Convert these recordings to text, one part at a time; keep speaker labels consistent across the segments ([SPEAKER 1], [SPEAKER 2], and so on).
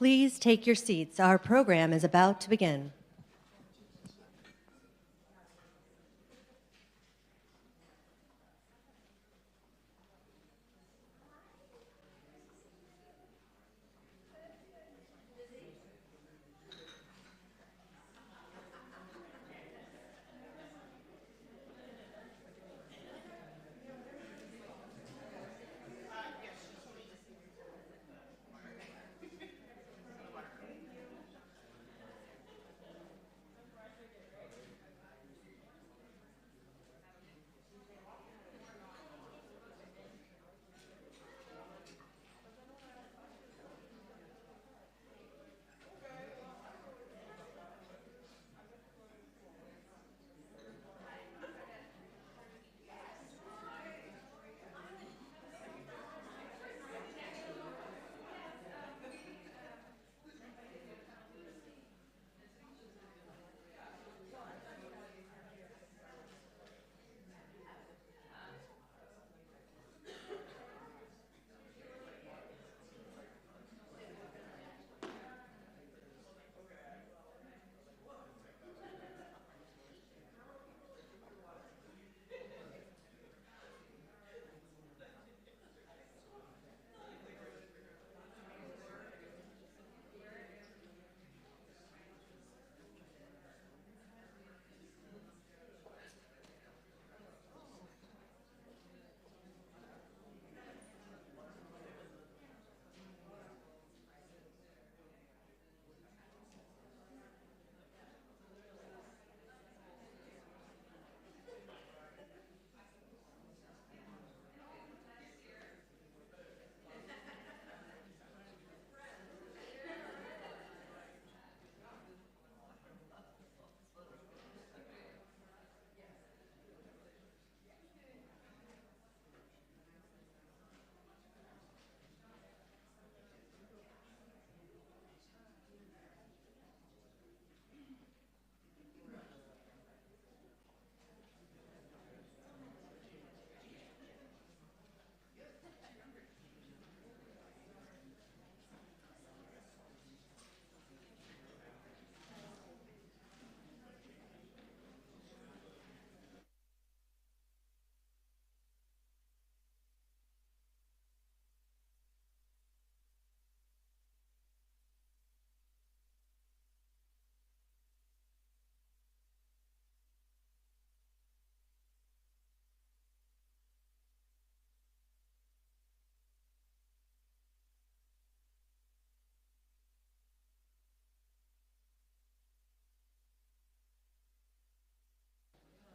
[SPEAKER 1] Please take your seats. Our program is about to begin.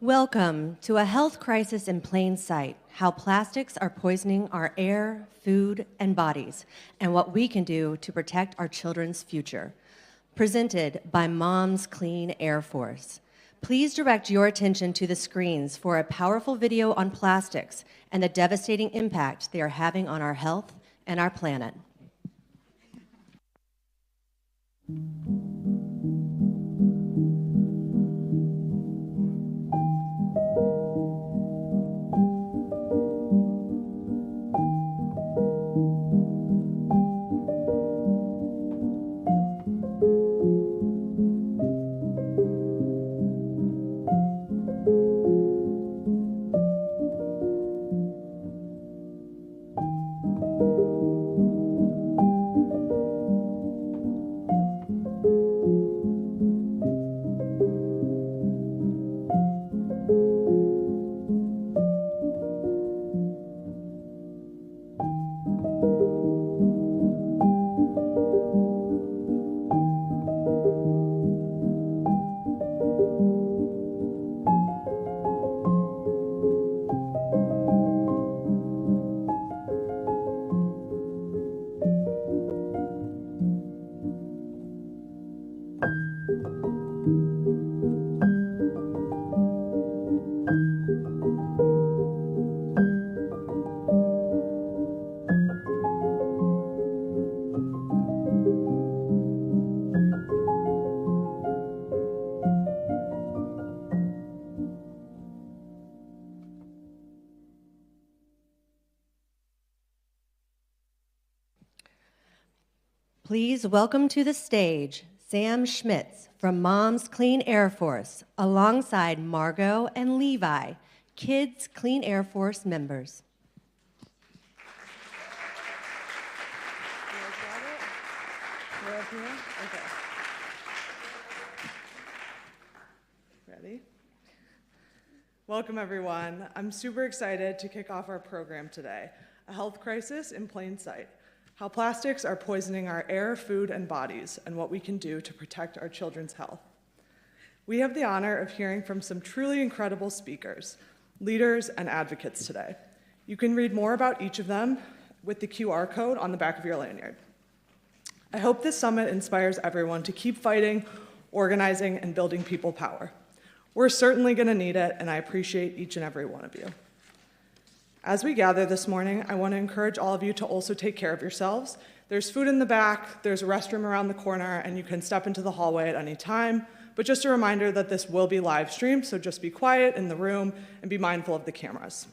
[SPEAKER 1] Welcome to A Health Crisis in Plain Sight, how plastics are poisoning our air, food, and bodies, and what we can do to protect our children's future. Presented by Mom's Clean Air Force. Please direct your attention to the screens for a powerful video on plastics and the devastating impact they are having on our health and our planet. Please welcome to the stage Sam Schmitz from Mom's Clean Air Force, alongside Margot and Levi, Kids Clean Air Force members.
[SPEAKER 2] Okay. Ready? Welcome, everyone. I'm super excited to kick off our program today, A Health Crisis in Plain Sight, how plastics are poisoning our air, food, and bodies, and what we can do to protect our children's health. We have the honor of hearing from some truly incredible speakers, leaders, and advocates today. You can read more about each of them with the QR code on the back of your lanyard. I hope this summit inspires everyone to keep fighting, organizing, and building people power. We're certainly going to need it, and I appreciate each and every one of you. As we gather this morning, I want to encourage all of you to also take care of yourselves. There's food in the back, there's a restroom around the corner, and you can step into the hallway at any time. But just a reminder that this will be live streamed, so just be quiet in the room and be mindful of the cameras.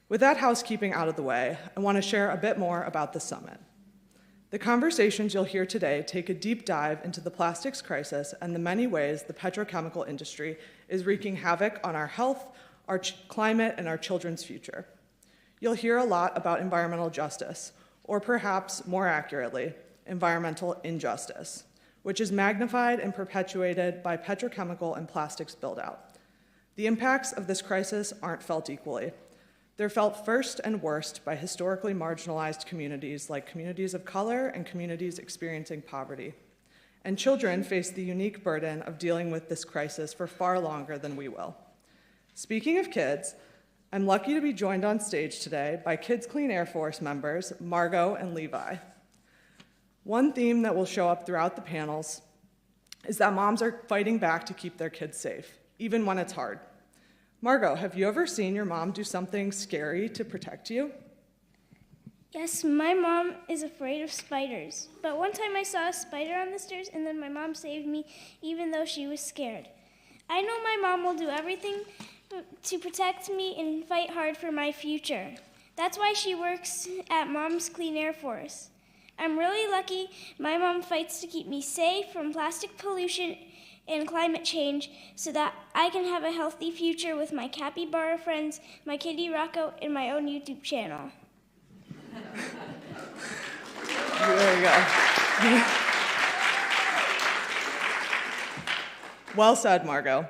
[SPEAKER 2] With that housekeeping out of the way, I want to share a bit more about the summit. The conversations you'll hear today take a deep dive into the plastics crisis and the many ways the petrochemical industry is wreaking havoc on our health, our climate, and our children's future. You'll hear a lot about environmental justice, or perhaps more accurately, environmental injustice, which is magnified and perpetuated by petrochemical and plastics buildout. The impacts of this crisis aren't felt equally. They're felt first and worst by historically marginalized communities like communities of color and communities experiencing poverty. And children face the unique burden of dealing with this crisis for far longer than we will. Speaking of kids, I'm lucky to be joined on stage today by Kids Clean Air Force members, Margot and Levi. One theme that will show up throughout the panels is that moms are fighting back to keep their kids safe, even when it's hard. Margot, have you ever seen your mom do something scary to protect you?
[SPEAKER 3] Yes, my mom is afraid of spiders. But one time I saw a spider on the stairs, and then my mom saved me even though she was scared. I know my mom will do everything to protect me and fight hard for my future. That's why she works at Mom's Clean Air Force. I'm really lucky my mom fights to keep me safe from plastic pollution and climate change so that I can have a healthy future with my capybara friends, my kitty Rocco, and my own YouTube channel.
[SPEAKER 2] There you go. Well said, Margot.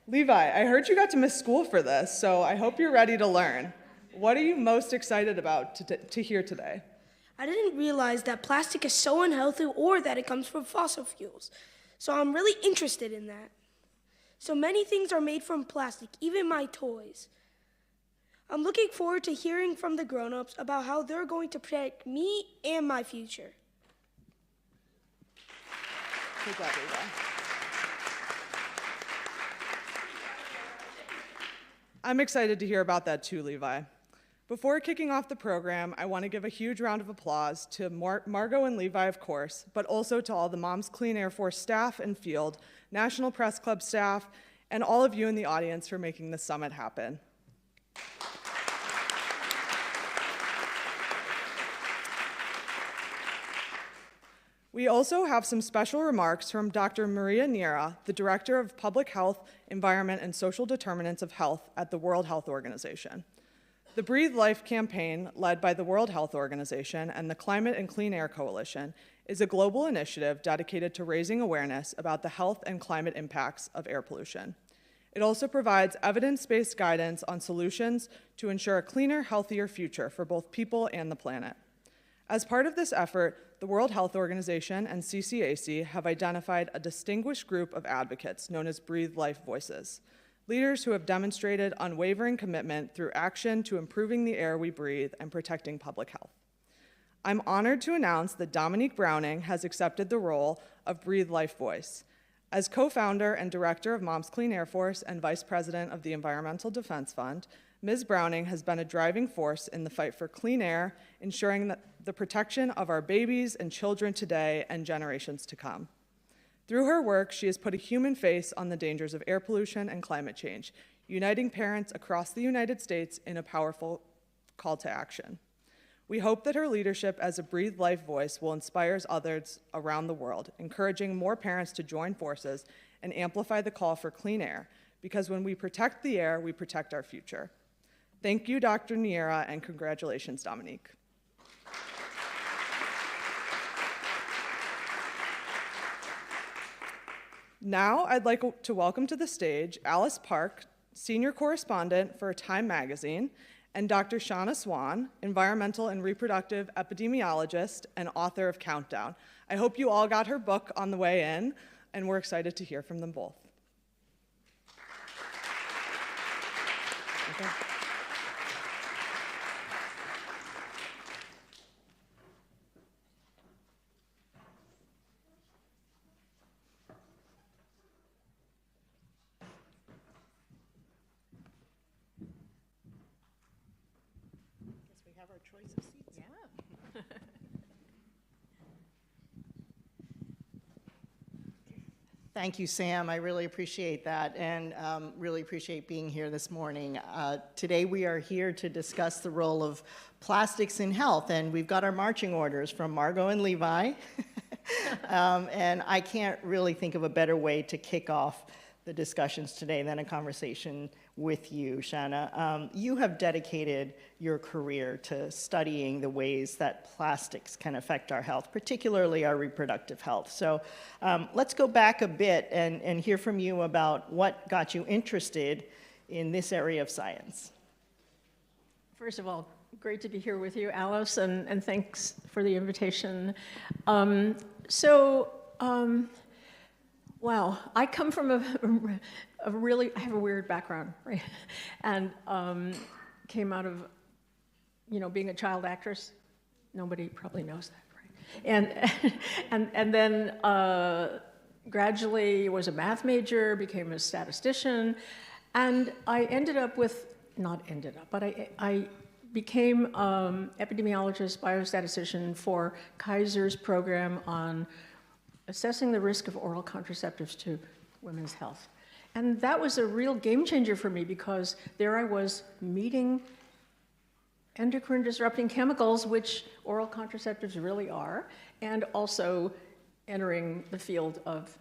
[SPEAKER 2] Levi, I heard you got to miss school for this, so I hope you're ready to learn. What are you most excited about to hear today?
[SPEAKER 4] I didn't realize that plastic is so unhealthy or that it comes from fossil fuels. So I'm really interested in that. So many things are made from plastic, even my toys. I'm looking forward to hearing from the grown-ups about how they're going to protect me and my future.
[SPEAKER 2] Good job, Levi. I'm excited to hear about that too, Levi. Before kicking off the program, I want to give a huge round of applause to Margot and Levi, of course, but also to all the Mom's Clean Air Force staff and field, National Press Club staff, and all of you in the audience for making this summit happen. We also have some special remarks from Dr. Maria Neira, the Director of Public Health, Environment, and Social Determinants of Health at the World Health Organization. The Breathe Life campaign, led by the World Health Organization and the Climate and Clean Air Coalition, is a global initiative dedicated to raising awareness about the health and climate impacts of air pollution. It also provides evidence-based guidance on solutions to ensure a cleaner, healthier future for both people and the planet. As part of this effort, the World Health Organization and CCAC have identified a distinguished group of advocates known as Breathe Life Voices, leaders who have demonstrated unwavering commitment through action to improving the air we breathe and protecting public health. I'm honored to announce that Dominique Browning has accepted the role of Breathe Life Voice. As co-founder and director of Mom's Clean Air Force and vice president of the Environmental Defense Fund, Ms. Browning has been a driving force in the fight for clean air, ensuring that the protection of our babies and children today and generations to come. Through her work, she has put a human face on the dangers of air pollution and climate change, uniting parents across the United States in a powerful call to action. We hope that her leadership as a breathed life voice will inspire others around the world, encouraging more parents to join forces and amplify the call for clean air, because when we protect the air, we protect our future. Thank you, Dr. Niera, and congratulations, Dominique. Now, I'd like to welcome to the stage Alice Park, Senior Correspondent for Time Magazine, and Dr. Swan, Environmental and Reproductive Epidemiologist and author of Countdown. I hope you all got her book on the way in, and we're excited to hear from them both. Okay.
[SPEAKER 5] Have our choice of seats. Yeah. Thank you, Sam. I really appreciate that, and really appreciate being here this morning. Today we are here to discuss the role of plastics in health, and we've got our marching orders from Margot and Levi. And I can't really think of a better way to kick off the discussions today than a conversation with you, Shanna. You have dedicated your career to studying the ways that plastics can affect our health, particularly our reproductive health. So let's go back a bit and hear from you about what got you interested in this area of science.
[SPEAKER 6] First of all, great to be here with you, Alice, and thanks for the invitation. Wow, I come from a really, I have a weird background, right? And came out of, being a child actress. Nobody probably knows that, right? And then gradually was a math major, became a statistician, and I I became epidemiologist, biostatistician for Kaiser's program on assessing the risk of oral contraceptives to women's health. And that was a real game changer for me, because there I was meeting endocrine disrupting chemicals, which oral contraceptives really are, and also entering the field of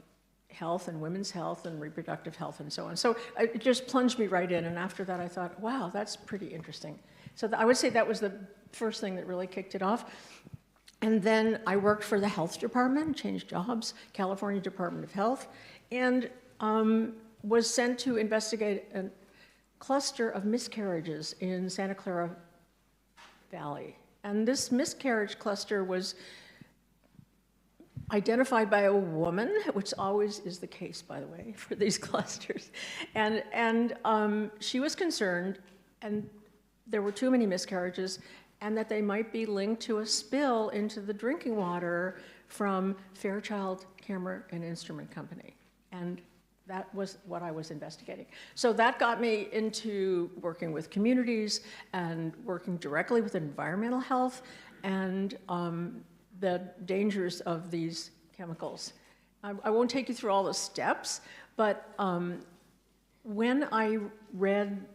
[SPEAKER 6] health and women's health and reproductive health and so on. So it just plunged me right in, and after that I thought, wow, that's pretty interesting. So I would say that was the first thing that really kicked it off. And then I worked for the health department, changed jobs, California Department of Health, and was sent to investigate a cluster of miscarriages in Santa Clara Valley. And this miscarriage cluster was identified by a woman, which always is the case, by the way, for these clusters. And she was concerned, and there were too many miscarriages, and that they might be linked to a spill into the drinking water from Fairchild Camera and Instrument Company. And that was what I was investigating. So that got me into working with communities and working directly with environmental health and the dangers of these chemicals. I won't take you through all the steps, but when I read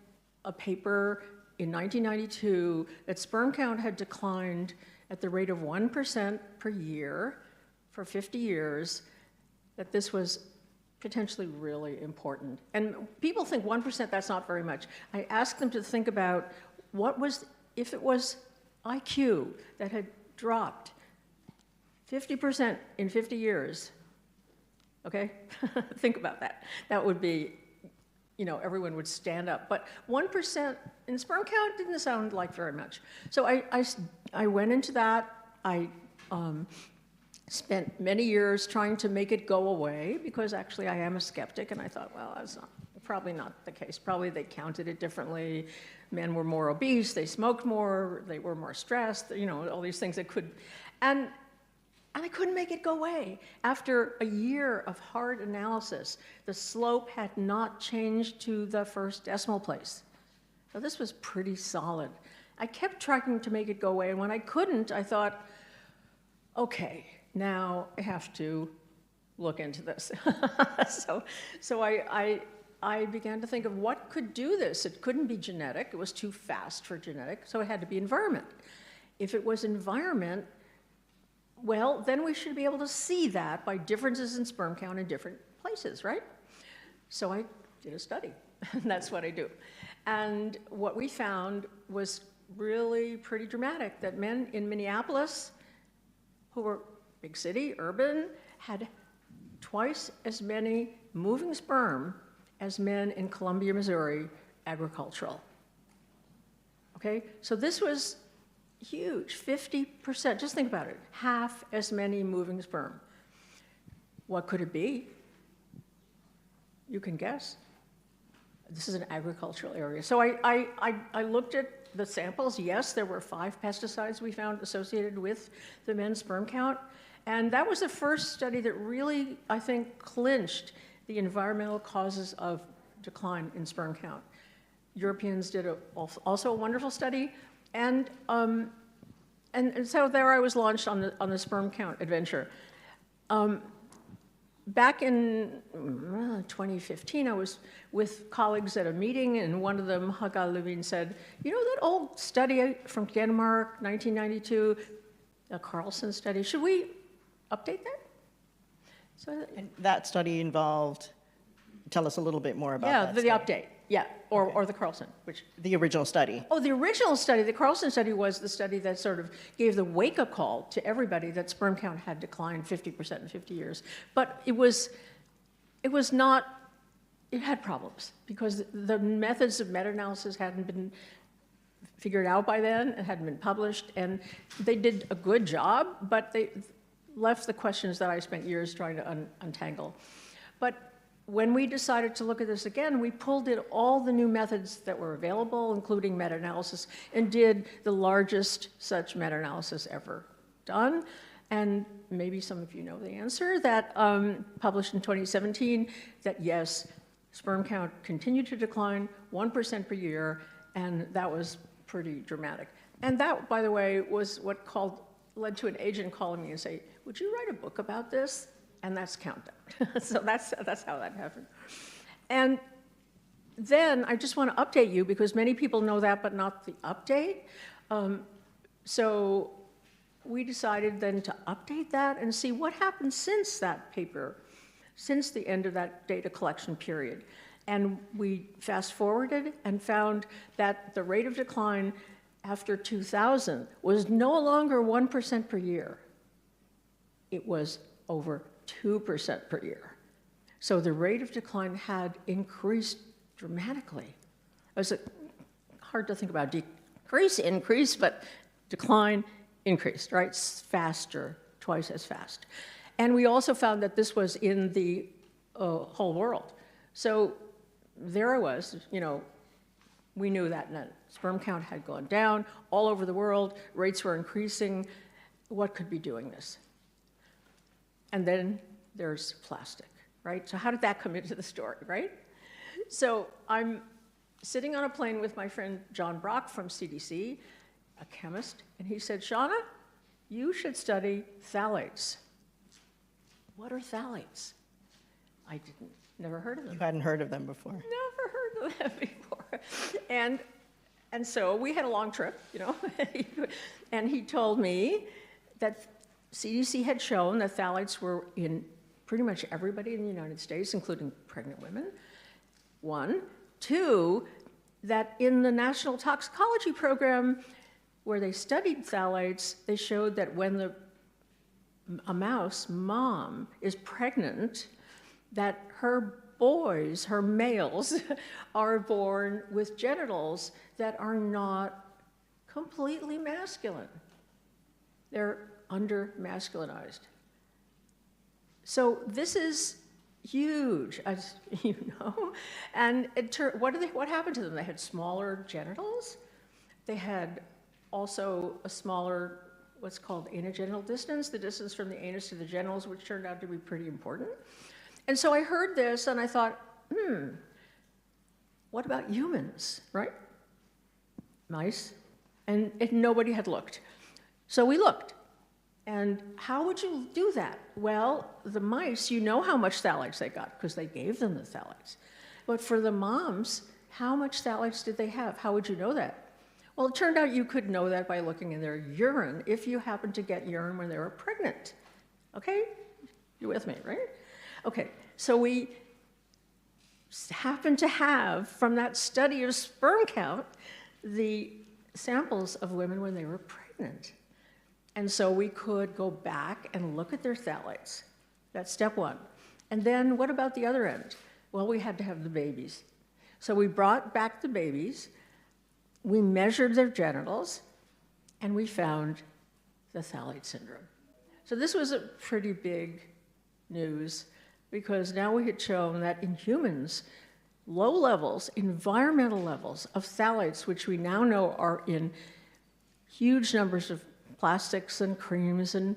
[SPEAKER 6] a paper in 1992 that sperm count had declined at the rate of 1% per year for 50 years, that this was potentially really important. And people think 1%, that's not very much. I asked them to think about if it was IQ that had dropped 50% in 50 years, okay? Think about that. That would be, everyone would stand up. But 1% in sperm count didn't sound like very much. So I went into that. I spent many years trying to make it go away, because actually I am a skeptic, and I thought, well, that's probably not the case. Probably they counted it differently. Men were more obese, they smoked more, they were more stressed, all these things that could, and I couldn't make it go away. After a year of hard analysis, the slope had not changed to the first decimal place. So this was pretty solid. I kept trying to make it go away, and when I couldn't, I thought, okay, now I have to look into this. So I began to think of what could do this. It couldn't be genetic. It was too fast for genetic, so it had to be environment. If it was environment, well, then we should be able to see that by differences in sperm count in different places, right? So I did a study, and that's what I do. And what we found was really pretty dramatic, that men in Minneapolis, who were big city, urban, had twice as many moving sperm as men in Columbia, Missouri, agricultural. Okay, so this was huge, 50%, just think about it, half as many moving sperm. What could it be? You can guess. This is an agricultural area. So I looked at the samples. Yes, there were 5 pesticides we found associated with the men's sperm count. And that was the first study that really, I think, clinched the environmental causes of decline in sperm count. Europeans did also a wonderful study. And so there I was launched on the sperm count adventure. Back in 2015, I was with colleagues at a meeting, and one of them, Haga Levine, said, you know that old study from Denmark, 1992, the Carlson study, should we update that? So,
[SPEAKER 5] And that study involved, tell us a little bit more about
[SPEAKER 6] yeah,
[SPEAKER 5] that
[SPEAKER 6] the
[SPEAKER 5] study.
[SPEAKER 6] update, yeah, or the Carlson, which.
[SPEAKER 5] The original study.
[SPEAKER 6] Oh, the original study, the Carlson study, was the study that sort of gave the wake-up call to everybody that sperm count had declined 50% in 50 years. But it was not, it had problems because the methods of meta-analysis hadn't been figured out by then, it hadn't been published, and they did a good job, but they left the questions that I spent years trying to untangle. But when we decided to look at this again, we pulled in all the new methods that were available, including meta-analysis, and did the largest such meta-analysis ever done. And maybe some of you know the answer, that published in 2017, that yes, sperm count continued to decline 1% per year, and that was pretty dramatic. And that, by the way, was what led to an agent calling me and say, would you write a book about this? And that's Countdown. So that's how that happened. And then I just want to update you, because many people know that, but not the update. So we decided then to update that and see what happened since that paper, since the end of that data collection period. And we fast forwarded and found that the rate of decline after 2000 was no longer 1% per year. It was over 2% per year. So the rate of decline had increased dramatically. It was hard to think about decrease, increase, but decline increased, right? Faster, twice as fast. And we also found that this was in the whole world. So there I was, we knew that sperm count had gone down all over the world, rates were increasing. What could be doing this? And then there's plastic, right? So how did that come into the story, right? So I'm sitting on a plane with my friend John Brock from CDC, a chemist, and he said, Shanna, you should study phthalates. What are phthalates? I never heard of them.
[SPEAKER 5] You hadn't heard of them before.
[SPEAKER 6] Never heard of them before. And so we had a long trip, and he told me that CDC had shown that phthalates were in pretty much everybody in the United States, including pregnant women, 1. 2, that in the National Toxicology Program, where they studied phthalates, they showed that when a mouse mom is pregnant, that her boys, her males, are born with genitals that are not completely masculine. They're under-masculinized. So this is huge, as you know. And what happened to them? They had smaller genitals. They had also a smaller, what's called anogenital distance, the distance from the anus to the genitals, which turned out to be pretty important. And so I heard this and I thought, what about humans, right? Mice. And nobody had looked. So we looked. And how would you do that? Well, the mice, you know how much phthalates they got because they gave them the phthalates. But for the moms, how much phthalates did they have? How would you know that? Well, it turned out you could know that by looking in their urine if you happened to get urine when they were pregnant. Okay? You with me, right? Okay, so we happened to have, from that study of sperm count, the samples of women when they were pregnant. And so we could go back and look at their phthalates. That's step one. And then what about the other end? Well, we had to have the babies. So we brought back the babies, we measured their genitals, and we found the phthalate syndrome. So this was a pretty big news, because now we had shown that in humans, low levels, environmental levels of phthalates, which we now know are in huge numbers of plastics and creams and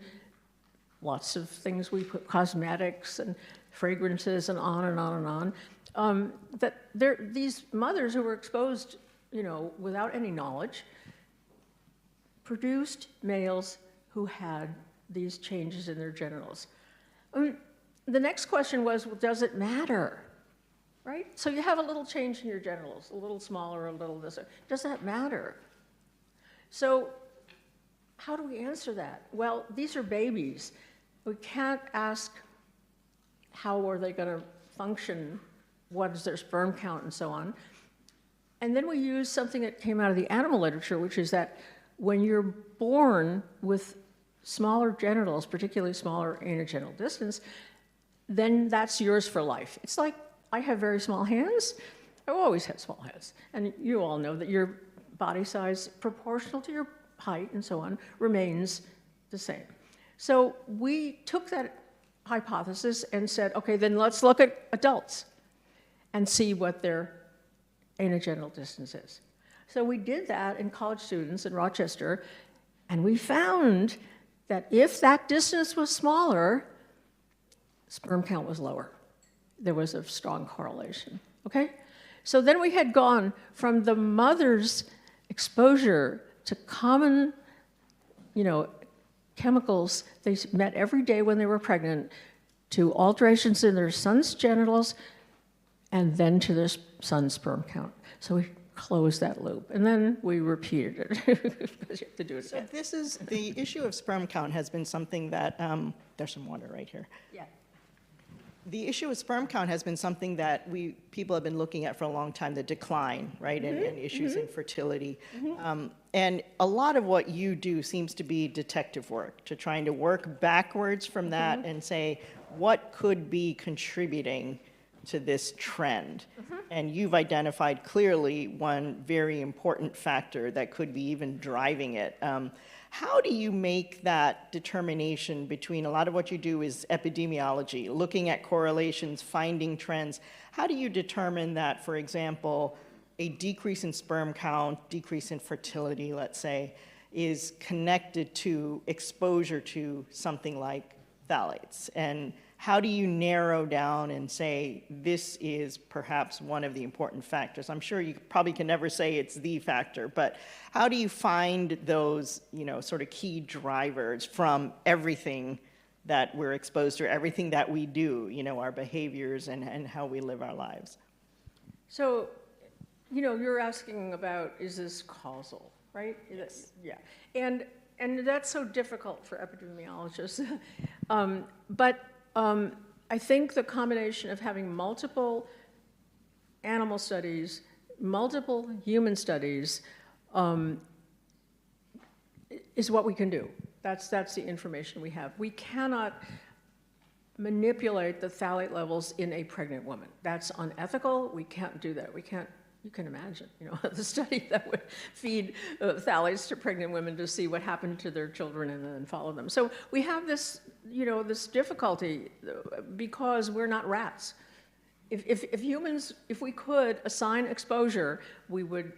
[SPEAKER 6] lots of things we put, cosmetics and fragrances and on and on and on, that these mothers who were exposed, without any knowledge, produced males who had these changes in their genitals. The next question was, well, does it matter? Right? So you have a little change in your genitals, a little smaller, a little this. Does that matter? So how do we answer that? Well, these are babies. We can't ask how are they going to function, what is their sperm count, and so on. And then we use something that came out of the animal literature, which is that when you're born with smaller genitals, particularly smaller anogenital distance, then that's yours for life. It's like, I have very small hands. I've always had small hands. And you all know that your body size, proportional to your height and so on, remains the same. So we took that hypothesis and said, okay, then let's look at adults and see what their anogenital distance is. So we did that in college students in Rochester, and we found that if that distance was smaller, sperm count was lower. There was a strong correlation, okay? So then we had gone from the mother's exposure to common, chemicals they met every day when they were pregnant, to alterations in their son's genitals, and then to their son's sperm count. So we closed that loop, and then we repeated it, because you have to do it again.
[SPEAKER 5] So this is, the issue of sperm count has been something that, there's some water right here.
[SPEAKER 6] Yeah.
[SPEAKER 5] The issue of sperm count has been something that people have been looking at for a long time, the decline, right, and issues in fertility. And a lot of what you do seems to be detective work, to trying to work backwards from that and say, what could be contributing to this trend? And you've identified clearly one very important factor that could be even driving it. How do you make that determination between, a lot of what you do is epidemiology, looking at correlations, finding trends. How do you determine that, for example, a decrease in sperm count, decrease in fertility, let's say, is connected to exposure to something like phthalates? And how do you narrow down and say this is perhaps one of the important factors? I'm sure you probably can never say it's the factor, but how do you find those, sort of key drivers from everything that we're exposed to, everything that we do, our behaviors and how we live our lives?
[SPEAKER 6] So, you're asking about, is this causal, right?
[SPEAKER 5] Yes.
[SPEAKER 6] Yeah. And that's so difficult for epidemiologists. But I think the combination of having multiple animal studies, multiple human studies, is what we can do. That's the information we have. We cannot manipulate the phthalate levels in a pregnant woman. That's unethical. We can't do that. We can't. You can imagine, the study that would feed phthalates to pregnant women to see what happened to their children and then follow them. So we have this, this difficulty because we're not rats. If humans, if we could assign exposure, we would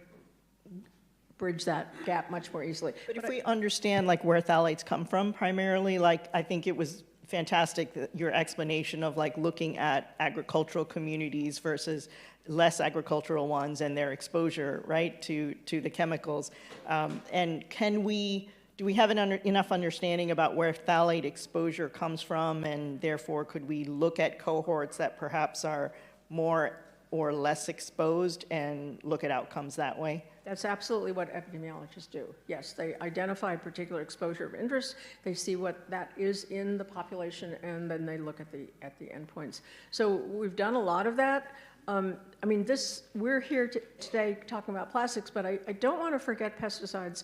[SPEAKER 6] bridge that gap much more easily.
[SPEAKER 5] But if we understand where phthalates come from primarily, I think it was fantastic, your explanation of looking at agricultural communities versus less agricultural ones and their exposure, right, to the chemicals. And do we have enough understanding about where phthalate exposure comes from, and therefore could we look at cohorts that perhaps are more or less exposed and look at outcomes that way?
[SPEAKER 6] That's absolutely what epidemiologists do. Yes, they identify a particular exposure of interest, they see what that is in the population, and then they look at the endpoints. So we've done a lot of that. I mean, we're here today talking about plastics, but I don't want to forget pesticides,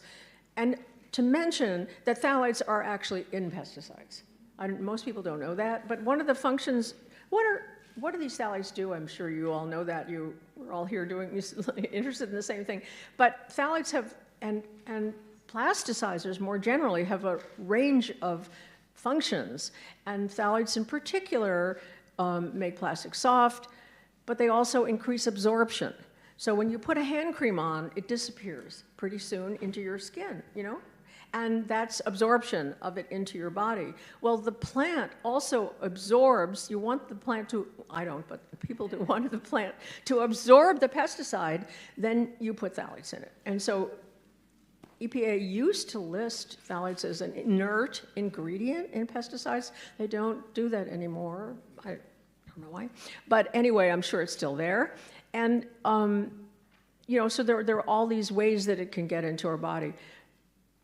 [SPEAKER 6] and to mention that phthalates are actually in pesticides. Most people don't know that, but one of the functions, what do these phthalates do? I'm sure you all know that. We're all here interested in the same thing. But phthalates have, and plasticizers more generally, have a range of functions. And phthalates in particular make plastic soft, but they also increase absorption. So when you put a hand cream on, it disappears pretty soon into your skin, you know? And that's absorption of it into your body. Well, the plant also absorbs, you want the plant to, I don't, but people do want the plant to absorb the pesticide, then you put phthalates in it. And so EPA used to list phthalates as an inert ingredient in pesticides. They don't do that anymore. I don't know why. But anyway, I'm sure it's still there. And, you know, so there are all these ways that it can get into our body.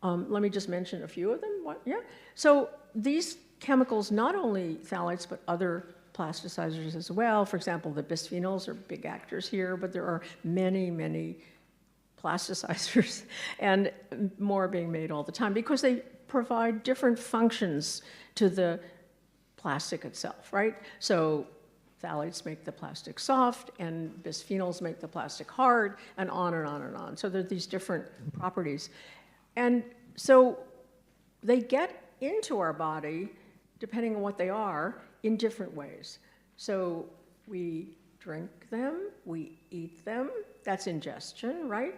[SPEAKER 6] Let me just mention a few of them. So these chemicals, not only phthalates, but other plasticizers as well. For example, the bisphenols are big actors here, but there are many, many plasticizers, and more being made all the time because they provide different functions to the plastic itself, right? So phthalates make the plastic soft, and bisphenols make the plastic hard, and on and on and on. So there are these different properties. And so they get into our body, depending on what they are, in different ways. So we drink them, we eat them, that's ingestion, right?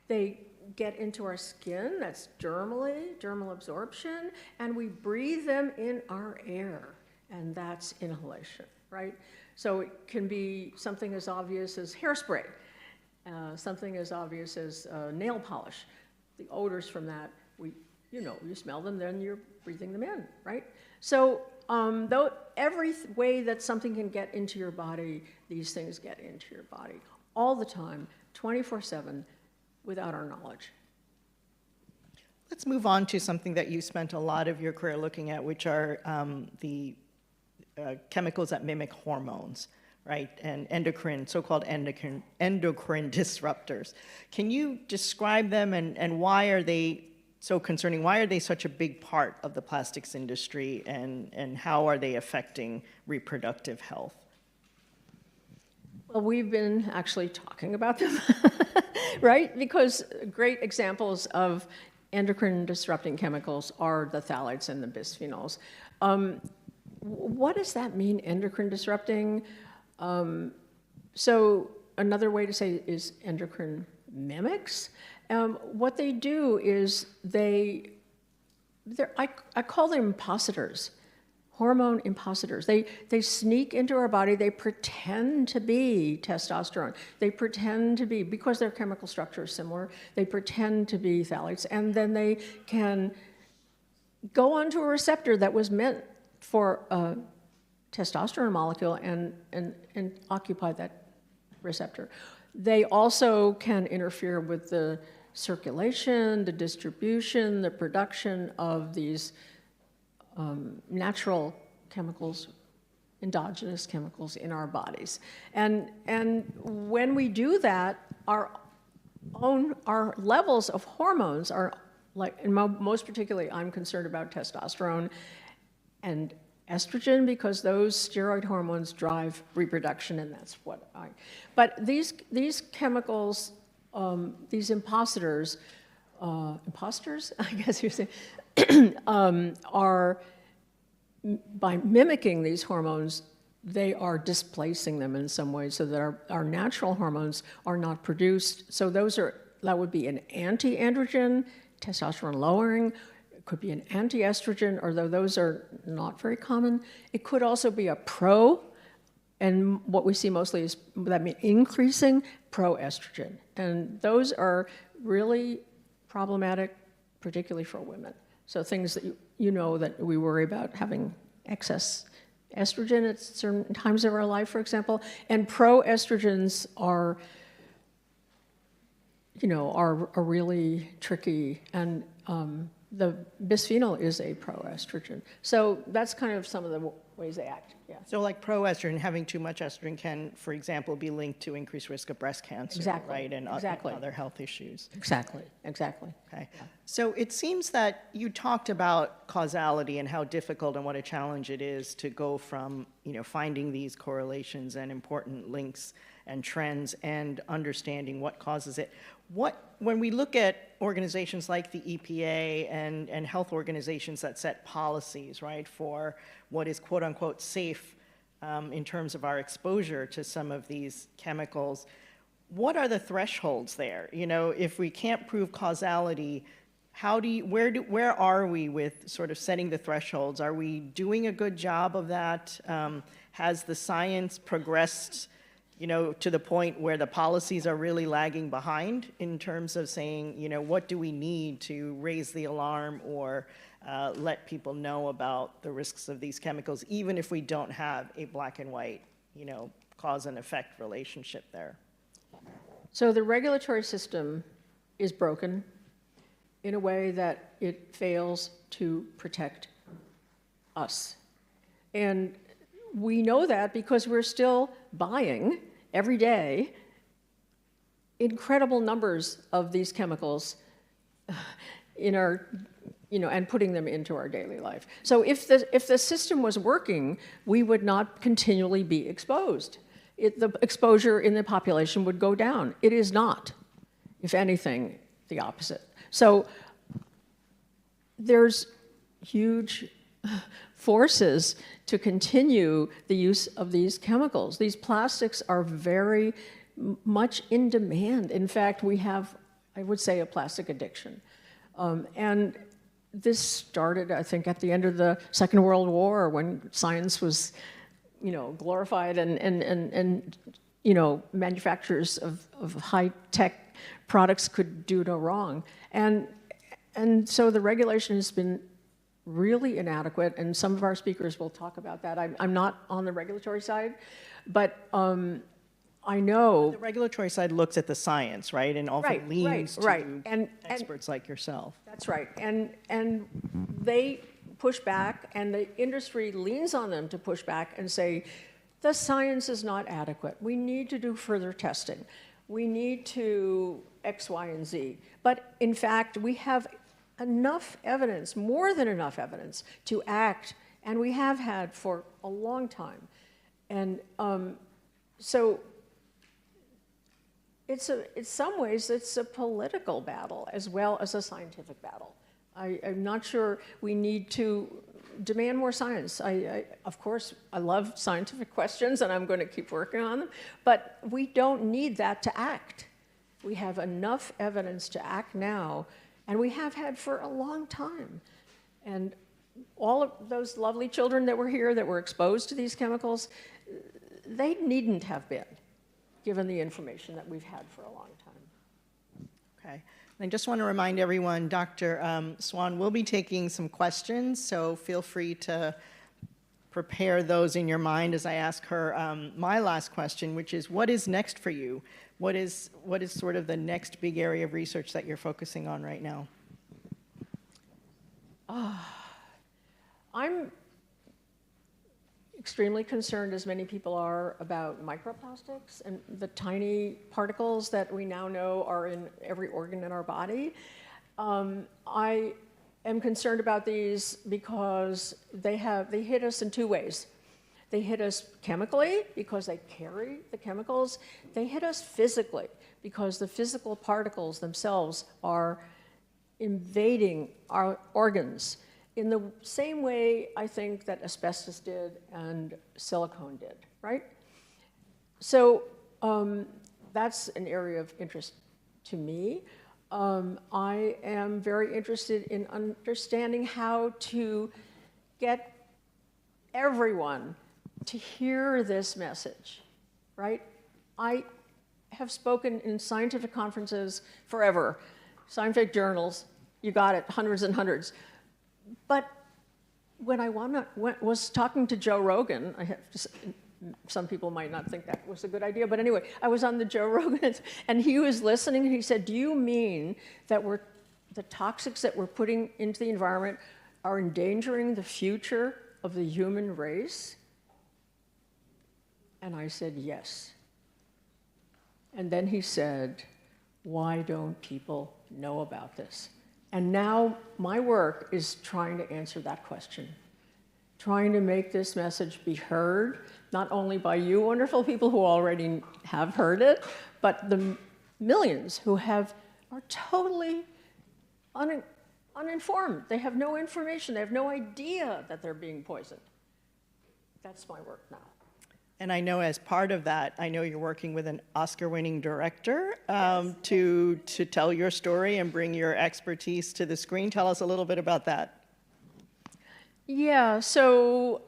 [SPEAKER 6] They get into our skin, that's dermal absorption, and we breathe them in our air, and that's inhalation, right? So it can be something as obvious as hairspray, something as obvious as nail polish. The odors from that, you smell them, then you're breathing them in, right? So though every way that something can get into your body, these things get into your body all the time, 24/7, without our knowledge.
[SPEAKER 5] Let's move on to something that you spent a lot of your career looking at, which are the chemicals that mimic hormones, right? And so-called endocrine disruptors. Can you describe them and why are they so concerning? Why are they such a big part of the plastics industry, and how are they affecting reproductive health?
[SPEAKER 6] Well, we've been actually talking about them, right? Because great examples of endocrine disrupting chemicals are the phthalates and the bisphenols. What does that mean, endocrine disrupting? So another way to say it is endocrine mimics. What they do is I call them impositors, hormone impositors. They sneak into our body, they pretend to be testosterone. They pretend to be, because their chemical structure is similar, they pretend to be phthalates, and then they can go onto a receptor that was meant for a testosterone molecule and occupy that receptor. They also can interfere with the circulation, the distribution, the production of these natural chemicals, endogenous chemicals in our bodies. And when we do that, our levels of hormones are like, and most particularly I'm concerned about testosterone and estrogen, because those steroid hormones drive reproduction, and that's what but these chemicals, these imposters, I guess you say, are, by mimicking these hormones, they are displacing them in some way so that our natural hormones are not produced. So that would be an anti-androgen, testosterone lowering. It could be an anti-estrogen, although those are not very common. It could also be a pro, and what we see mostly is that means increasing pro-estrogen. And those are really problematic, particularly for women. So things that you know that we worry about having excess estrogen at certain times of our life, for example. And pro-estrogens are are really tricky, and the bisphenol is a pro-estrogen. So that's kind of some of the ways they act, yeah.
[SPEAKER 5] So like pro-estrogen, having too much estrogen can, for example, be linked to increased risk of breast cancer,
[SPEAKER 6] Exactly,
[SPEAKER 5] right? And
[SPEAKER 6] exactly.
[SPEAKER 5] other health issues.
[SPEAKER 6] Exactly.
[SPEAKER 5] Okay. So it seems that you talked about causality and how difficult and what a challenge it is to go from, finding these correlations and important links and trends and understanding what causes it. When we look at organizations like the EPA and health organizations that set policies, right, for what is quote unquote safe in terms of our exposure to some of these chemicals, what are the thresholds there? If we can't prove causality, where are we with sort of setting the thresholds? Are we doing a good job of that? Has the science progressed, to the point where the policies are really lagging behind in terms of saying, what do we need to raise the alarm or let people know about the risks of these chemicals, even if we don't have a black and white, cause and effect relationship there?
[SPEAKER 6] So the regulatory system is broken in a way that it fails to protect us. And we know that because we're still buying every day incredible numbers of these chemicals in our, and putting them into our daily life. So if the system was working, we would not continually be exposed. The exposure in the population would go down. It is not. If anything, the opposite. So there's huge forces to continue the use of these chemicals. These plastics are very much in demand. In fact, we have, I would say, a plastic addiction. And this started, I think, at the end of the Second World War, when science was, glorified and manufacturers of high-tech products could do no wrong. And so the regulation has been really inadequate, and some of our speakers will talk about that. I'm not on the regulatory side, but I know...
[SPEAKER 5] The regulatory side looks at the science, right? And often leans to experts like yourself.
[SPEAKER 6] That's right. And they push back, and the industry leans on them to push back and say, the science is not adequate. We need to do further testing. We need to X, Y, and Z. But in fact, we have enough evidence, more than enough evidence, to act, and we have had for a long time. And so in some ways, it's a political battle as well as a scientific battle. I'm not sure we need to demand more science. Of course, I love scientific questions, and I'm going to keep working on them, but we don't need that to act. We have enough evidence to act now, and we have had for a long time. And all of those lovely children that were here that were exposed to these chemicals, they needn't have been, given the information that we've had for a long time.
[SPEAKER 5] Okay. I just want to remind everyone, Dr. Swan will be taking some questions, so feel free to prepare those in your mind as I ask her my last question, which is, what is next for you? What is sort of the next big area of research that you're focusing on right now?
[SPEAKER 6] I'm extremely concerned, as many people are, about microplastics and the tiny particles that we now know are in every organ in our body. I am concerned about these because they hit us in two ways. They hit us chemically because they carry the chemicals. They hit us physically because the physical particles themselves are invading our organs in the same way, I think, that asbestos did and silicone did, right? So that's an area of interest to me. I am very interested in understanding how to get everyone to hear this message, right? I have spoken in scientific conferences forever, scientific journals, you got it, hundreds and hundreds. But when I was talking to Joe Rogan, I have to say, some people might not think that was a good idea, but anyway, I was on the Joe Rogan, and he was listening, and he said, do you mean that the toxics that we're putting into the environment are endangering the future of the human race? And I said, yes. And then he said, why don't people know about this? And now my work is trying to answer that question, trying to make this message be heard, not only by you wonderful people who already have heard it, but the millions who are totally uninformed. They have no information. They have no idea that they're being poisoned. That's my work now.
[SPEAKER 5] And I know as part of that, I know you're working with an Oscar-winning director to tell your story and bring your expertise to the screen. Tell us a little bit about that.
[SPEAKER 6] Yeah, so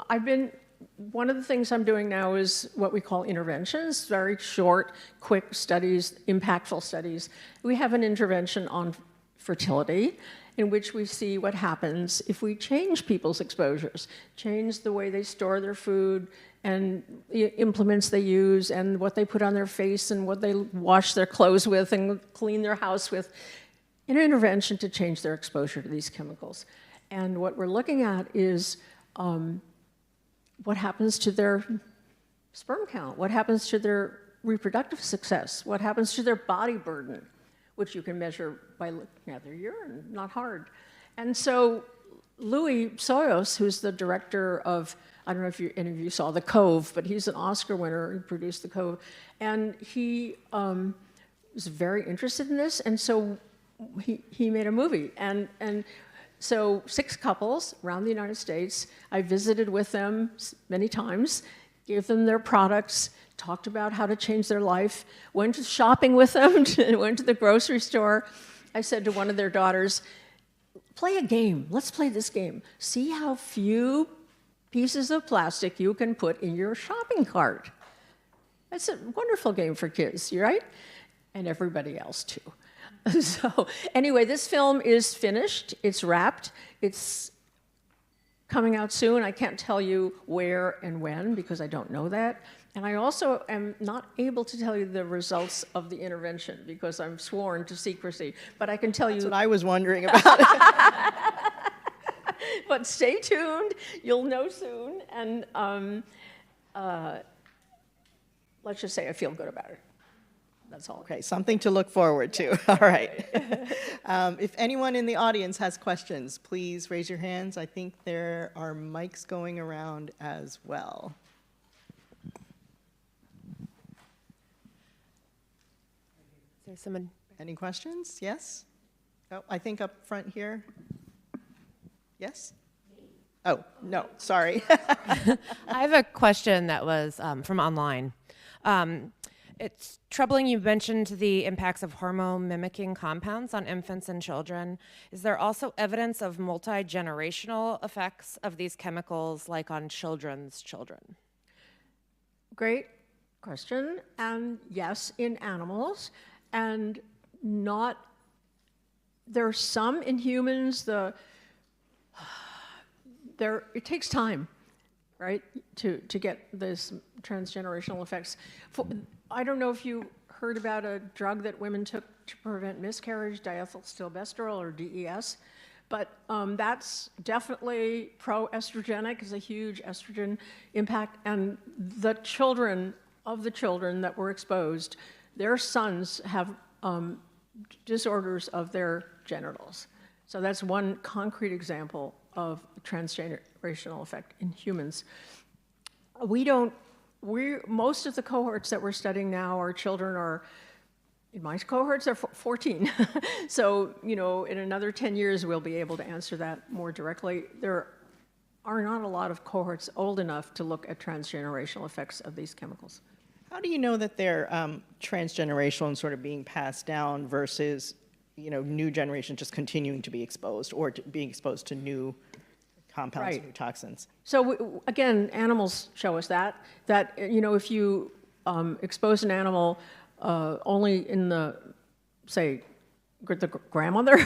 [SPEAKER 6] one of the things I'm doing now is what we call interventions, very short, quick studies, impactful studies. We have an intervention on fertility in which we see what happens if we change people's exposures, change the way they store their food and the implements they use and what they put on their face and what they wash their clothes with and clean their house with, an intervention to change their exposure to these chemicals. And what we're looking at is what happens to their sperm count, what happens to their reproductive success, what happens to their body burden, which you can measure by looking at their urine, not hard. And so Louis Soyos, who's the director of, I don't know if any of you saw The Cove, but he's an Oscar winner who produced The Cove, and he was very interested in this, and so he made a movie. And so 6 couples around the United States, I visited with them many times, gave them their products, talked about how to change their life, went shopping with them, went to the grocery store. I said to one of their daughters, play a game. Let's play this game. See how few pieces of plastic you can put in your shopping cart. That's a wonderful game for kids, right? And everybody else too. So anyway, this film is finished. It's wrapped. It's coming out soon. I can't tell you where and when because I don't know that. And I also am not able to tell you the results of the intervention because I'm sworn to secrecy. But I can tell you.
[SPEAKER 5] That's what I was wondering about.
[SPEAKER 6] But stay tuned. You'll know soon. And let's just say I feel good about it. That's all.
[SPEAKER 5] Okay, something to look forward to. Yeah. All right. If anyone in the audience has questions, please raise your hands. I think there are mics going around as well.
[SPEAKER 7] Is there someone?
[SPEAKER 5] Any questions? Yes? Oh, I think up front here. Yes? Oh, no, sorry.
[SPEAKER 7] I have a question that was from online. It's troubling you mentioned the impacts of hormone-mimicking compounds on infants and children. Is there also evidence of multi-generational effects of these chemicals, like on children's children?
[SPEAKER 6] Great question. And yes, in animals, and not, there's some in humans, it takes time, right, to get this transgenerational effects. I don't know if you heard about a drug that women took to prevent miscarriage, diethylstilbestrol or DES, but that's definitely pro-estrogenic, is a huge estrogen impact, and the children that were exposed, their sons have disorders of their genitals. So that's one concrete example of transgenerational effect in humans. Most of the cohorts that we're studying now, our children are, in my cohorts, they're 14. So, in another 10 years, we'll be able to answer that more directly. There are not a lot of cohorts old enough to look at transgenerational effects of these chemicals.
[SPEAKER 5] How do you know that they're transgenerational and sort of being passed down versus, new generation just continuing to be exposed or being exposed to new compounds, right, new toxins?
[SPEAKER 6] So again, animals show us that if you expose an animal only in the, say, the grandmother,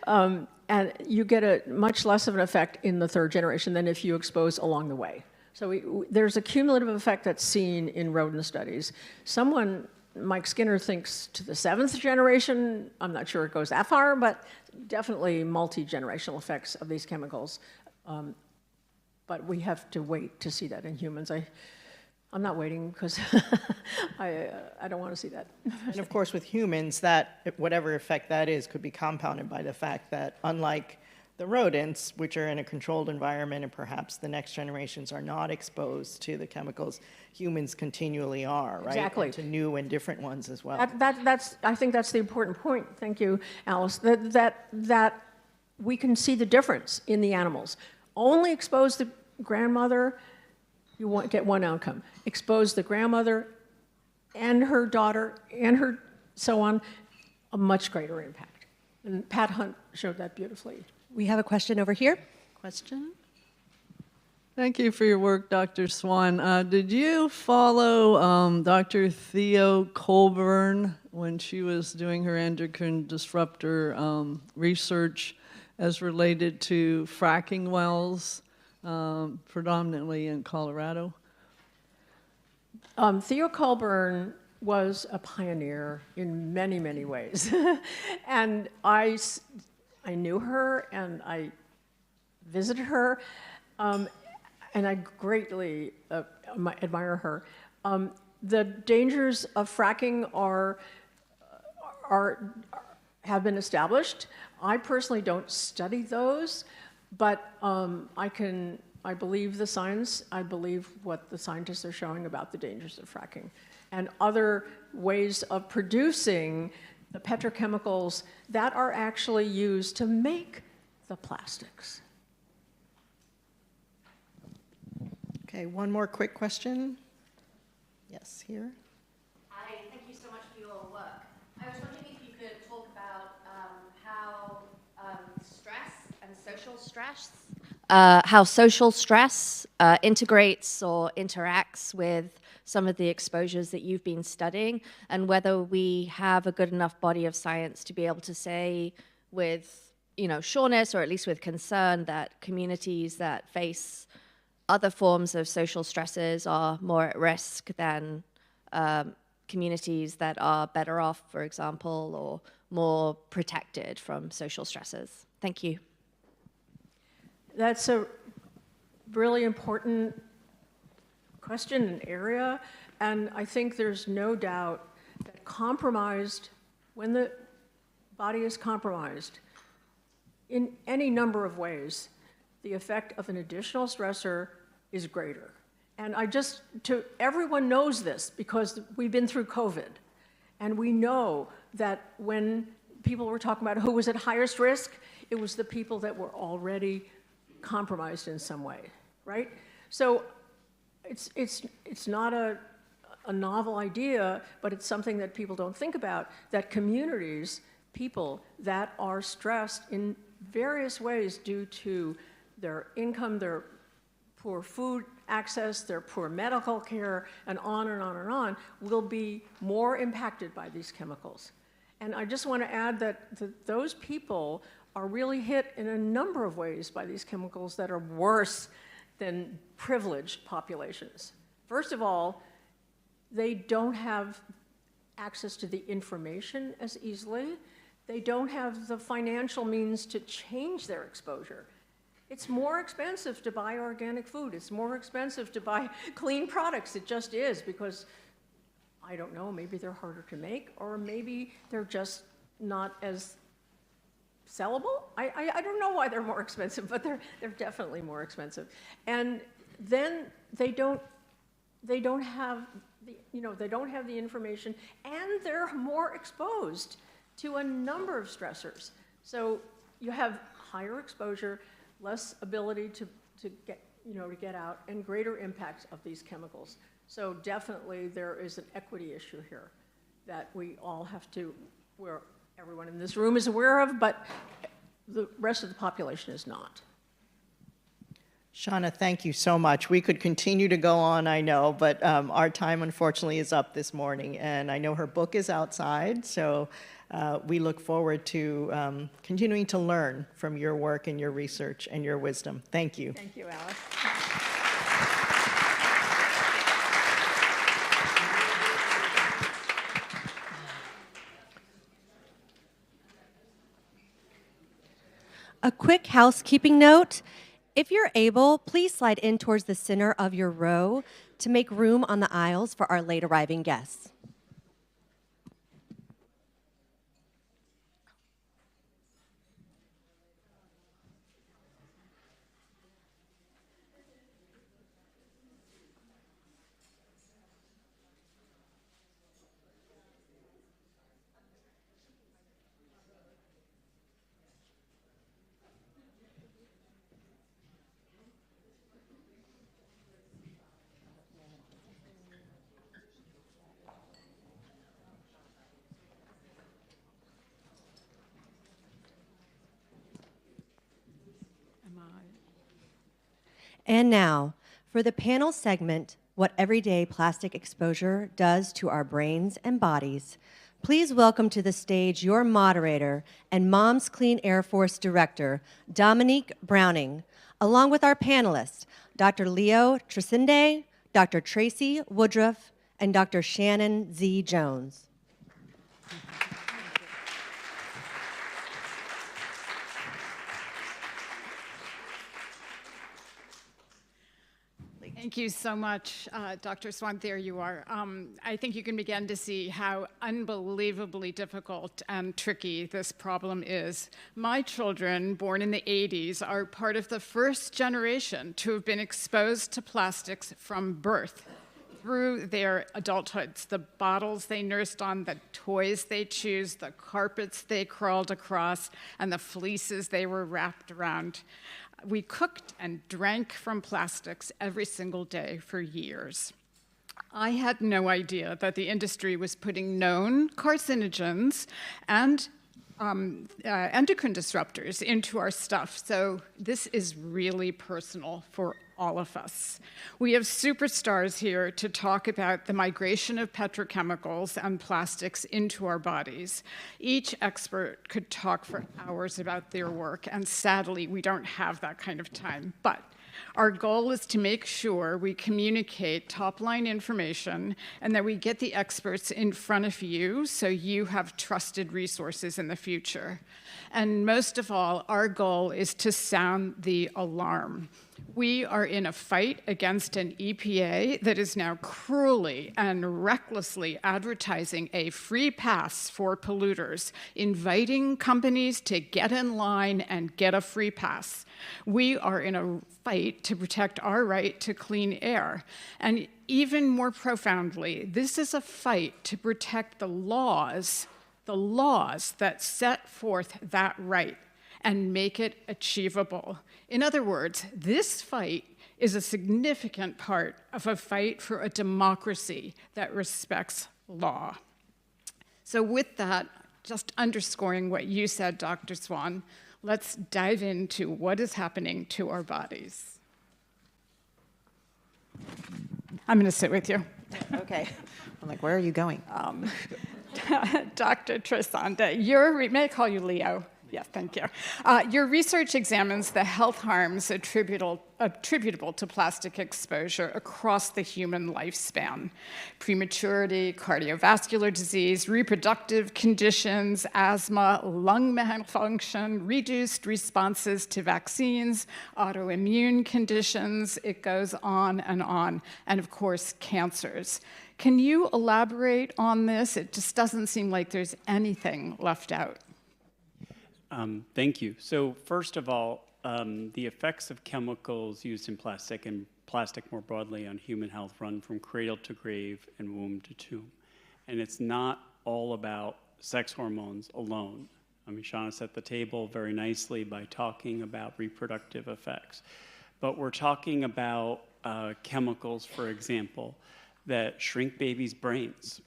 [SPEAKER 6] and you get a much less of an effect in the 3rd generation than if you expose along the way. So there's a cumulative effect that's seen in rodent studies. Someone, Mike Skinner thinks to the 7th generation, I'm not sure it goes that far, but definitely multi-generational effects of these chemicals. But we have to wait to see that in humans. I'm not waiting because I don't want to see that.
[SPEAKER 5] And of course, with humans, that whatever effect that is could be compounded by the fact that unlike the rodents, which are in a controlled environment and perhaps the next generations are not exposed to the chemicals, humans continually are, right?
[SPEAKER 6] Exactly.
[SPEAKER 5] And to new and different ones as well.
[SPEAKER 6] I think that's the important point. Thank you, Alice. That we can see the difference in the animals. Only expose the grandmother, you won't get one outcome. Expose the grandmother and her daughter and her so on, a much greater impact. And Pat Hunt showed that beautifully.
[SPEAKER 1] We have a question over here.
[SPEAKER 5] Question?
[SPEAKER 8] Thank you for your work, Dr. Swan. Did you follow Dr. Theo Colburn when she was doing her endocrine disruptor research as related to fracking wells, predominantly in Colorado?
[SPEAKER 6] Theo Colburn was a pioneer in many, many ways. And I knew her and I visited her, and I greatly admire her. The dangers of fracking have been established. I personally don't study those, but I believe the science. I believe what the scientists are showing about the dangers of fracking and other ways of producing the petrochemicals that are actually used to make the plastics.
[SPEAKER 5] Okay, one more quick question. Yes, here.
[SPEAKER 9] Hi, thank you so much for your work. I was wondering if you could talk about how social stress integrates or interacts with some of the exposures that you've been studying, and whether we have a good enough body of science to be able to say with, sureness, or at least with concern, that communities that face other forms of social stresses are more at risk than communities that are better off, for example, or more protected from social stresses. Thank you.
[SPEAKER 6] That's a really important question and area, and I think there's no doubt that when the body is compromised in any number of ways, the effect of an additional stressor is greater. And everyone knows this because we've been through COVID, and we know that when people were talking about who was at highest risk, it was the people that were already compromised in some way, right? So it's not a novel idea, but it's something that people don't think about, that communities, people that are stressed in various ways due to their income, their poor food access, their poor medical care, and on and on and on, will be more impacted by these chemicals. And I just want to add that those people are really hit in a number of ways by these chemicals that are worse than privileged populations. First of all, they don't have access to the information as easily. They don't have the financial means to change their exposure. It's more expensive to buy organic food. It's more expensive to buy clean products. It just is, because, I don't know, maybe they're harder to make, or maybe they're just not as sellable. I don't know why they're more expensive, but they're definitely more expensive. And then they don't have the information, and they're more exposed to a number of stressors. So you have higher exposure, less ability to get out, and greater impacts of these chemicals. So definitely there is an equity issue here that we all have to, where everyone in this room is aware of, but the rest of the population is not.
[SPEAKER 5] Shanna, thank you so much. We could continue to go on, I know, but our time, unfortunately, is up this morning. And I know her book is outside, so we look forward to continuing to learn from your work and your research and your wisdom. Thank you.
[SPEAKER 6] Thank you, Alice.
[SPEAKER 1] A quick housekeeping note. If you're able, please slide in towards the center of your row to make room on the aisles for our late arriving guests. And now, for the panel segment, What Everyday Plastic Exposure Does to Our Brains and Bodies, please welcome to the stage your moderator and Moms Clean Air Force Director, Dominique Browning, along with our panelists, Dr. Leo Trasande, Dr. Tracey Woodruff, and Dr. Shannon Z. Jones.
[SPEAKER 10] Thank you so much, Dr. Swan. There you are. I think you can begin to see how unbelievably difficult and tricky this problem is. My children, born in the 80s, are part of the first generation to have been exposed to plastics from birth through their adulthoods. The bottles they nursed on, the toys they chewed, the carpets they crawled across, and the fleeces they were wrapped around. We cooked and drank from plastics every single day for years. I had no idea that the industry was putting known carcinogens and endocrine disruptors into our stuff. So this is really personal for all of us. We have superstars here to talk about the migration of petrochemicals and plastics into our bodies. Each expert could talk for hours about their work, and sadly, we don't have that kind of time. But our goal is to make sure we communicate top-line information and that we get the experts in front of you so you have trusted resources in the future. And most of all, our goal is to sound the alarm. We are in a fight against an EPA that is now cruelly and recklessly advertising a free pass for polluters, inviting companies to get in line and get a free pass. We are in a fight to protect our right to clean air. And even more profoundly, this is a fight to protect the laws that set forth that right and make it achievable. In other words, this fight is a significant part of a fight for a democracy that respects law. So with that, just underscoring what you said, Dr. Swan, let's dive into what is happening to our bodies. I'm going to sit with you.
[SPEAKER 11] Okay. I'm like, where are you going?
[SPEAKER 10] Dr. Trasande, may I call you Leo? Yes, thank you. Your research examines the health harms attributable to plastic exposure across the human lifespan. Prematurity, cardiovascular disease, reproductive conditions, asthma, lung malfunction, reduced responses to vaccines, autoimmune conditions, it goes on, and of course, cancers. Can you elaborate on this? It just doesn't seem like there's anything left out.
[SPEAKER 12] Thank you. So first of all, the effects of chemicals used in plastic and plastic more broadly on human health run from cradle to grave and womb to tomb. And it's not all about sex hormones alone. I mean, Shanna set the table very nicely by talking about reproductive effects. But we're talking about chemicals, for example, that shrink babies' brains.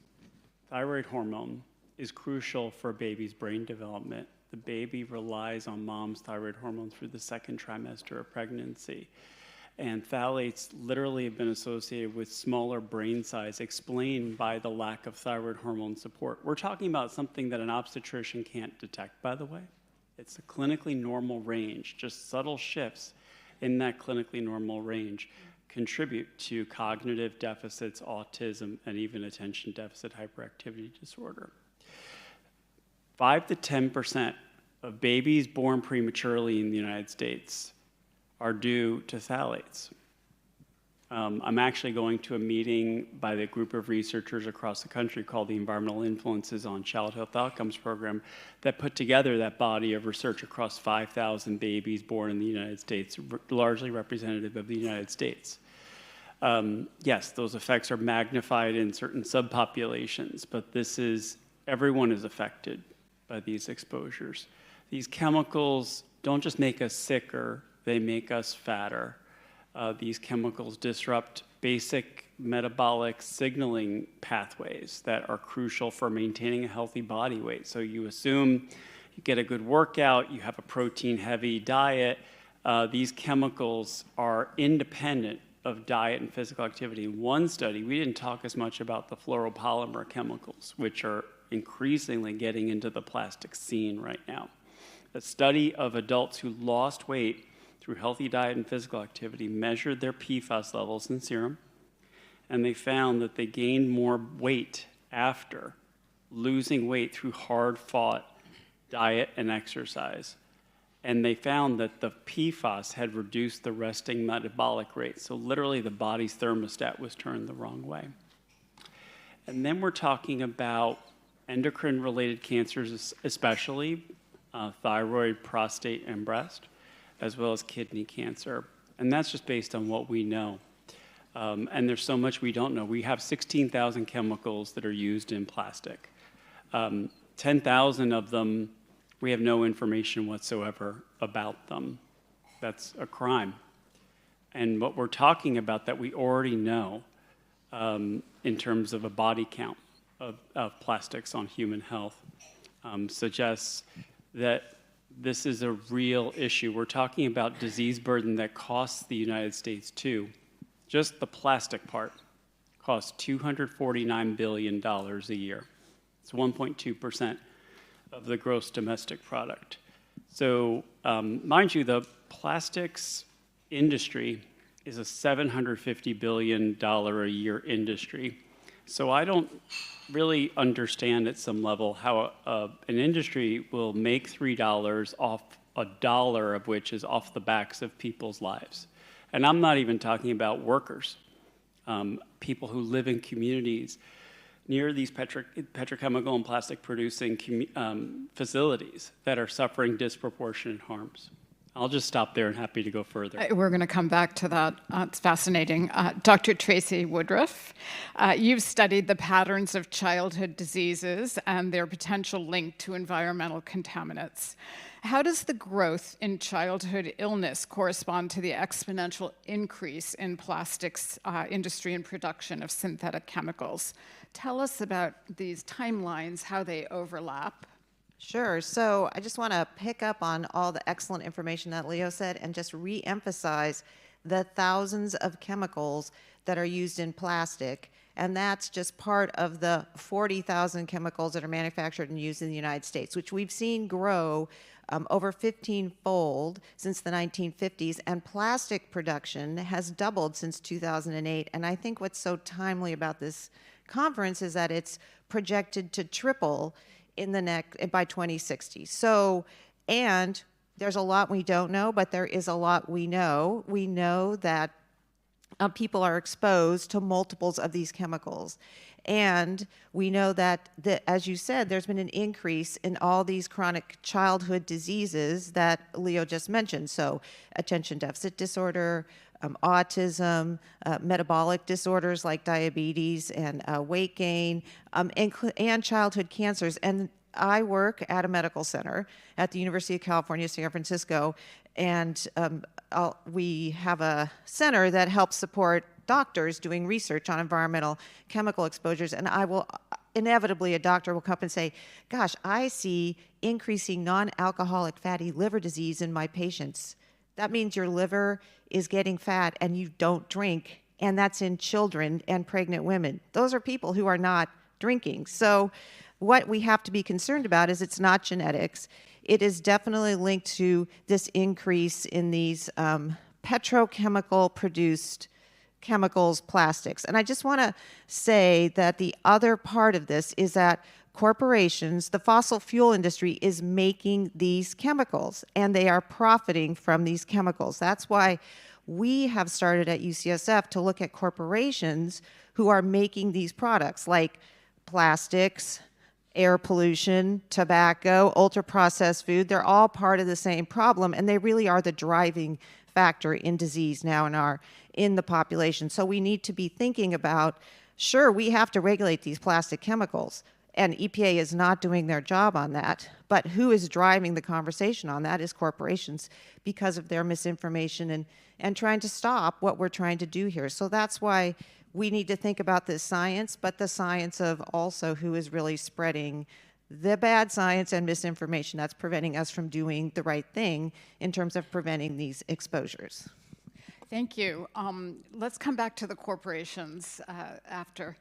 [SPEAKER 12] Thyroid hormone is crucial for a baby's brain development. The baby relies on mom's thyroid hormone through the second trimester of pregnancy. And phthalates literally have been associated with smaller brain size, explained by the lack of thyroid hormone support. We're talking about something that an obstetrician can't detect, by the way. It's a clinically normal range. Just subtle shifts in that clinically normal range contribute to cognitive deficits, autism, and even attention deficit hyperactivity disorder. 5 to 10% of babies born prematurely in the United States are due to phthalates. I'm actually going to a meeting by the group of researchers across the country called the Environmental Influences on Child Health Outcomes Program that put together that body of research across 5,000 babies born in the United States, largely representative of the United States. Yes, those effects are magnified in certain subpopulations, but everyone is affected by these exposures. These chemicals don't just make us sicker, they make us fatter. These chemicals disrupt basic metabolic signaling pathways that are crucial for maintaining a healthy body weight. So you assume you get a good workout, you have a protein-heavy diet. These chemicals are independent of diet and physical activity. In one study, we didn't talk as much about the fluoropolymer chemicals, which are increasingly getting into the plastic scene right now. A study of adults who lost weight through healthy diet and physical activity measured their PFAS levels in serum, and they found that they gained more weight after losing weight through hard-fought diet and exercise. And they found that the PFAS had reduced the resting metabolic rate. So literally the body's thermostat was turned the wrong way. And then we're talking about endocrine-related cancers, especially thyroid, prostate, and breast, as well as kidney cancer. And that's just based on what we know. And there's so much we don't know. We have 16,000 chemicals that are used in plastic. 10,000 of them, we have no information whatsoever about them. That's a crime. And what we're talking about that we already know in terms of a body count of plastics on human health suggests that this is a real issue. We're talking about disease burden that costs the United States too. Just the plastic part costs $249 billion a year. It's 1.2% of the gross domestic product. So mind you, the plastics industry is a $750 billion a year industry. So I don't really understand at some level how an industry will make $3 off $1 of which is off the backs of people's lives. And I'm not even talking about workers, people who live in communities near these petrochemical and plastic producing facilities that are suffering disproportionate harms. I'll just stop there and happy to go further.
[SPEAKER 10] We're going to come back to that. It's fascinating. Dr. Tracey Woodruff, you've studied the patterns of childhood diseases and their potential link to environmental contaminants. How does the growth in childhood illness correspond to the exponential increase in plastics industry and production of synthetic chemicals? Tell us about these timelines, how they overlap.
[SPEAKER 11] Sure. So I just want to pick up on all the excellent information that Leo said and just re-emphasize the thousands of chemicals that are used in plastic. And that's just part of the 40,000 chemicals that are manufactured and used in the United States, which we've seen grow over 15-fold since the 1950s. And plastic production has doubled since 2008. And I think what's so timely about this conference is that it's projected to triple by 2060. So, and there's a lot we don't know, but there is a lot we know. We know that people are exposed to multiples of these chemicals. And we know that, as you said, there's been an increase in all these chronic childhood diseases that Leo just mentioned. So attention deficit disorder, autism, metabolic disorders like diabetes and weight gain, and childhood cancers. And I work at a medical center at the University of California, San Francisco, and we have a center that helps support doctors doing research on environmental chemical exposures. And inevitably, a doctor will come up and say, gosh, I see increasing non-alcoholic fatty liver disease in my patients. That means your liver is getting fat and you don't drink, and that's in children and pregnant women. Those are people who are not drinking. So what we have to be concerned about is it's not genetics. It is definitely linked to this increase in these petrochemical produced chemicals, plastics. And I just want to say that the other part of this is that corporations, the fossil fuel industry is making these chemicals, and they are profiting from these chemicals. That's why we have started at UCSF to look at corporations who are making these products like plastics, air pollution, tobacco, ultra-processed food. They're all part of the same problem, and they really are the driving factor in disease now in the population. So we need to be thinking about, sure, we have to regulate these plastic chemicals, and EPA is not doing their job on that, but who is driving the conversation on that is corporations because of their misinformation and trying to stop what we're trying to do here. So that's why we need to think about this science, but the science of also who is really spreading the bad science and misinformation that's preventing us from doing the right thing in terms of preventing these exposures.
[SPEAKER 10] Thank you. Let's come back to the corporations after.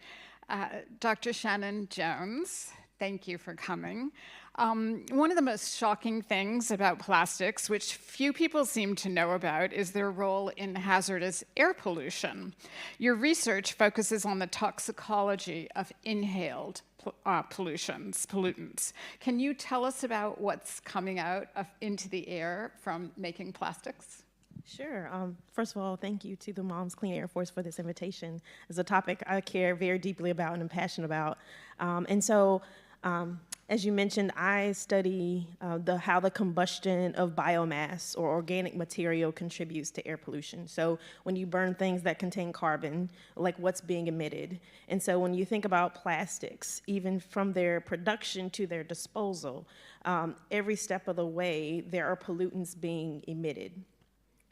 [SPEAKER 10] Dr. Shannon Jones, thank you for coming. One of the most shocking things about plastics, which few people seem to know about, is their role in hazardous air pollution. Your research focuses on the toxicology of inhaled pollutants. Can you tell us about what's coming out into the air from making plastics?
[SPEAKER 13] Sure. First of all, thank you to the Moms Clean Air Force for this invitation. It's a topic I care very deeply about and am passionate about. As you mentioned, I study how the combustion of biomass or organic material contributes to air pollution. So when you burn things that contain carbon, like what's being emitted. And so when you think about plastics, even from their production to their disposal, every step of the way, there are pollutants being emitted.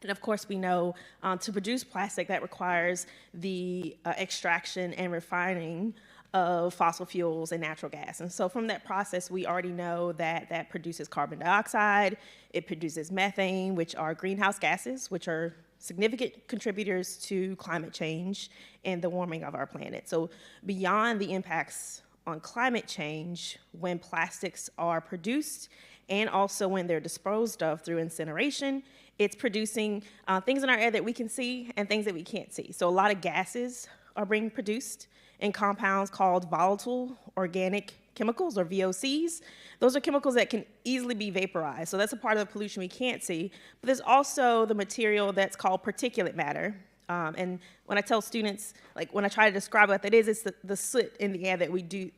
[SPEAKER 13] And of course, we know to produce plastic, that requires the extraction and refining of fossil fuels and natural gas. And so from that process, we already know that that produces carbon dioxide, it produces methane, which are greenhouse gases, which are significant contributors to climate change and the warming of our planet. So beyond the impacts on climate change, when plastics are produced and also when they're disposed of through incineration, it's producing things in our air that we can see and things that we can't see. So a lot of gases are being produced in compounds called volatile organic chemicals, or VOCs. Those are chemicals that can easily be vaporized. So that's a part of the pollution we can't see. But there's also the material that's called particulate matter. And when I tell students, like when I try to describe what that is, it's the soot in the air that we do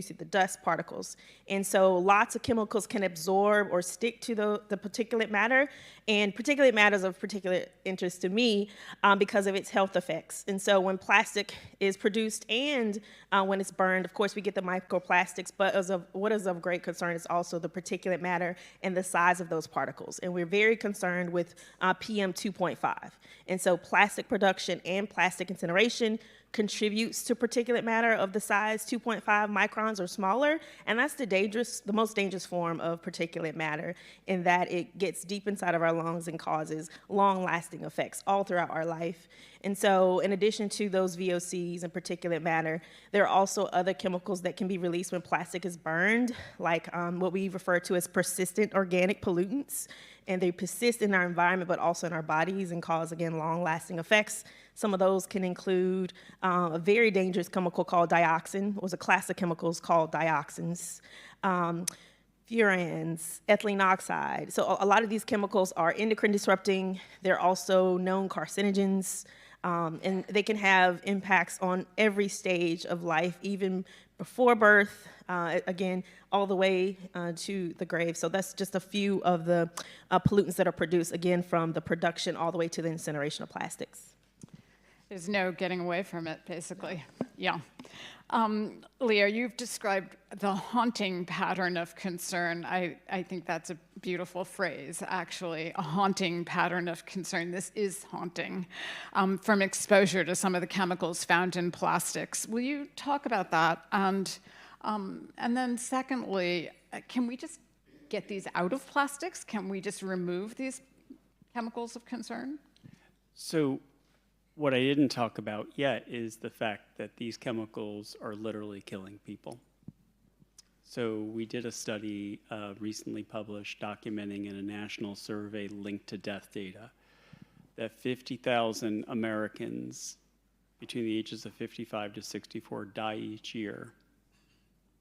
[SPEAKER 13] see, the dust particles. And so lots of chemicals can absorb or stick to the particulate matter. And particulate matter is of particular interest to me because of its health effects. And so when plastic is produced and when it's burned, of course, we get the microplastics, but what is of great concern is also the particulate matter and the size of those particles. And we're very concerned with PM 2.5. And so plastic production and plastic incineration contributes to particulate matter of the size 2.5 microns or smaller, and that's the most dangerous form of particulate matter in that it gets deep inside of our lungs and causes long-lasting effects all throughout our life. And so in addition to those VOCs and particulate matter, there are also other chemicals that can be released when plastic is burned, like what we refer to as persistent organic pollutants, and they persist in our environment but also in our bodies and cause, again, long-lasting effects. Some of those can include a very dangerous chemical called dioxin. It was a class of chemicals called dioxins, furans, ethylene oxide. So a lot of these chemicals are endocrine disrupting. They're also known carcinogens, and they can have impacts on every stage of life, even before birth, again, all the way to the grave. So that's just a few of the pollutants that are produced, again, from the production all the way to the incineration of plastics.
[SPEAKER 10] There's no getting away from it, basically. Yeah. Leo, you've described the haunting pattern of concern. I think that's a beautiful phrase, actually, a haunting pattern of concern. This is haunting from exposure to some of the chemicals found in plastics. Will you talk about that? And then secondly, can we just get these out of plastics? Can we just remove these chemicals of concern?
[SPEAKER 12] So what I didn't talk about yet is the fact that these chemicals are literally killing people. So we did a study recently published documenting in a national survey linked to death data that 50,000 Americans between the ages of 55 to 64 die each year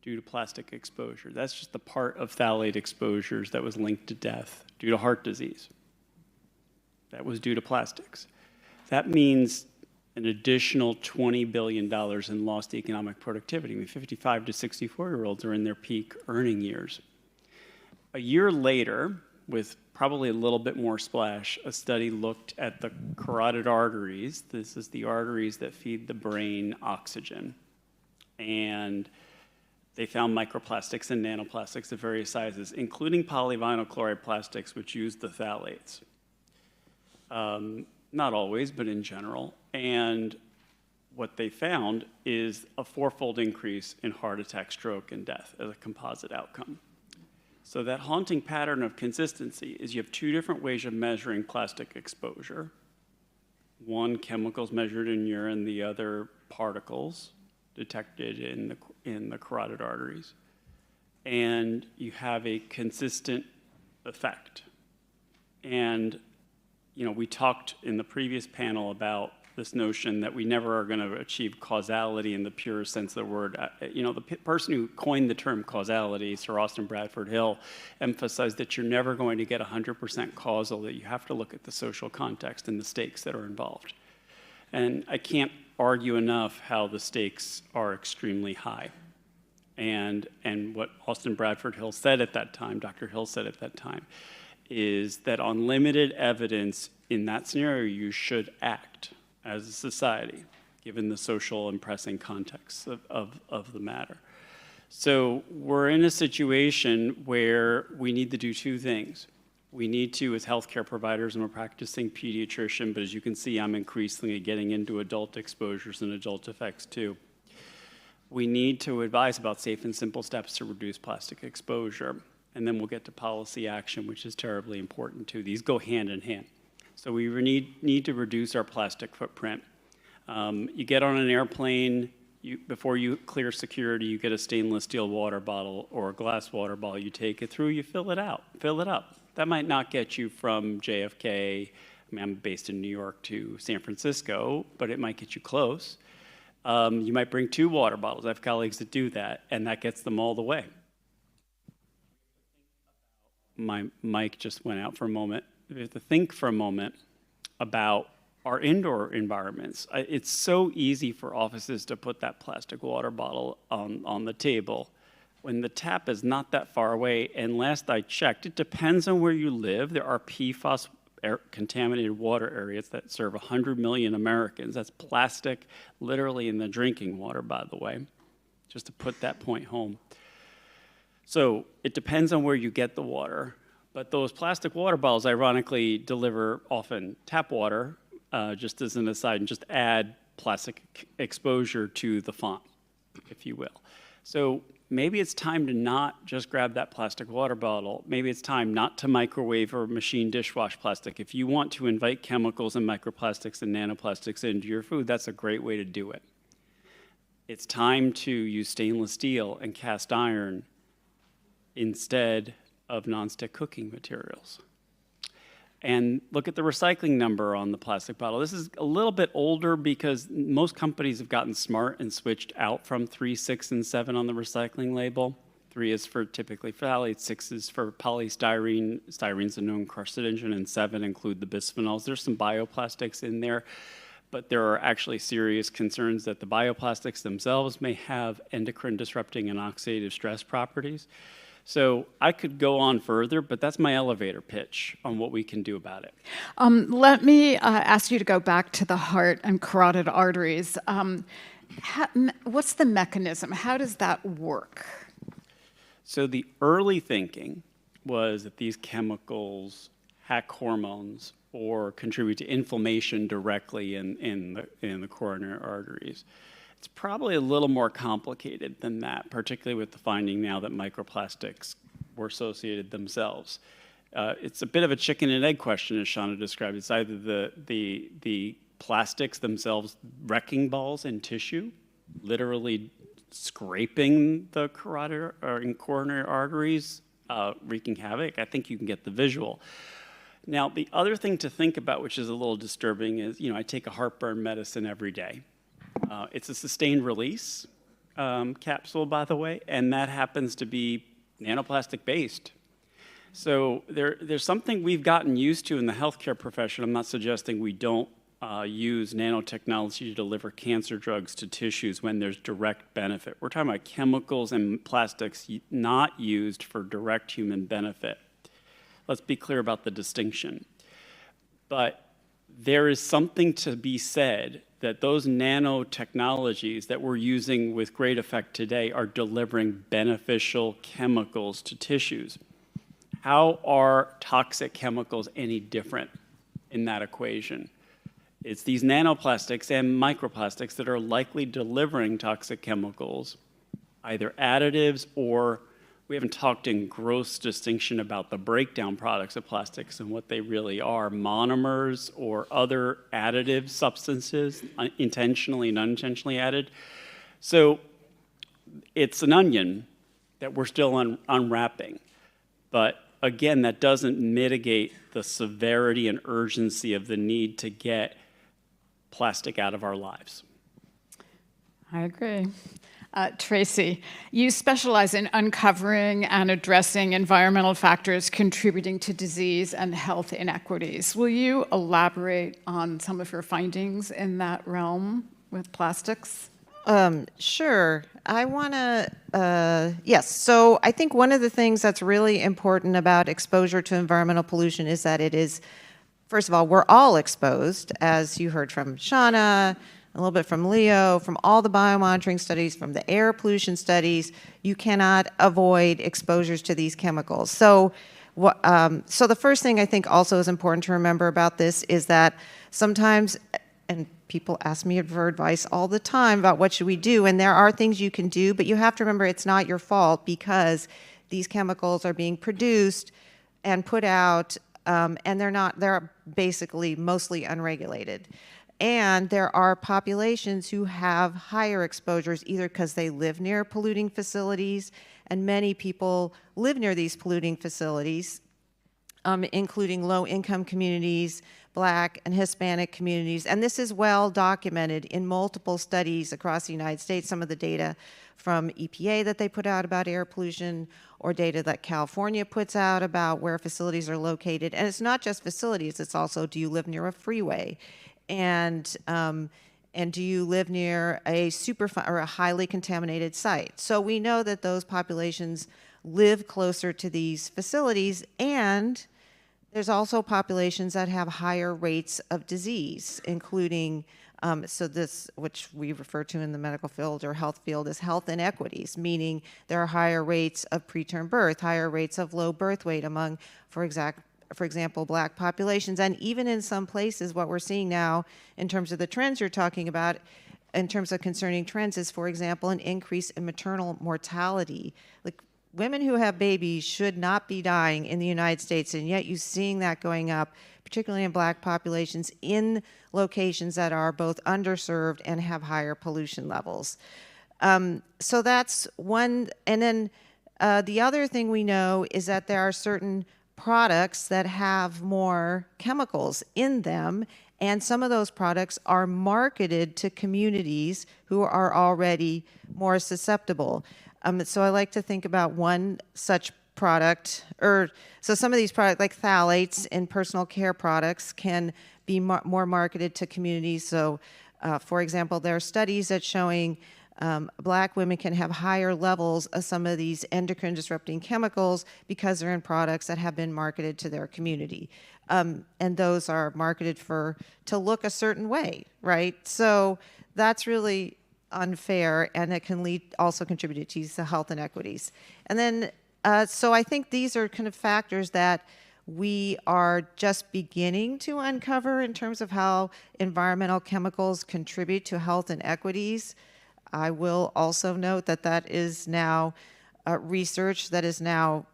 [SPEAKER 12] due to plastic exposure. That's just the part of phthalate exposures that was linked to death due to heart disease. That was due to plastics. That means an additional $20 billion in lost economic productivity. I mean, 55 to 64-year-olds are in their peak earning years. A year later, with probably a little bit more splash, a study looked at the carotid arteries. This is the arteries that feed the brain oxygen. And they found microplastics and nanoplastics of various sizes, including polyvinyl chloride plastics, which use the phthalates. Not always, but in general. And what they found is a 4-fold increase in heart attack, stroke, and death as a composite outcome. So that haunting pattern of consistency is you have two different ways of measuring plastic exposure. One, chemicals measured in urine, the other, particles detected in the carotid arteries. And you have a consistent effect. And we talked in the previous panel about this notion that we never are going to achieve causality in the pure sense of the word. The person who coined the term causality, Sir Austin Bradford Hill, emphasized that you're never going to get 100% causal, that you have to look at the social context and the stakes that are involved. And I can't argue enough how the stakes are extremely high. And what Austin Bradford Hill said at that time, Dr. Hill said at that time, is that on limited evidence in that scenario, you should act as a society, given the social and pressing context of the matter. So we're in a situation where we need to do two things. We need to, as healthcare providers, I'm a practicing pediatrician, but as you can see, I'm increasingly getting into adult exposures and adult effects too. We need to advise about safe and simple steps to reduce plastic exposure. And then we'll get to policy action, which is terribly important too. These go hand in hand. So we need to reduce our plastic footprint. You get on an airplane, before you clear security, you get a stainless steel water bottle or a glass water bottle. You take it through, you fill it up. That might not get you from JFK, I'm based in New York, to San Francisco, but it might get you close. You might bring 2 water bottles. I have colleagues that do that, and that gets them all the way. My mic just went out for a moment. We have to think for a moment about our indoor environments. It's so easy for offices to put that plastic water bottle on the table when the tap is not that far away. And last I checked, it depends on where you live. There are PFAS contaminated water areas that serve 100 million Americans. That's plastic literally in the drinking water, by the way, just to put that point home. So it depends on where you get the water, but those plastic water bottles ironically deliver often tap water, just as an aside, and just add plastic exposure to the font, if you will. So maybe it's time to not just grab that plastic water bottle. Maybe it's time not to microwave or machine dishwash plastic. If you want to invite chemicals and microplastics and nanoplastics into your food, that's a great way to do it. It's time to use stainless steel and cast iron instead of nonstick cooking materials. And look at the recycling number on the plastic bottle. This is a little bit older because most companies have gotten smart and switched out from 3, 6, and 7 on the recycling label. 3 is for typically phthalates, 6 is for polystyrene. Styrene's a known carcinogen, and 7 include the bisphenols. There's some bioplastics in there, but there are actually serious concerns that the bioplastics themselves may have endocrine disrupting and oxidative stress properties. So I could go on further, but that's my elevator pitch on what we can do about it.
[SPEAKER 10] Let me ask you to go back to the heart and carotid arteries. What's the mechanism? How does that work?
[SPEAKER 12] So the early thinking was that these chemicals hack hormones or contribute to inflammation directly in the coronary arteries. It's probably a little more complicated than that, particularly with the finding now that microplastics were associated themselves. It's a bit of a chicken and egg question, as Shanna described. It's either the plastics themselves wrecking balls in tissue, literally scraping the carotid or coronary arteries, wreaking havoc. I think you can get the visual. Now, the other thing to think about, which is a little disturbing, is I take a heartburn medicine every day. It's a sustained release. capsule, by the way, and that happens to be nanoplastic based. So there's something we've gotten used to in the healthcare profession. I'm not suggesting we don't use nanotechnology to deliver cancer drugs to tissues when there's direct benefit. We're talking about chemicals and plastics not used for direct human benefit. Let's be clear about the distinction. But there is something to be said that those nanotechnologies that we're using with great effect today are delivering beneficial chemicals to tissues. How are toxic chemicals any different in that equation? It's these nanoplastics and microplastics that are likely delivering toxic chemicals, either additives or, we haven't talked in gross distinction about the breakdown products of plastics and what they really are, monomers or other additive substances, intentionally and unintentionally added. So it's an onion that we're still unwrapping. But again, that doesn't mitigate the severity and urgency of the need to get plastic out of our lives.
[SPEAKER 10] I agree. Tracey, you specialize in uncovering and addressing environmental factors contributing to disease and health inequities. Will you elaborate on some of your findings in that realm with plastics?
[SPEAKER 11] Sure. I want to, yes. So I think one of the things that's really important about exposure to environmental pollution is that it is, first of all, we're all exposed, as you heard from Shanna, a little bit from Leo, from all the biomonitoring studies, from the air pollution studies. You cannot avoid exposures to these chemicals. So the first thing I think also is important to remember about this is that sometimes, and people ask me for advice all the time about what should we do, and there are things you can do, but you have to remember it's not your fault because these chemicals are being produced and put out, and they're basically mostly unregulated. And there are populations who have higher exposures either because they live near polluting facilities, and many people live near these polluting facilities, including low-income communities, Black and Hispanic communities. And this is well documented in multiple studies across the United States, some of the data from EPA that they put out about air pollution or data that California puts out about where facilities are located. And it's not just facilities, it's also, do you live near a freeway? And do you live near a or a highly contaminated site? So we know that those populations live closer to these facilities, and there's also populations that have higher rates of disease, including, so this, which we refer to in the medical field or health field as health inequities, meaning there are higher rates of preterm birth, higher rates of low birth weight among, for example, Black populations. And even in some places, what we're seeing now in terms of the trends you're talking about, in terms of concerning trends, is, for example, an increase in maternal mortality. Like, women who have babies should not be dying in the United States, and yet you're seeing that going up, particularly in Black populations, in locations that are both underserved and have higher pollution levels. So that's one. And then the other thing we know is that there are certain products that have more chemicals in them, and some of those products are marketed to communities who are already more susceptible. So I like to think about one such product, so some of these products like phthalates in personal care products can be more marketed to communities. So for example, there are studies that showing Black women can have higher levels of some of these endocrine disrupting chemicals because they're in products that have been marketed to their community. And those are marketed to look a certain way, right? So that's really unfair, and it can also contribute to the health inequities. And then, so I think these are kind of factors that we are just beginning to uncover in terms of how environmental chemicals contribute to health inequities. I will also note that that is now research that is now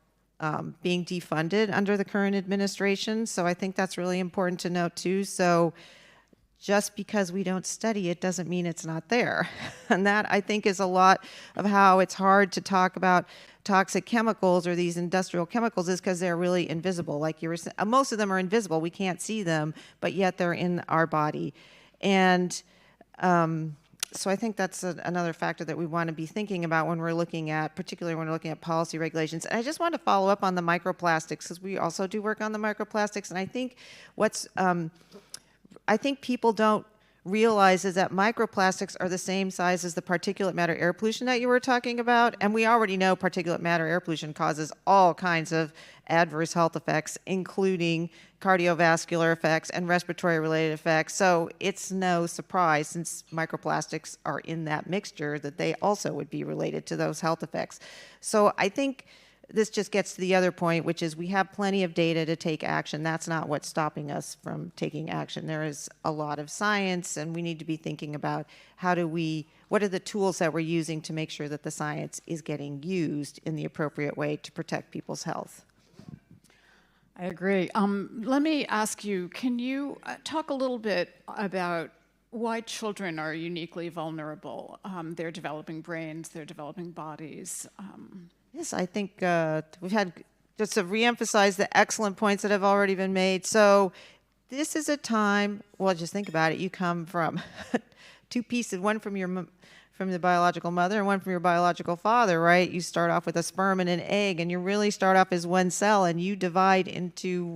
[SPEAKER 11] being defunded under the current administration. So I think that's really important to note too. So just because we don't study it doesn't mean it's not there. And that, I think, is a lot of how it's hard to talk about toxic chemicals or these industrial chemicals, is because they're really invisible. Like you were saying, most of them are invisible. We can't see them, but yet they're in our body. And so I think that's another factor that we want to be thinking about when we're looking at, particularly when we're looking at policy regulations. And I just want to follow up on the microplastics, because we also do work on the microplastics. And I think I think people don't realize is that microplastics are the same size as the particulate matter air pollution that you were talking about. And we already know particulate matter air pollution causes all kinds of adverse health effects, including cardiovascular effects and respiratory related effects. So it's no surprise, since microplastics are in that mixture, that they also would be related to those health effects. So I think this just gets to the other point, which is we have plenty of data to take action. That's not what's stopping us from taking action. There is a lot of science, and we need to be thinking about what are the tools that we're using to make sure that the science is getting used in the appropriate way to protect people's health.
[SPEAKER 10] I agree. Let me ask you, can you talk a little bit about why children are uniquely vulnerable? They're developing brains, they're developing bodies.
[SPEAKER 11] Yes, I think we've had, just to reemphasize the excellent points that have already been made. So this is a time, well, just think about it. You come from two pieces, one from the biological mother and one from your biological father, right? You start off with a sperm and an egg, and you really start off as one cell, and you divide into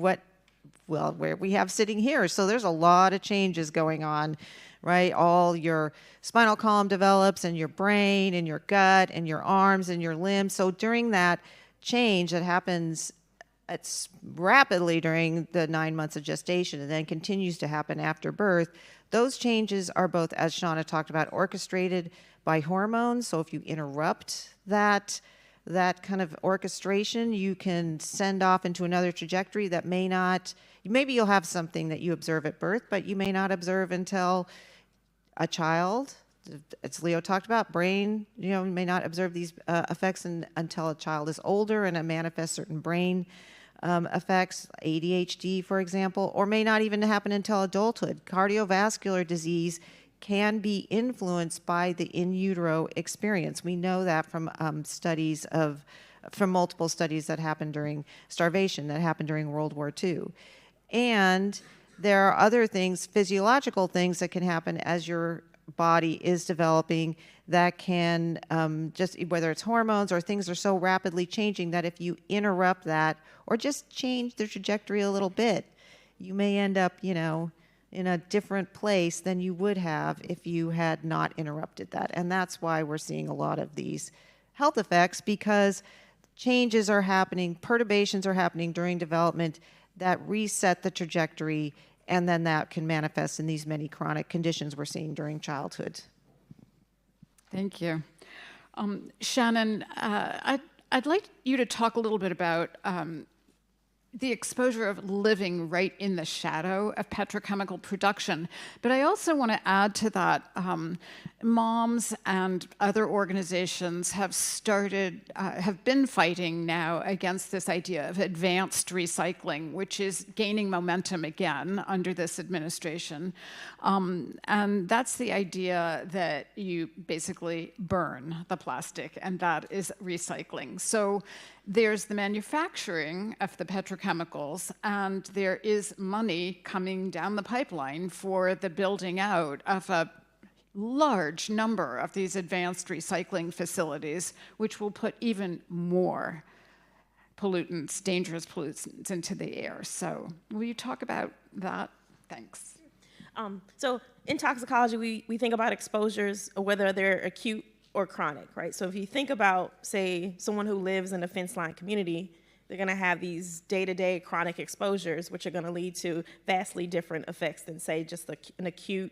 [SPEAKER 11] where we have sitting here. So there's a lot of changes going on, right? All your spinal column develops, and your brain, and your gut, and your arms, and your limbs. So during that change that happens rapidly during the 9 months of gestation and then continues to happen after birth, those changes are both, as Shanna talked about, orchestrated by hormones. So if you interrupt that kind of orchestration, you can send off into another trajectory that maybe you'll have something that you observe at birth, but you may not observe until a child, as Leo talked about, brain, may not observe these effects until a child is older and it manifests certain brain effects, ADHD, for example, or may not even happen until adulthood. Cardiovascular disease can be influenced by the in utero experience. We know that from multiple studies that happened during starvation, that happened during World War II. And there are other things, physiological things that can happen as your body is developing that can just, whether it's hormones or things are so rapidly changing that if you interrupt that or just change the trajectory a little bit, you may end up, in a different place than you would have if you had not interrupted that. And that's why we're seeing a lot of these health effects, because changes are happening, perturbations are happening during development that reset the trajectory, and then that can manifest in these many chronic conditions we're seeing during childhood.
[SPEAKER 10] Thank you. Shannon, I'd like you to talk a little bit about the exposure of living right in the shadow of petrochemical production. But I also want to add to that, moms and other organizations have been fighting now against this idea of advanced recycling, which is gaining momentum again under this administration. And that's the idea that you basically burn the plastic, and that is recycling. So there's the manufacturing of the petrochemicals, and there is money coming down the pipeline for the building out of a large number of these advanced recycling facilities, which will put even more pollutants, dangerous pollutants, into the air. So will you talk about that? Thanks.
[SPEAKER 13] So in toxicology, we think about exposures, whether they're acute or chronic, right? So if you think about, say, someone who lives in a fence line community, they're gonna have these day-to-day chronic exposures, which are gonna lead to vastly different effects than, say, just an acute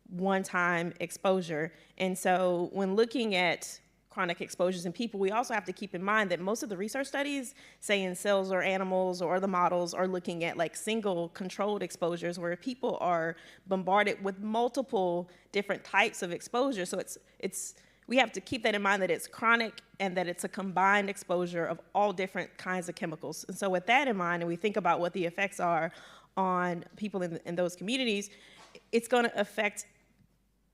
[SPEAKER 13] one-time exposure. And so when looking at chronic exposures in people, we also have to keep in mind that most of the research studies, say in cells or animals or the models, are looking at like single controlled exposures where people are bombarded with multiple different types of exposure. So we have to keep that in mind, that it's chronic and that it's a combined exposure of all different kinds of chemicals. And so with that in mind, and we think about what the effects are on people in those communities, it's going to affect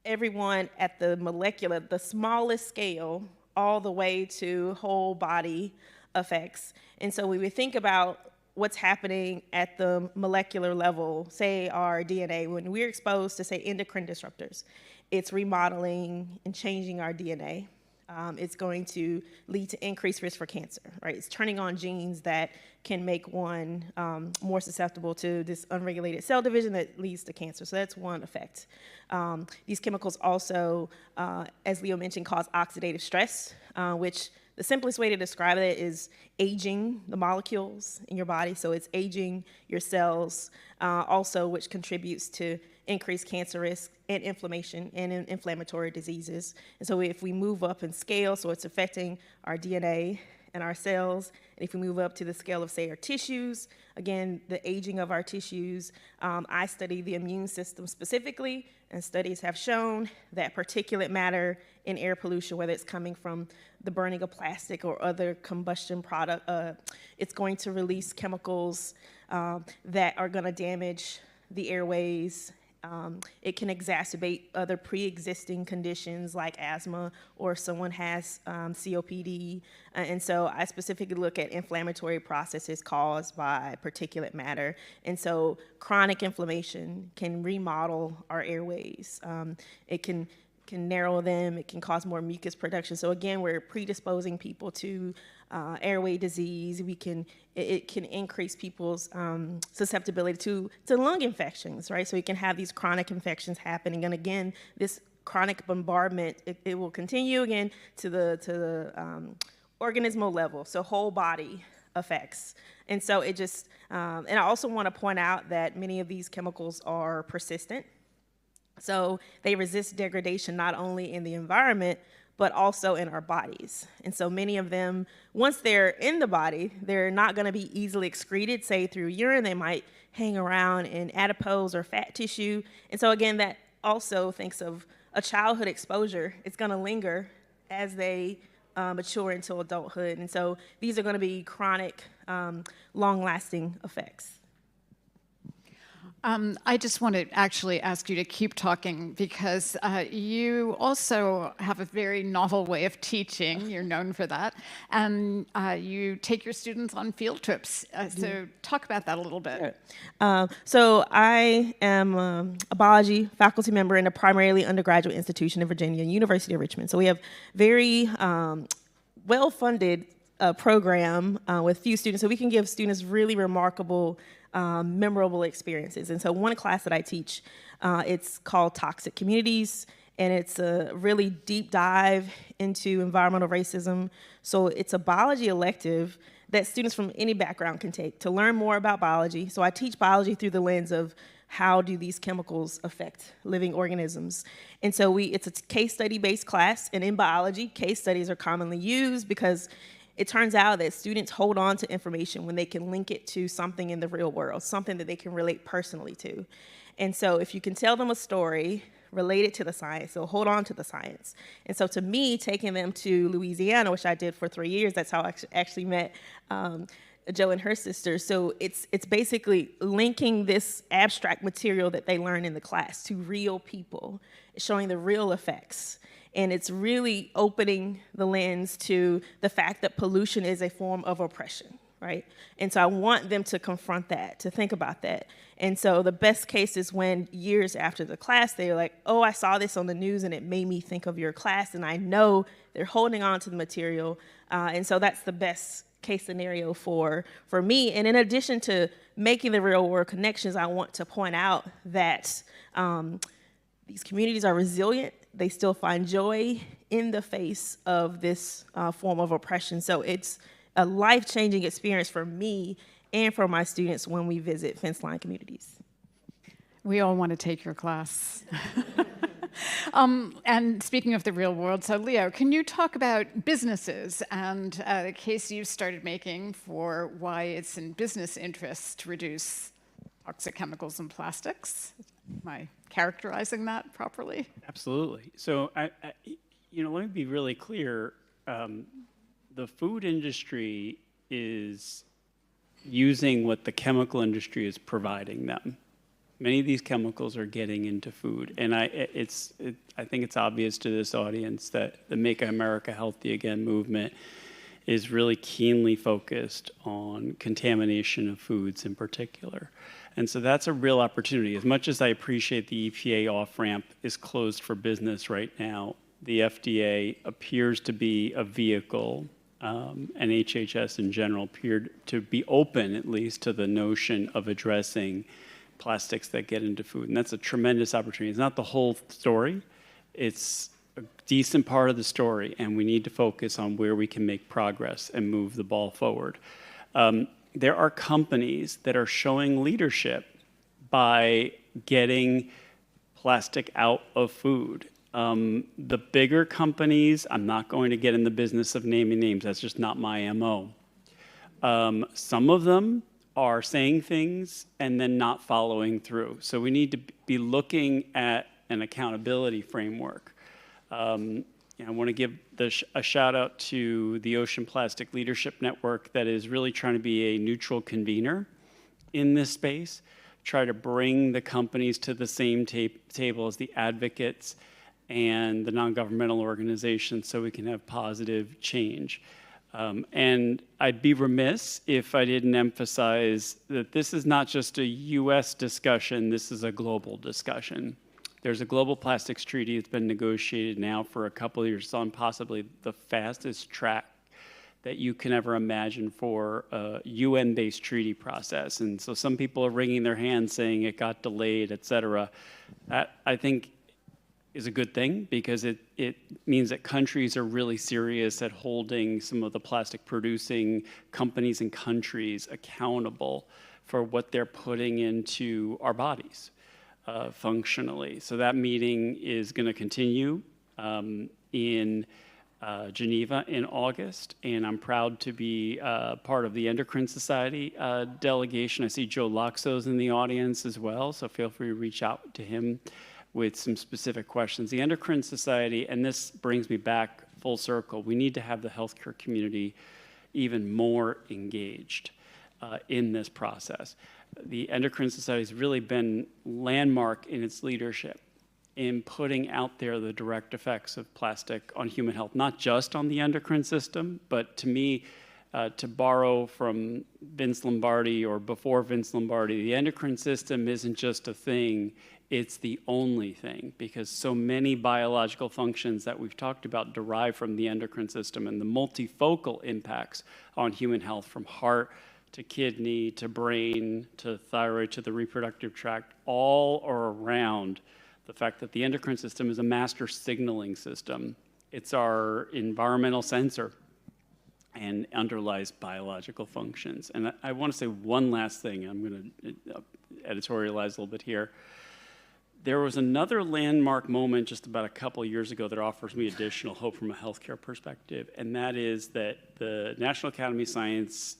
[SPEAKER 13] everyone at the molecular, the smallest scale, all the way to whole body effects. And so when we think about what's happening at the molecular level, say our DNA, when we're exposed to, say, endocrine disruptors, it's remodeling and changing our DNA. It's going to lead to increased risk for cancer, right? It's turning on genes that can make one more susceptible to this unregulated cell division that leads to cancer. So that's one effect. These chemicals also, as Leo mentioned, cause oxidative stress, which the simplest way to describe it is aging the molecules in your body. So it's aging your cells, also which contributes to increased cancer risk and inflammation and inflammatory diseases. And so if we move up in scale, so it's affecting our DNA and our cells, and if we move up to the scale of, say, our tissues, again, the aging of our tissues, I study the immune system specifically, and studies have shown that particulate matter in air pollution, whether it's coming from the burning of plastic or other combustion product, it's going to release chemicals that are going to damage the airways. It can exacerbate other pre-existing conditions like asthma, or if someone has COPD. And so I specifically look at inflammatory processes caused by particulate matter. And so chronic inflammation can remodel our airways. It can narrow them, it can cause more mucus production. So again, we're predisposing people to airway disease. It can increase people's susceptibility to lung infections, right? So you can have these chronic infections happening. And again, this chronic bombardment, it will continue again to the organismal level, so whole body effects. And so it just, and I also want to point out that many of these chemicals are persistent. So they resist degradation not only in the environment, but also in our bodies. And so many of them, once they're in the body, they're not going to be easily excreted, say through urine. They might hang around in adipose or fat tissue. And so again, that also thinks of a childhood exposure. It's going to linger as they mature into adulthood. And so these are going to be chronic, long-lasting effects.
[SPEAKER 10] I just want to actually ask you to keep talking because you also have a very novel way of teaching. You're known for that. And you take your students on field trips. So talk about that a little bit.
[SPEAKER 13] So I am a biology faculty member in a primarily undergraduate institution in Virginia, University of Richmond. So we have very well-funded program with few students. So we can give students really remarkable memorable experiences. And so one class that I teach, it's called Toxic Communities, and it's a really deep dive into environmental racism. So it's a biology elective that students from any background can take to learn more about biology. So I teach biology through the lens of how do these chemicals affect living organisms. And so it's a case study based class, and in biology, case studies are commonly used because it turns out that students hold on to information when they can link it to something in the real world, something that they can relate personally to. And so if you can tell them a story related to the science, they'll hold on to the science. And so to me, taking them to Louisiana, which I did for 3 years, that's how I actually met Jo and her sister. So it's basically linking this abstract material that they learn in the class to real people, showing the real effects. And it's really opening the lens to the fact that pollution is a form of oppression, right? And so I want them to confront that, to think about that. And so the best case is when years after the class, they're like, oh, I saw this on the news and it made me think of your class. And I know they're holding on to the material. And so that's the best case scenario for me. And in addition to making the real world connections, I want to point out that these communities are resilient. They still find joy in the face of this form of oppression. So it's a life-changing experience for me and for my students when we visit fence line communities.
[SPEAKER 10] We all want to take your class. And speaking of the real world, so Leo, can you talk about businesses and the case you've started making for why it's in business interest to reduce toxic chemicals and plastics? Am I characterizing that properly?
[SPEAKER 12] Absolutely. So, let me be really clear. The food industry is using what the chemical industry is providing them. Many of these chemicals are getting into food, and I think it's obvious to this audience that the Make America Healthy Again movement is really keenly focused on contamination of foods in particular. And so that's a real opportunity. As much as I appreciate the EPA off-ramp is closed for business right now, the FDA appears to be a vehicle, and HHS in general appeared to be open, at least, to the notion of addressing plastics that get into food. And that's a tremendous opportunity. It's not the whole story. It's a decent part of the story, and we need to focus on where we can make progress and move the ball forward. There are companies that are showing leadership by getting plastic out of food. The bigger companies, I'm not going to get in the business of naming names. That's just not my MO. Some of them are saying things and then not following through. So we need to be looking at an accountability framework. I want to give a shout out to the Ocean Plastic Leadership Network that is really trying to be a neutral convener in this space, try to bring the companies to the same table as the advocates and the non-governmental organizations so we can have positive change. And I'd be remiss if I didn't emphasize that this is not just a US discussion, this is a global discussion. There's a global plastics treaty that's been negotiated now for a couple of years on possibly the fastest track that you can ever imagine for a UN-based treaty process. And so some people are wringing their hands saying it got delayed, et cetera. That, I think, is a good thing because it means that countries are really serious at holding some of the plastic producing companies and countries accountable for what they're putting into our bodies functionally. So that meeting is going to continue in Geneva in August, and I'm proud to be part of the Endocrine Society delegation. I see Joe Loxo's in the audience as well, so feel free to reach out to him with some specific questions. The Endocrine Society, and this brings me back full circle, we need to have the healthcare community even more engaged in this process. The Endocrine Society has really been landmark in its leadership in putting out there the direct effects of plastic on human health, not just on the endocrine system, but to me, to borrow from Vince Lombardi or before Vince Lombardi, the endocrine system isn't just a thing, it's the only thing, because so many biological functions that we've talked about derive from the endocrine system, and the multifocal impacts on human health, from heart to kidney to brain to thyroid to the reproductive tract, all are around the fact that the endocrine system is a master signaling system. It's our environmental sensor and underlies biological functions. And I want to say one last thing. I'm going to editorialize a little bit here. There was another landmark moment just about a couple of years ago that offers me additional hope from a healthcare perspective, and that is that the National Academy of Sciences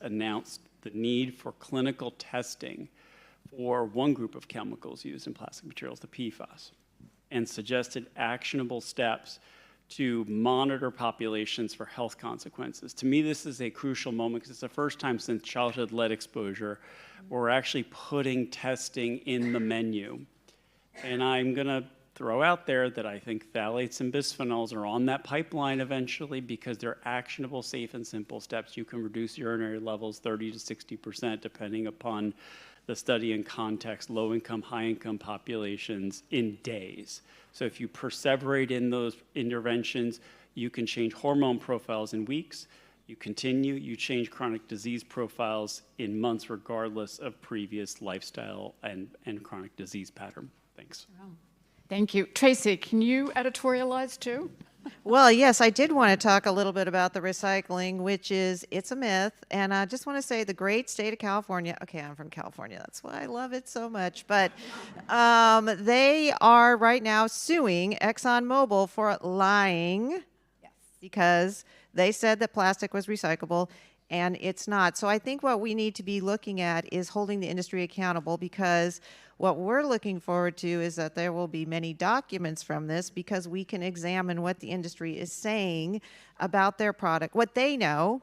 [SPEAKER 12] announced the need for clinical testing for one group of chemicals used in plastic materials, the PFAS, and suggested actionable steps to monitor populations for health consequences. To me, this is a crucial moment because it's the first time since childhood lead exposure where we're actually putting testing in the menu. And I'm going to throw out there that I think phthalates and bisphenols are on that pipeline eventually because they're actionable, safe, and simple steps. You can reduce urinary levels 30 to 60% depending upon the study and context, low-income, high-income populations in days. So if you perseverate in those interventions, you can change hormone profiles in weeks. You continue, you change chronic disease profiles in months regardless of previous lifestyle and chronic disease pattern. Thanks.
[SPEAKER 10] Wow. Thank you. Tracey, can you editorialize too?
[SPEAKER 11] Well, yes, I did want to talk a little bit about the recycling, which is, it's a myth. And I just want to say the great state of California, okay, I'm from California, that's why I love it so much, but they are right now suing ExxonMobil for lying because they said that plastic was recyclable and it's not. So I think what we need to be looking at is holding the industry accountable, because what we're looking forward to is that there will be many documents from this, because we can examine what the industry is saying about their product, what they know,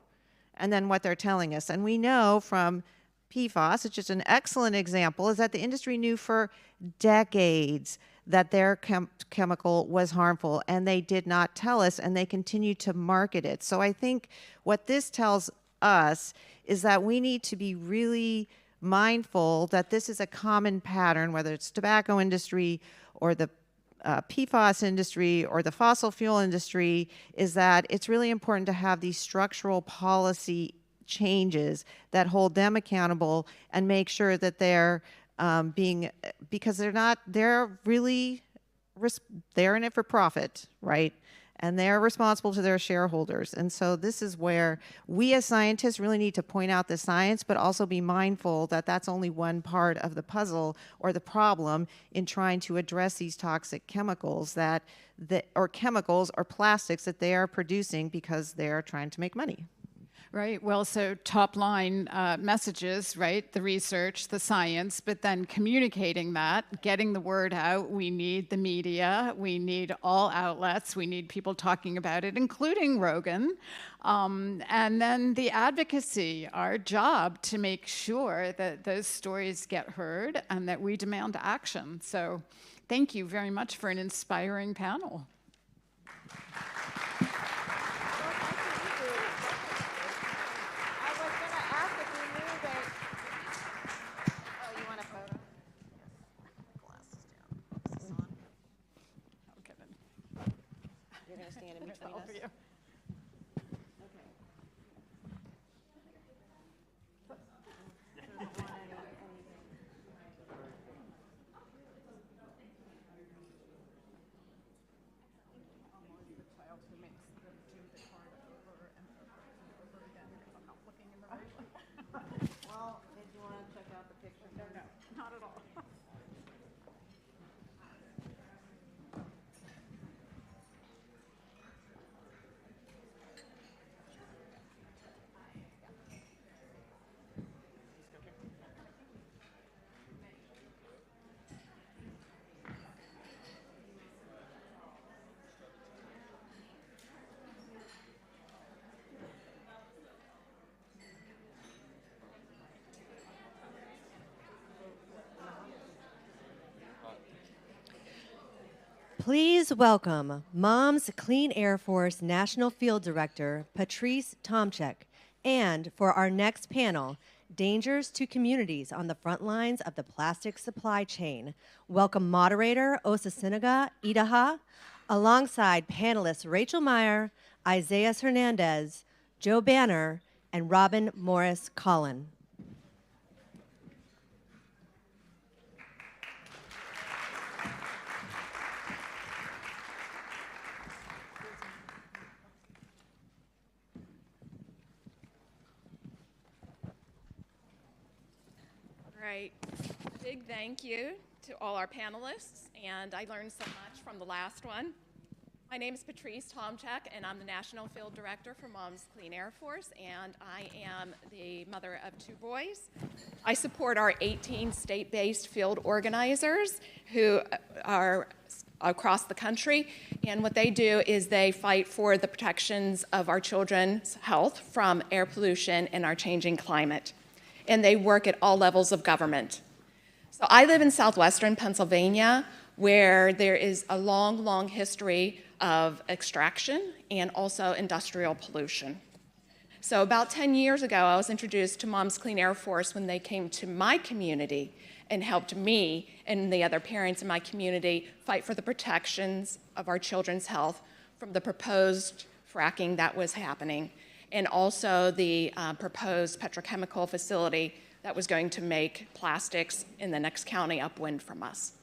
[SPEAKER 11] and then what they're telling us. And we know from PFAS, it's just an excellent example, is that the industry knew for decades that their chemical was harmful, and they did not tell us, and they continued to market it. So I think what this tells us is that we need to be really mindful that this is a common pattern, whether it's tobacco industry or the PFAS industry or the fossil fuel industry, is that it's really important to have these structural policy changes that hold them accountable and make sure that they're because they're in it for profit, right? And they're responsible to their shareholders. And so this is where we as scientists really need to point out the science, but also be mindful that that's only one part of the puzzle or the problem in trying to address these toxic chemicals or chemicals or plastics that they are producing because they're trying to make money.
[SPEAKER 10] Right. Well, so top line messages, right? The research, the science, but then communicating that, getting the word out. We need the media. We need all outlets. We need people talking about it, including Rogan. And then the advocacy, our job to make sure that those stories get heard and that we demand action. So thank you very much for an inspiring panel.
[SPEAKER 1] Please welcome Mom's Clean Air Force National Field Director, Patrice Tomczyk, and for our next panel, Dangers to Communities on the Front Lines of the Plastic Supply Chain. Welcome moderator Osasenaga Idahor, alongside panelists Rachel Meyer, Isaias Hernandez, Joe Banner, and Robin Morris Collin.
[SPEAKER 14] Right. Big thank you to all our panelists, and I learned so much from the last one. My name is Patrice Tomczyk, and I'm the National Field Director for Mom's Clean Air Force, and I am the mother of 2 boys. I support our 18 state-based field organizers who are across the country, and what they do is they fight for the protections of our children's health from air pollution and our changing climate. And they work at all levels of government. So I live in southwestern Pennsylvania, where there is a long, long history of extraction and also industrial pollution. So about 10 years ago, I was introduced to Mom's Clean Air Force when they came to my community and helped me and the other parents in my community fight for the protections of our children's health from the proposed fracking that was happening, and also the proposed petrochemical facility that was going to make plastics in the next county upwind from us.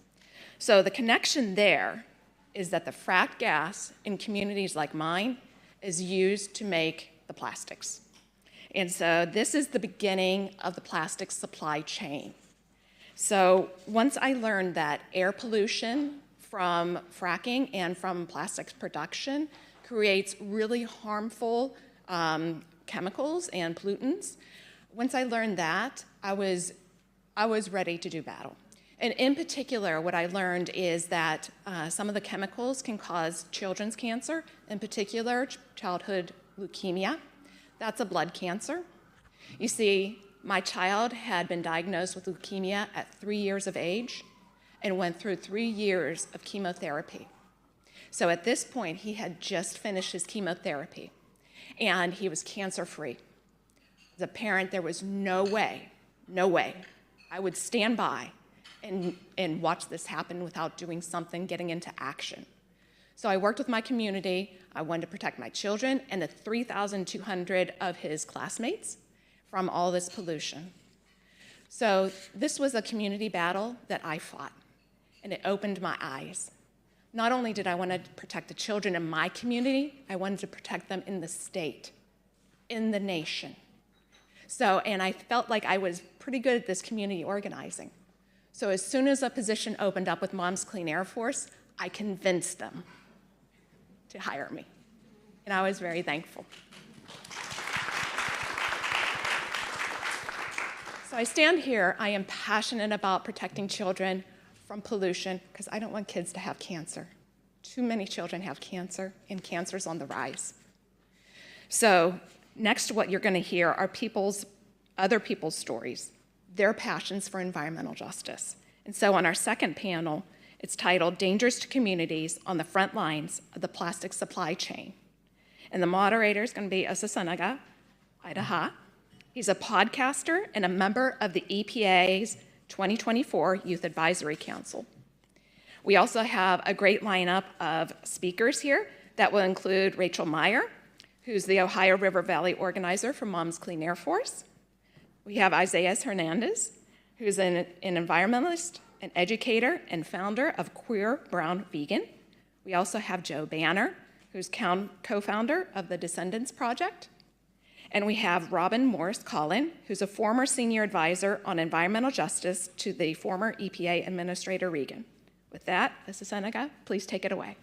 [SPEAKER 14] So the connection there is that the fracked gas in communities like mine is used to make the plastics. And so this is the beginning of the plastic supply chain. So once I learned that air pollution from fracking and from plastics production creates really harmful chemicals and pollutants. Once I learned that, I was ready to do battle. And in particular, what I learned is that some of the chemicals can cause children's cancer, in particular childhood leukemia. That's a blood cancer. You see, My child had been diagnosed with leukemia at 3 years of age and went through 3 years of chemotherapy. So at this point, he had just finished his chemotherapy, and he was cancer-free. As a parent, there was no way I would stand by and watch this happen without doing something, getting into action. So I worked with my community. I wanted to protect my children and the 3,200 of his classmates from all this pollution. So this was a community battle that I fought, and it opened my eyes. Not only did I want to protect the children in my community, I wanted to protect them in the state, in the nation. So, and I felt like I was pretty good at this community organizing. So as soon as a position opened up with Moms Clean Air Force, I convinced them to hire me. And I was very thankful. So I stand here, I am passionate about protecting children from pollution because I don't want kids to have cancer. Too many children have cancer, and cancer's on the rise. So next, what you're going to hear are other people's stories, their passions for environmental justice. And so on our second panel, it's titled Dangers to Communities on the Front Lines of the Plastic Supply Chain. And the moderator is going to be Osasenaga, Idahor. He's a podcaster and a member of the EPA's 2024 Youth Advisory Council. We also have a great lineup of speakers here that will include Rachel Meyer, who's the Ohio River Valley organizer for Moms Clean Air Force. We have Isaias Hernandez, who's an environmentalist, an educator, and founder of Queer Brown Vegan. We also have Joe Banner, who's co-founder of the Descendants Project. And we have Robin Morris Collin, who's a former senior advisor on environmental justice to the former EPA Administrator Regan. With that, Osasenaga, please take it away.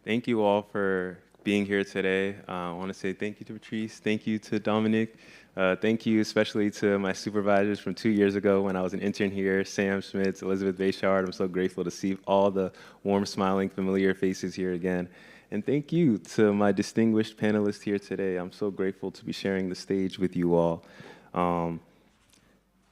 [SPEAKER 15] Thank you all for being here today. I want to say thank you to Patrice, thank you to Dominic, thank you especially to my supervisors from 2 years ago when I was an intern here, Sam Schmitz, Elizabeth Bayshard. I'm so grateful to see all the warm, smiling, familiar faces here again. And thank you to my distinguished panelists here today. I'm so grateful to be sharing the stage with you all.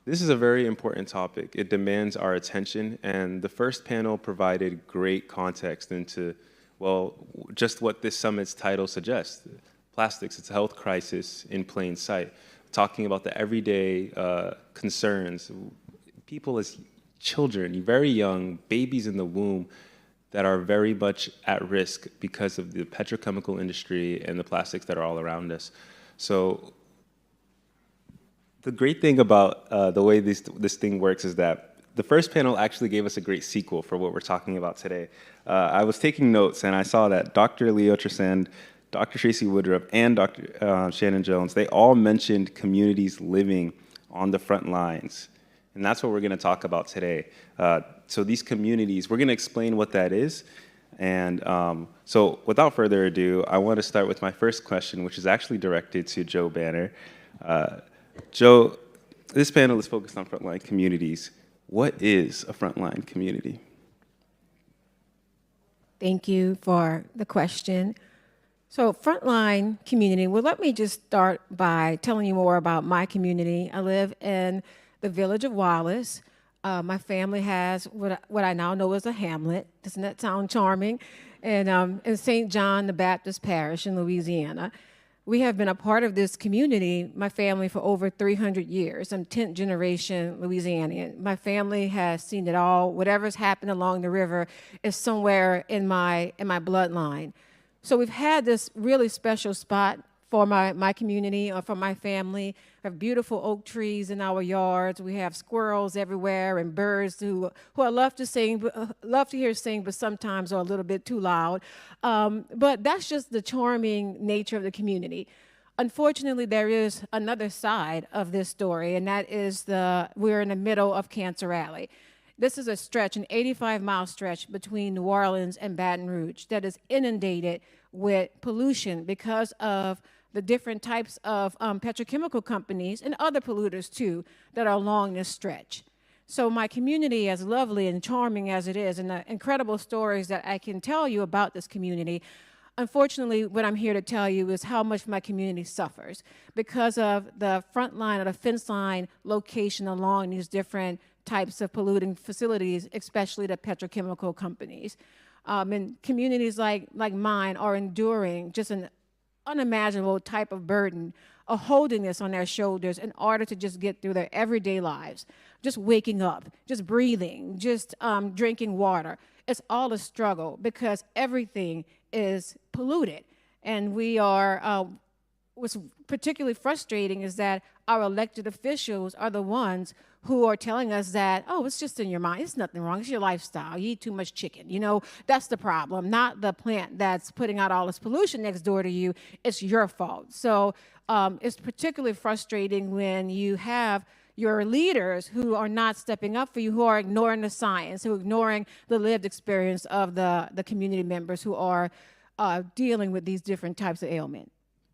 [SPEAKER 15] This is a very important topic. It demands our attention, and the first panel provided great context into, well, just what this summit's title suggests. Plastics, it's a health crisis in plain sight. Talking about the everyday concerns, people as children, very young, babies in the womb, that are very much at risk because of the petrochemical industry and the plastics that are all around us. So the great thing about the way this thing works is that the first panel actually gave us a great sequel for what we're talking about today. I was taking notes and I saw that Dr. Leo Trasande, Dr. Tracey Woodruff, and Dr. Shannon Jones, they all mentioned communities living on the front lines. And that's what we're going to talk about today. So these communities, we're going to explain what that is. And so without further ado, I want to start with my first question, which is actually directed to Joe Banner. Joe, this panel is focused on frontline communities. What is a frontline community?
[SPEAKER 16] Thank you for the question. So frontline community, well, let me just start by telling you more about my community. I live in the village of Wallace. My family has what I now know as a hamlet. Doesn't that sound charming? And in St. John the Baptist Parish in Louisiana. We have been a part of this community, my family, for over 300 years. I'm 10th generation Louisianian. My family has seen it all. Whatever's happened along the river is somewhere in my bloodline. So we've had this really special spot for my community or for my family. We have beautiful oak trees in our yards. We have squirrels everywhere and birds who I love to sing, love to hear sing, but sometimes are a little bit too loud. But that's just the charming nature of the community. Unfortunately, there is another side of this story, and that is we're in the middle of Cancer Alley. This is a stretch, an 85-mile stretch between New Orleans and Baton Rouge that is inundated with pollution because of the different types of petrochemical companies and other polluters too that are along this stretch. So my community, as lovely and charming as it is, and the incredible stories that I can tell you about this community, unfortunately, what I'm here to tell you is how much my community suffers because of the front line or the fence line location along these different types of polluting facilities, especially the petrochemical companies. And communities like mine are enduring just an unimaginable type of burden of holding this on their shoulders in order to just get through their everyday lives, just waking up, just breathing, just drinking water. It's all a struggle because everything is polluted. And we are, what's particularly frustrating is that our elected officials are the ones who are telling us that, oh, it's just in your mind. It's nothing wrong. It's your lifestyle. You eat too much chicken. You know, that's the problem, not the plant that's putting out all this pollution next door to you. It's your fault. So it's particularly frustrating when you have your leaders who are not stepping up for you, who are ignoring the science, who are ignoring the lived experience of the community members who are dealing with these different types of ailment.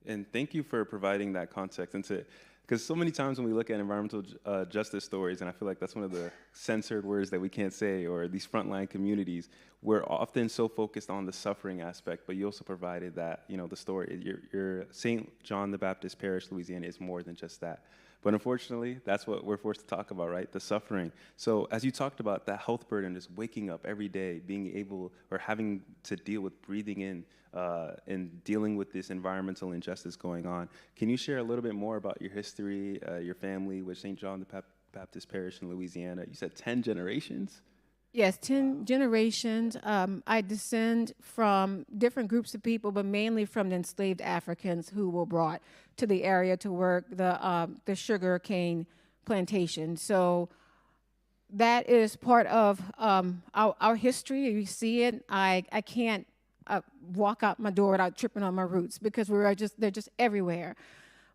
[SPEAKER 15] And thank you for providing that context into, because so many times when we look at environmental justice stories, and I feel like that's one of the censored words that we can't say, or these frontline communities, we're often so focused on the suffering aspect, but you also provided that, you know, the story. Your St. John the Baptist Parish, Louisiana, is more than just that. But unfortunately, that's what we're forced to talk about, right? The suffering. So as you talked about that health burden, just waking up every day, being able or having to deal with breathing in and dealing with this environmental injustice going on. Can you share a little bit more about your history, your family with St. John the Baptist Parish in Louisiana? You said 10 generations?
[SPEAKER 16] Yes, 10 generations. I descend from different groups of people, but mainly from the enslaved Africans who were brought to the area to work the sugar cane plantation. So that is part of our history. You see it. I can't walk out my door without tripping on my roots because they're just everywhere.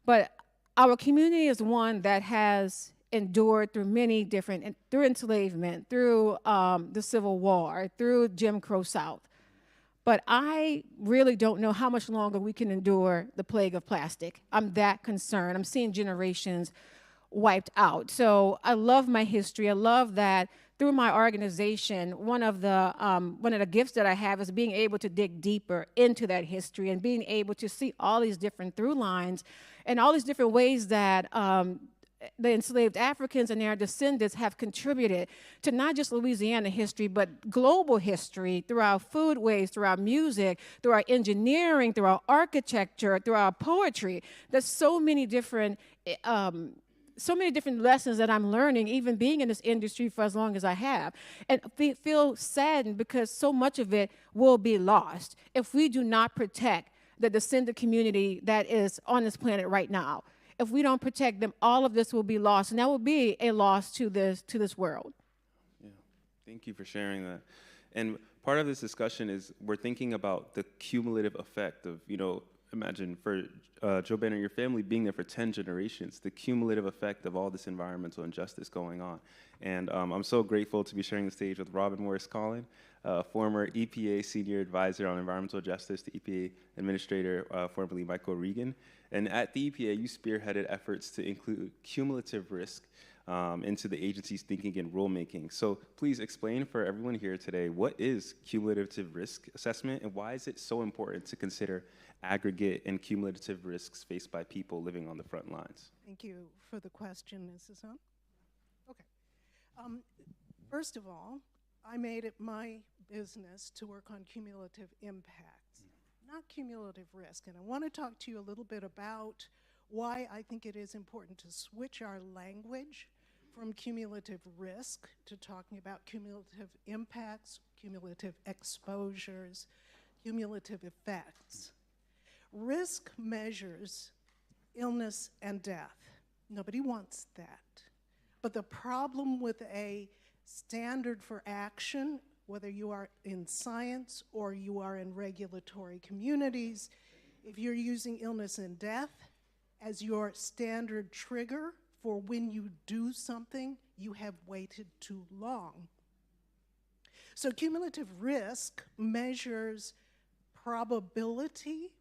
[SPEAKER 16] But our community is one that has endured through many different, through enslavement, through the Civil War, through Jim Crow South. But I really don't know how much longer we can endure the plague of plastic. I'm that concerned. I'm seeing generations wiped out. So I love my history. I love that through my organization, one of the gifts that I have is being able to dig deeper into that history and being able to see all these different through lines and all these different ways that the enslaved Africans and their descendants have contributed to not just Louisiana history, but global history through our foodways, through our music, through our engineering, through our architecture, through our poetry. There's so many different lessons that I'm learning, even being in this industry for as long as I have. And feel saddened because so much of it will be lost if we do not protect the descendant community that is on this planet right now. If we don't protect them, all of this will be lost, and that will be a loss to this world.
[SPEAKER 15] Yeah, thank you for sharing that. And part of this discussion is we're thinking about the cumulative effect of, you know, imagine for Joe Banner, your family being there for 10 generations, the cumulative effect of all this environmental injustice going on. And I'm so grateful to be sharing the stage with Robin Morris Collin, former EPA Senior Advisor on Environmental Justice, the EPA Administrator, formerly Michael Regan. And at the EPA, you spearheaded efforts to include cumulative risk into the agency's thinking and rulemaking. So please explain for everyone here today, what is cumulative risk assessment and why is it so important to consider aggregate and cumulative risks faced by people living on the front lines?
[SPEAKER 17] Thank you for the question. Is this on? Okay. First of all, I made it my business to work on cumulative impacts, not cumulative risk. And I want to talk to you a little bit about why I think it is important to switch our language from cumulative risk to talking about cumulative impacts, cumulative exposures, cumulative effects. Risk measures illness and death. Nobody wants that. But the problem with a standard for action, whether you are in science or you are in regulatory communities, if you're using illness and death as your standard trigger for when you do something, you have waited too long. So cumulative risk measures probability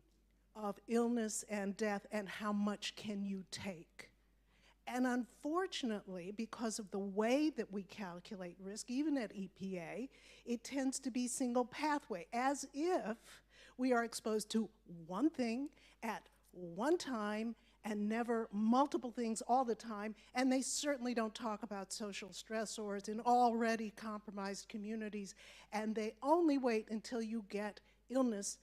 [SPEAKER 17] of illness and death and how much can you take. And unfortunately, because of the way that we calculate risk, even at EPA, it tends to be single pathway, as if We are exposed to one thing at one time and never multiple things all the time, and they certainly don't talk about social stressors in already compromised communities, and they only wait until you get illness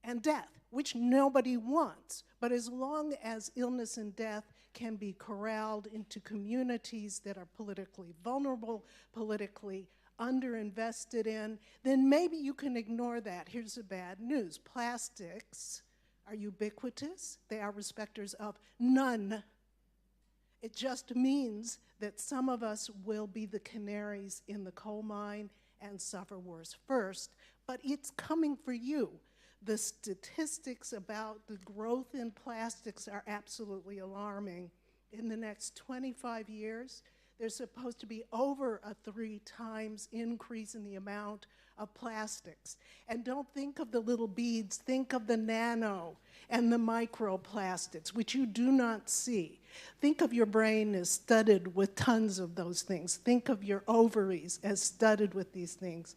[SPEAKER 17] and death, which nobody wants. But as long as illness and death can be corralled into communities that are politically vulnerable, politically underinvested in, then maybe you can ignore that. Here's the bad news. Plastics are ubiquitous. They are respecters of none. It just means that some of us will be the canaries in the coal mine and suffer worse first, but it's coming for you. The statistics about the growth in plastics are absolutely alarming. In the next 25 years, there's supposed to be over a 3 times increase in the amount of plastics. And don't think of the little beads, think of the nano and the microplastics, which you do not see. Think of your brain as studded with tons of those things. Think of your ovaries as studded with these things.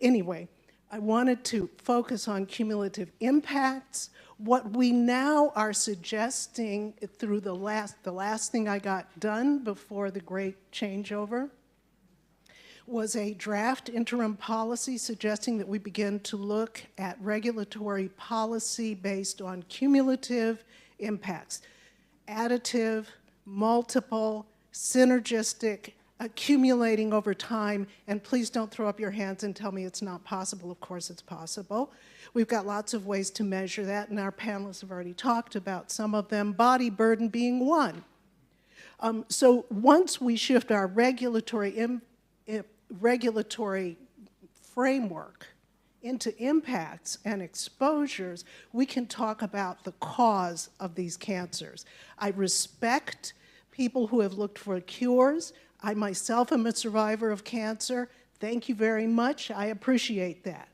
[SPEAKER 17] Anyway, I wanted to focus on cumulative impacts. What we now are suggesting through the last thing I got done before the great changeover was a draft interim policy suggesting that we begin to look at regulatory policy based on cumulative impacts, additive, multiple, synergistic, accumulating over time, and please don't throw up your hands and tell me it's not possible. Of course it's possible. We've got lots of ways to measure that, and our panelists have already talked about some of them, body burden being one. So once we shift our regulatory framework into impacts and exposures, we can talk about the cause of these cancers. I respect people who have looked for cures. I myself am a survivor of cancer. Thank you very much. I appreciate that.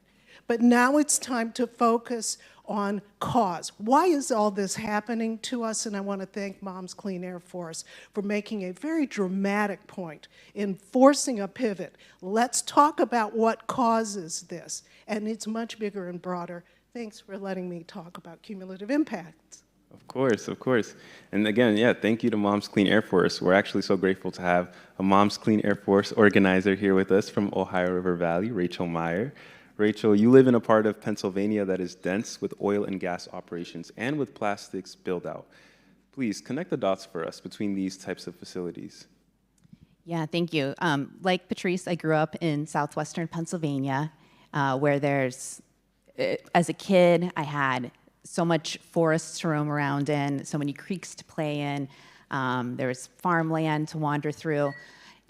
[SPEAKER 17] But now it's time to focus on cause. Why is all this happening to us? And I want to thank Mom's Clean Air Force for making a very dramatic point in forcing a pivot. Let's talk about what causes this. And it's much bigger and broader. Thanks for letting me talk about cumulative impacts.
[SPEAKER 15] Of course, of course. And again, yeah, thank you to Mom's Clean Air Force. We're actually so grateful to have a Mom's Clean Air Force organizer here with us from Ohio River Valley, Rachel Meyer. Rachel, you live in a part of Pennsylvania that is dense with oil and gas operations and with plastics build out. Please connect the dots for us between these types of facilities.
[SPEAKER 18] Yeah, thank you. Like Patrice, I grew up in southwestern Pennsylvania, where there's, as a kid, I had so much forests to roam around in, so many creeks to play in. There was farmland to wander through.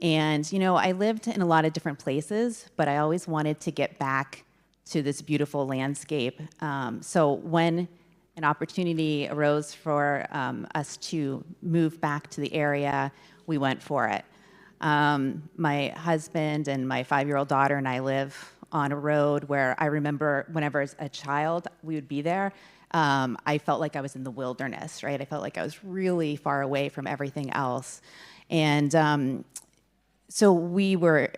[SPEAKER 18] And, you know, I lived in a lot of different places, but I always wanted to get back to this beautiful landscape. So when an opportunity arose for us to move back to the area, we went for it. My husband and my 5-year-old daughter and I live on a road where I remember whenever as a child we would be there, I felt like I was in the wilderness, right? I felt like I was really far away from everything else. And so we were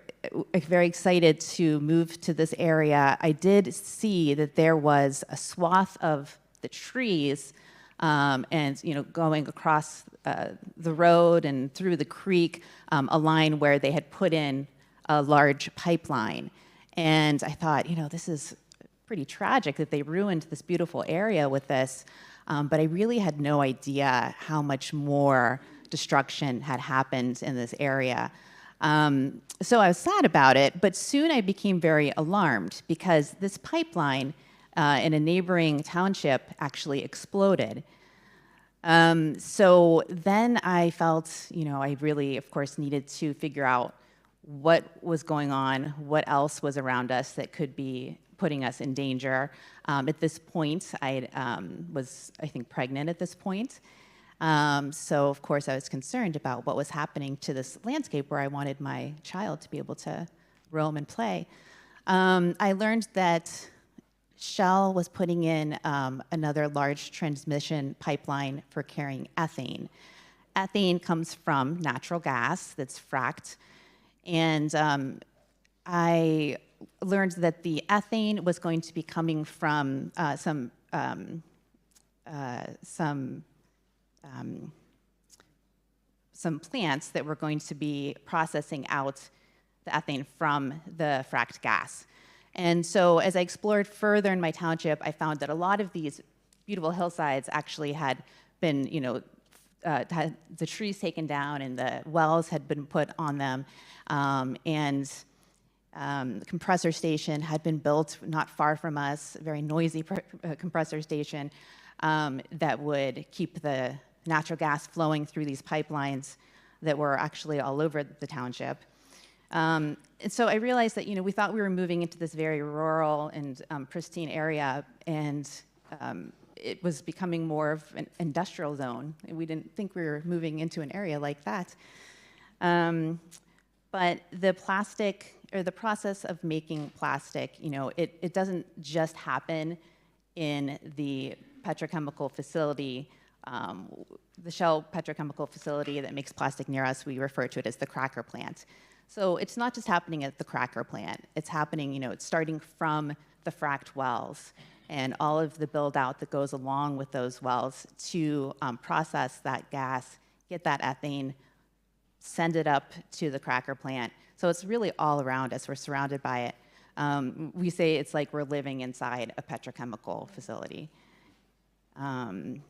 [SPEAKER 18] very excited to move to this area. I did see that there was a swath of the trees and, you know, going across the road and through the creek, a line where they had put in a large pipeline. And I thought, you know, this is pretty tragic that they ruined this beautiful area with this, but I really had no idea how much more destruction had happened in this area. So I was sad about it, but soon I became very alarmed because this pipeline in a neighboring township actually exploded. So then I felt, you know, I really, of course, needed to figure out what was going on, what else was around us that could be putting us in danger. At this point, I was, I think, pregnant at this point. So, of course, I was concerned about what was happening to this landscape where I wanted my child to be able to roam and play. I learned that Shell was putting in another large transmission pipeline for carrying ethane. Ethane comes from natural gas that's fracked. And I learned that the ethane was going to be coming from some plants that were going to be processing out the ethane from the fracked gas. And so as I explored further in my township, I found that a lot of these beautiful hillsides actually had been, had the trees taken down and the wells had been put on them. The compressor station had been built not far from us, a very noisy compressor station that would keep the natural gas flowing through these pipelines that were actually all over the township. And so I realized that, we thought we were moving into this very rural and pristine area, and it was becoming more of an industrial zone. We didn't think we were moving into an area like that. But the plastic, or the process of making plastic, it doesn't just happen in the petrochemical facility, the Shell petrochemical facility that makes plastic near us. We refer to it as the cracker plant. So it's not just happening at the cracker plant. It's happening, it's starting from the fracked wells and all of the build out that goes along with those wells to process that gas, get that ethane, send it up to the cracker plant. So it's really all around us. We're surrounded by it. We say it's like we're living inside a petrochemical facility.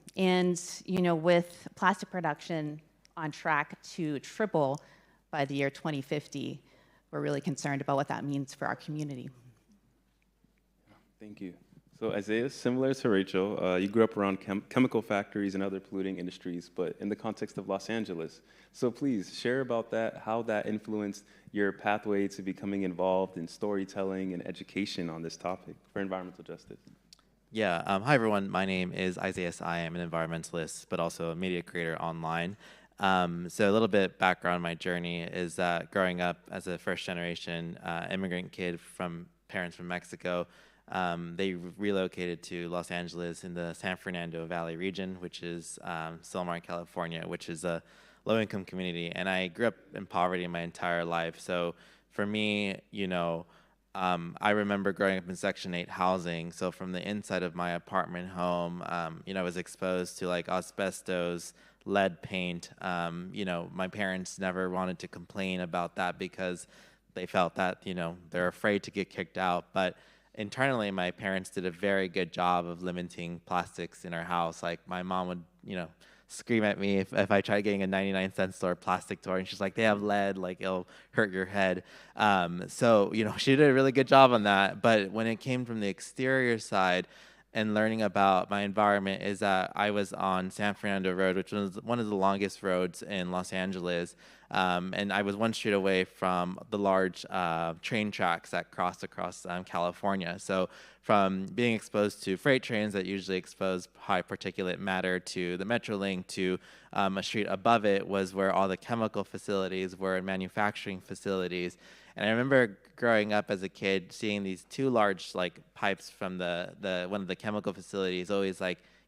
[SPEAKER 18] With plastic production on track to triple by the year 2050, we're really concerned about what that means for our community.
[SPEAKER 15] Thank you. So Isaias, similar to Rachel, you grew up around chemical factories and other polluting industries, but in the context of Los Angeles. So please share about that, how that influenced your pathway to becoming involved in storytelling and education on this topic for environmental justice.
[SPEAKER 19] Yeah, hi everyone. My name is Isaias. I am an environmentalist, but also a media creator online. So a little bit background on my journey is that growing up as a first generation immigrant kid from parents from Mexico, they relocated to Los Angeles in the San Fernando Valley region, which is Silmar, California, which is a low-income community. And I grew up in poverty my entire life. So for me, I remember growing up in Section 8 housing. So from the inside of my apartment home, I was exposed to like asbestos, lead paint. My parents never wanted to complain about that because they felt that, they're afraid to get kicked out. But internally, my parents did a very good job of limiting plastics in our house. Like my mom would, scream at me if I tried getting a 99-cent store plastic toy, and she's like, they have lead, like it'll hurt your head. So, she did a really good job on that. But when it came from the exterior side and learning about my environment is that I was on San Fernando Road, which was one of the longest roads in Los Angeles. And I was one street away from the large train tracks that crossed across California. So from being exposed to freight trains that usually expose high particulate matter to the Metrolink to a street above it was where all the chemical facilities were and manufacturing facilities. And I remember growing up as a kid seeing these two large pipes from the one of the chemical facilities always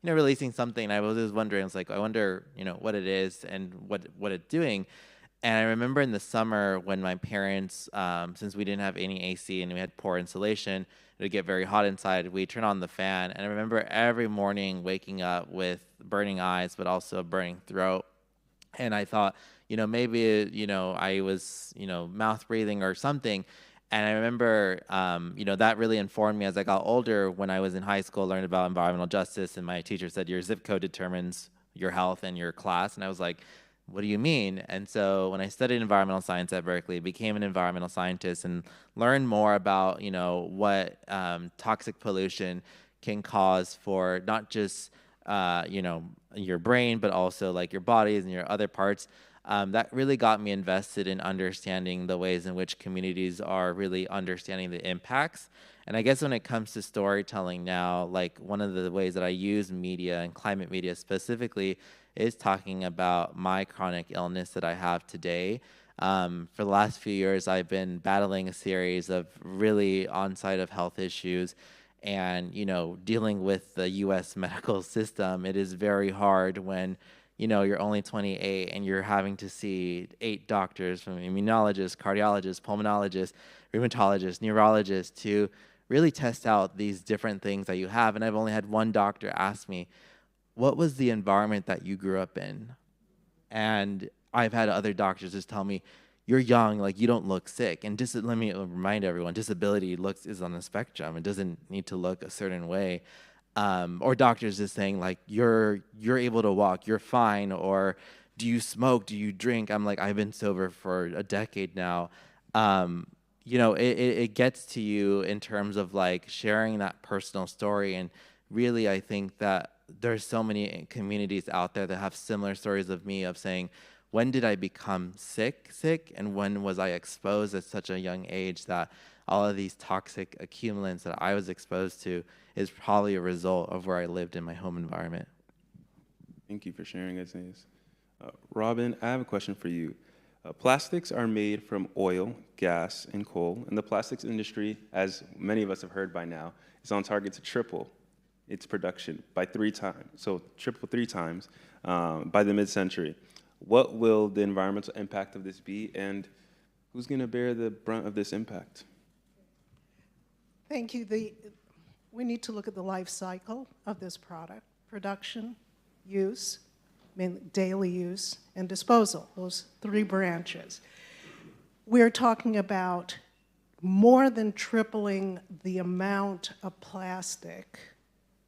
[SPEAKER 19] releasing something. I was always wondering, I wonder what it is and what it's doing. And I remember in the summer when my parents, since we didn't have any AC and we had poor insulation, it would get very hot inside, we turn on the fan. And I remember every morning waking up with burning eyes, but also a burning throat. And I thought, maybe, I was, mouth breathing or something. And I remember, that really informed me as I got older. When I was in high school, learned about environmental justice, and my teacher said, your zip code determines your health and your class. And I was like, what do you mean? And so when I studied environmental science at Berkeley, became an environmental scientist and learned more about, what toxic pollution can cause for not just, your brain, but also your bodies and your other parts. That really got me invested in understanding the ways in which communities are really understanding the impacts. And I guess when it comes to storytelling now, one of the ways that I use media and climate media specifically is talking about my chronic illness that I have today. For the last few years, I've been battling a series of really on-site of health issues. And, dealing with the U.S. medical system, it is very hard when you're only 28 and you're having to see 8 doctors, from immunologists, cardiologists, pulmonologists, rheumatologists, neurologists, to really test out these different things that you have. And I've only had one doctor ask me, what was the environment that you grew up in? And I've had other doctors just tell me, you're young, like you don't look sick. And just let me remind everyone, disability is on the spectrum. It doesn't need to look a certain way. Or doctors just saying like, you're able to walk, you're fine. Or do you smoke? Do you drink? I'm like, I've been sober for a decade now. It gets to you in terms of like sharing that personal story. And really, I think that there's so many communities out there that have similar stories of me, of saying, when did I become sick, and when was I exposed at such a young age that all of these toxic accumulants that I was exposed to is probably a result of where I lived in my home environment.
[SPEAKER 15] Thank you for sharing, Isaias. Robin, I have a question for you. Plastics are made from oil, gas, and coal, and the plastics industry, as many of us have heard by now, is on target to triple its production by 3 times, so triple 3 times by the mid-century. What will the environmental impact of this be, and who's going to bear the brunt of this impact?
[SPEAKER 17] Thank you. We need to look at the life cycle of this product: production, use, daily use, and disposal, those 3 branches. We're talking about more than tripling the amount of plastic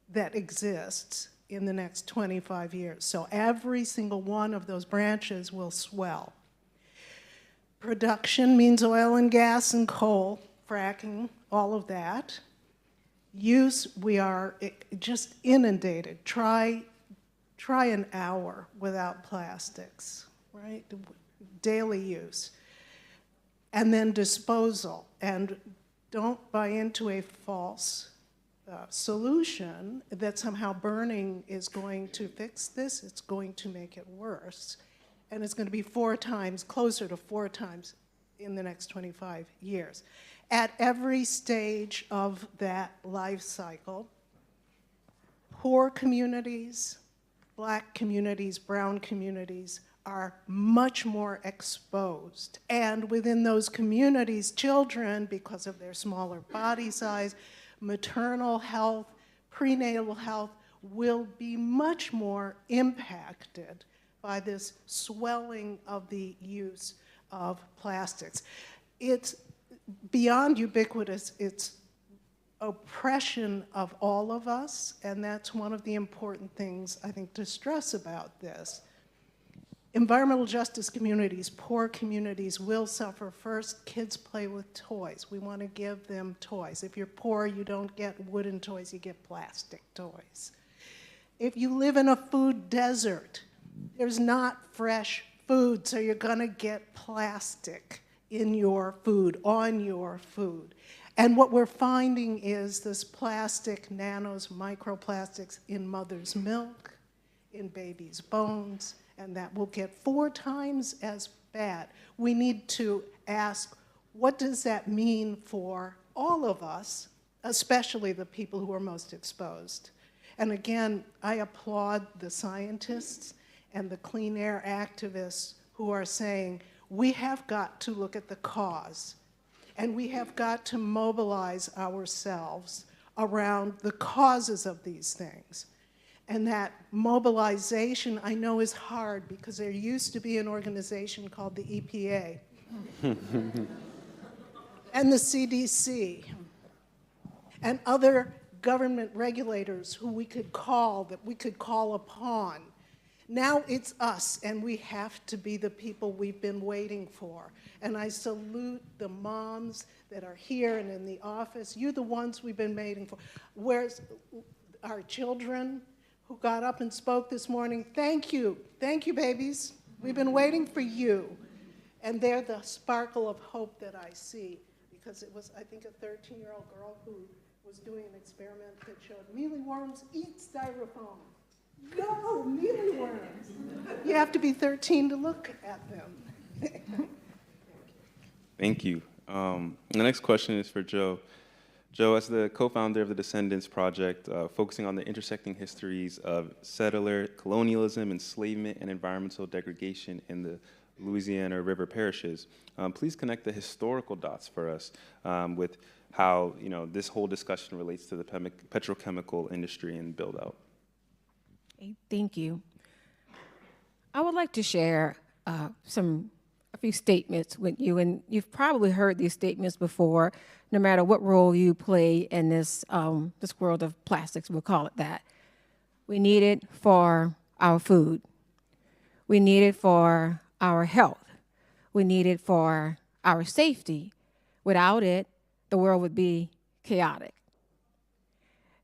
[SPEAKER 17] that exists in the next 25 years. So every single one of those branches will swell. Production means oil and gas and coal, fracking, all of that. Use, we are just inundated. Try an hour without plastics, right? Daily use. And then disposal. And don't buy into a false solution that somehow burning is going to fix this. It's going to make it worse. And it's going to be 4 times, closer to 4 times in the next 25 years. At every stage of that life cycle, poor communities, Black communities, brown communities are much more exposed. And within those communities, children, because of their smaller body size, maternal health, prenatal health will be much more impacted by this swelling of the use of plastics. It's beyond ubiquitous, it's oppression of all of us, and that's one of the important things I think to stress about this. Environmental justice communities, poor communities will suffer first. Kids play with toys. We want to give them toys. If you're poor, you don't get wooden toys, you get plastic toys. If you live in a food desert, there's not fresh food, so you're going to get plastic in your food, on your food. And what we're finding is this plastic, nanos, microplastics in mother's milk, in baby's bones, and that will get 4 times as bad. We need to ask, what does that mean for all of us, especially the people who are most exposed? And again, I applaud the scientists and the clean air activists who are saying, we have got to look at the cause, and we have got to mobilize ourselves around the causes of these things. And that mobilization, I know, is hard because there used to be an organization called the EPA and the CDC and other government regulators who we could call, that we could call upon. Now it's us, and we have to be the people we've been waiting for. And I salute the moms that are here and in the office. You're the ones we've been waiting for. Where's our children who got up and spoke this morning? Thank you. Thank you, babies. We've been waiting for you. And they're the sparkle of hope that I see, because it was, I think, a 13-year-old girl who was doing an experiment that showed mealyworms eat styrofoam. Go, mealyworms. You have to be 13 to look at them.
[SPEAKER 15] Thank you. The next question is for Joe. Joe, as the co-founder of the Descendants Project, focusing on the intersecting histories of settler colonialism, enslavement, and environmental degradation in the Louisiana River parishes, please connect the historical dots for us with how this whole discussion relates to the petrochemical industry and build-out.
[SPEAKER 16] Okay, thank you. I would like to share a few statements with you, and you've probably heard these statements before, no matter what role you play in this world of plastics, we'll call it that. We need it for our food. We need it for our health. We need it for our safety. Without it, the world would be chaotic.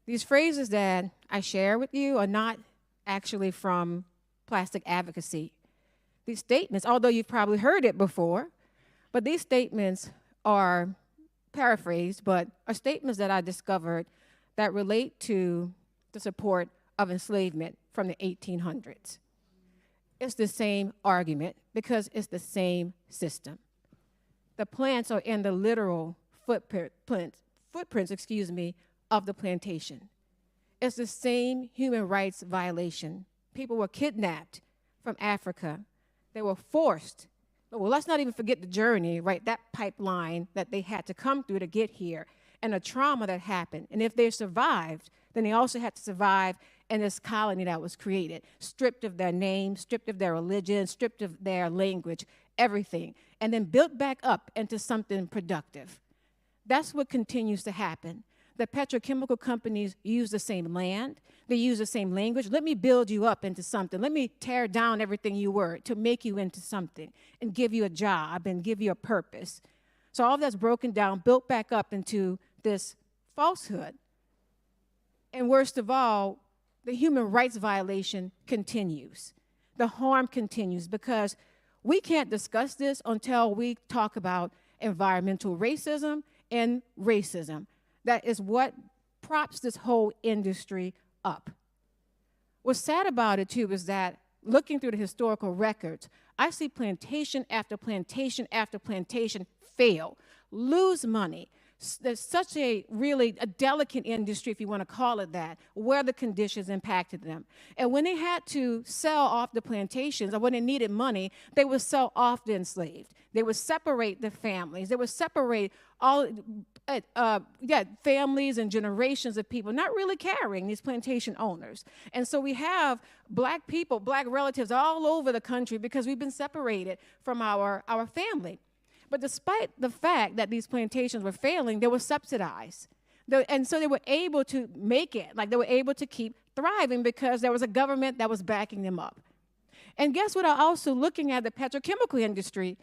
[SPEAKER 16] These phrases that I share with you are not actually from plastic advocacy. These statements, although you've probably heard it before, but these statements are paraphrased, but are statements that I discovered that relate to the support of enslavement from the 1800s. It's the same argument because it's the same system. The plants are in the literal footprints, of the plantation. It's the same human rights violation. People were kidnapped from Africa. They were forced. Well, let's not even forget the journey, right? That pipeline that they had to come through to get here and the trauma that happened. And if they survived, then they also had to survive in this colony that was created, stripped of their name, stripped of their religion, stripped of their language, everything, and then built back up into something productive. That's what continues to happen. The petrochemical companies use the same land, they use the same language. Let me build you up into something. Let me tear down everything you were to make you into something and give you a job and give you a purpose. So all that's broken down, built back up into this falsehood. And worst of all, the human rights violation continues. The harm continues because we can't discuss this until we talk about environmental racism and racism. That is what props this whole industry up. What's sad about it, too, is that looking through the historical records, I see plantation after plantation after plantation fail, lose money. There's such a delicate industry, if you want to call it that, where the conditions impacted them. And when they had to sell off the plantations, or when they needed money, they would sell off the enslaved. They would separate the families. They would separate families and generations of people, not really caring, these plantation owners. And so we have black people, black relatives all over the country because we've been separated from our family. But despite the fact that these plantations were failing, they were subsidized. And so they were able to make it, like they were able to keep thriving because there was a government that was backing them up. And guess what? Also looking at the petrochemical industry,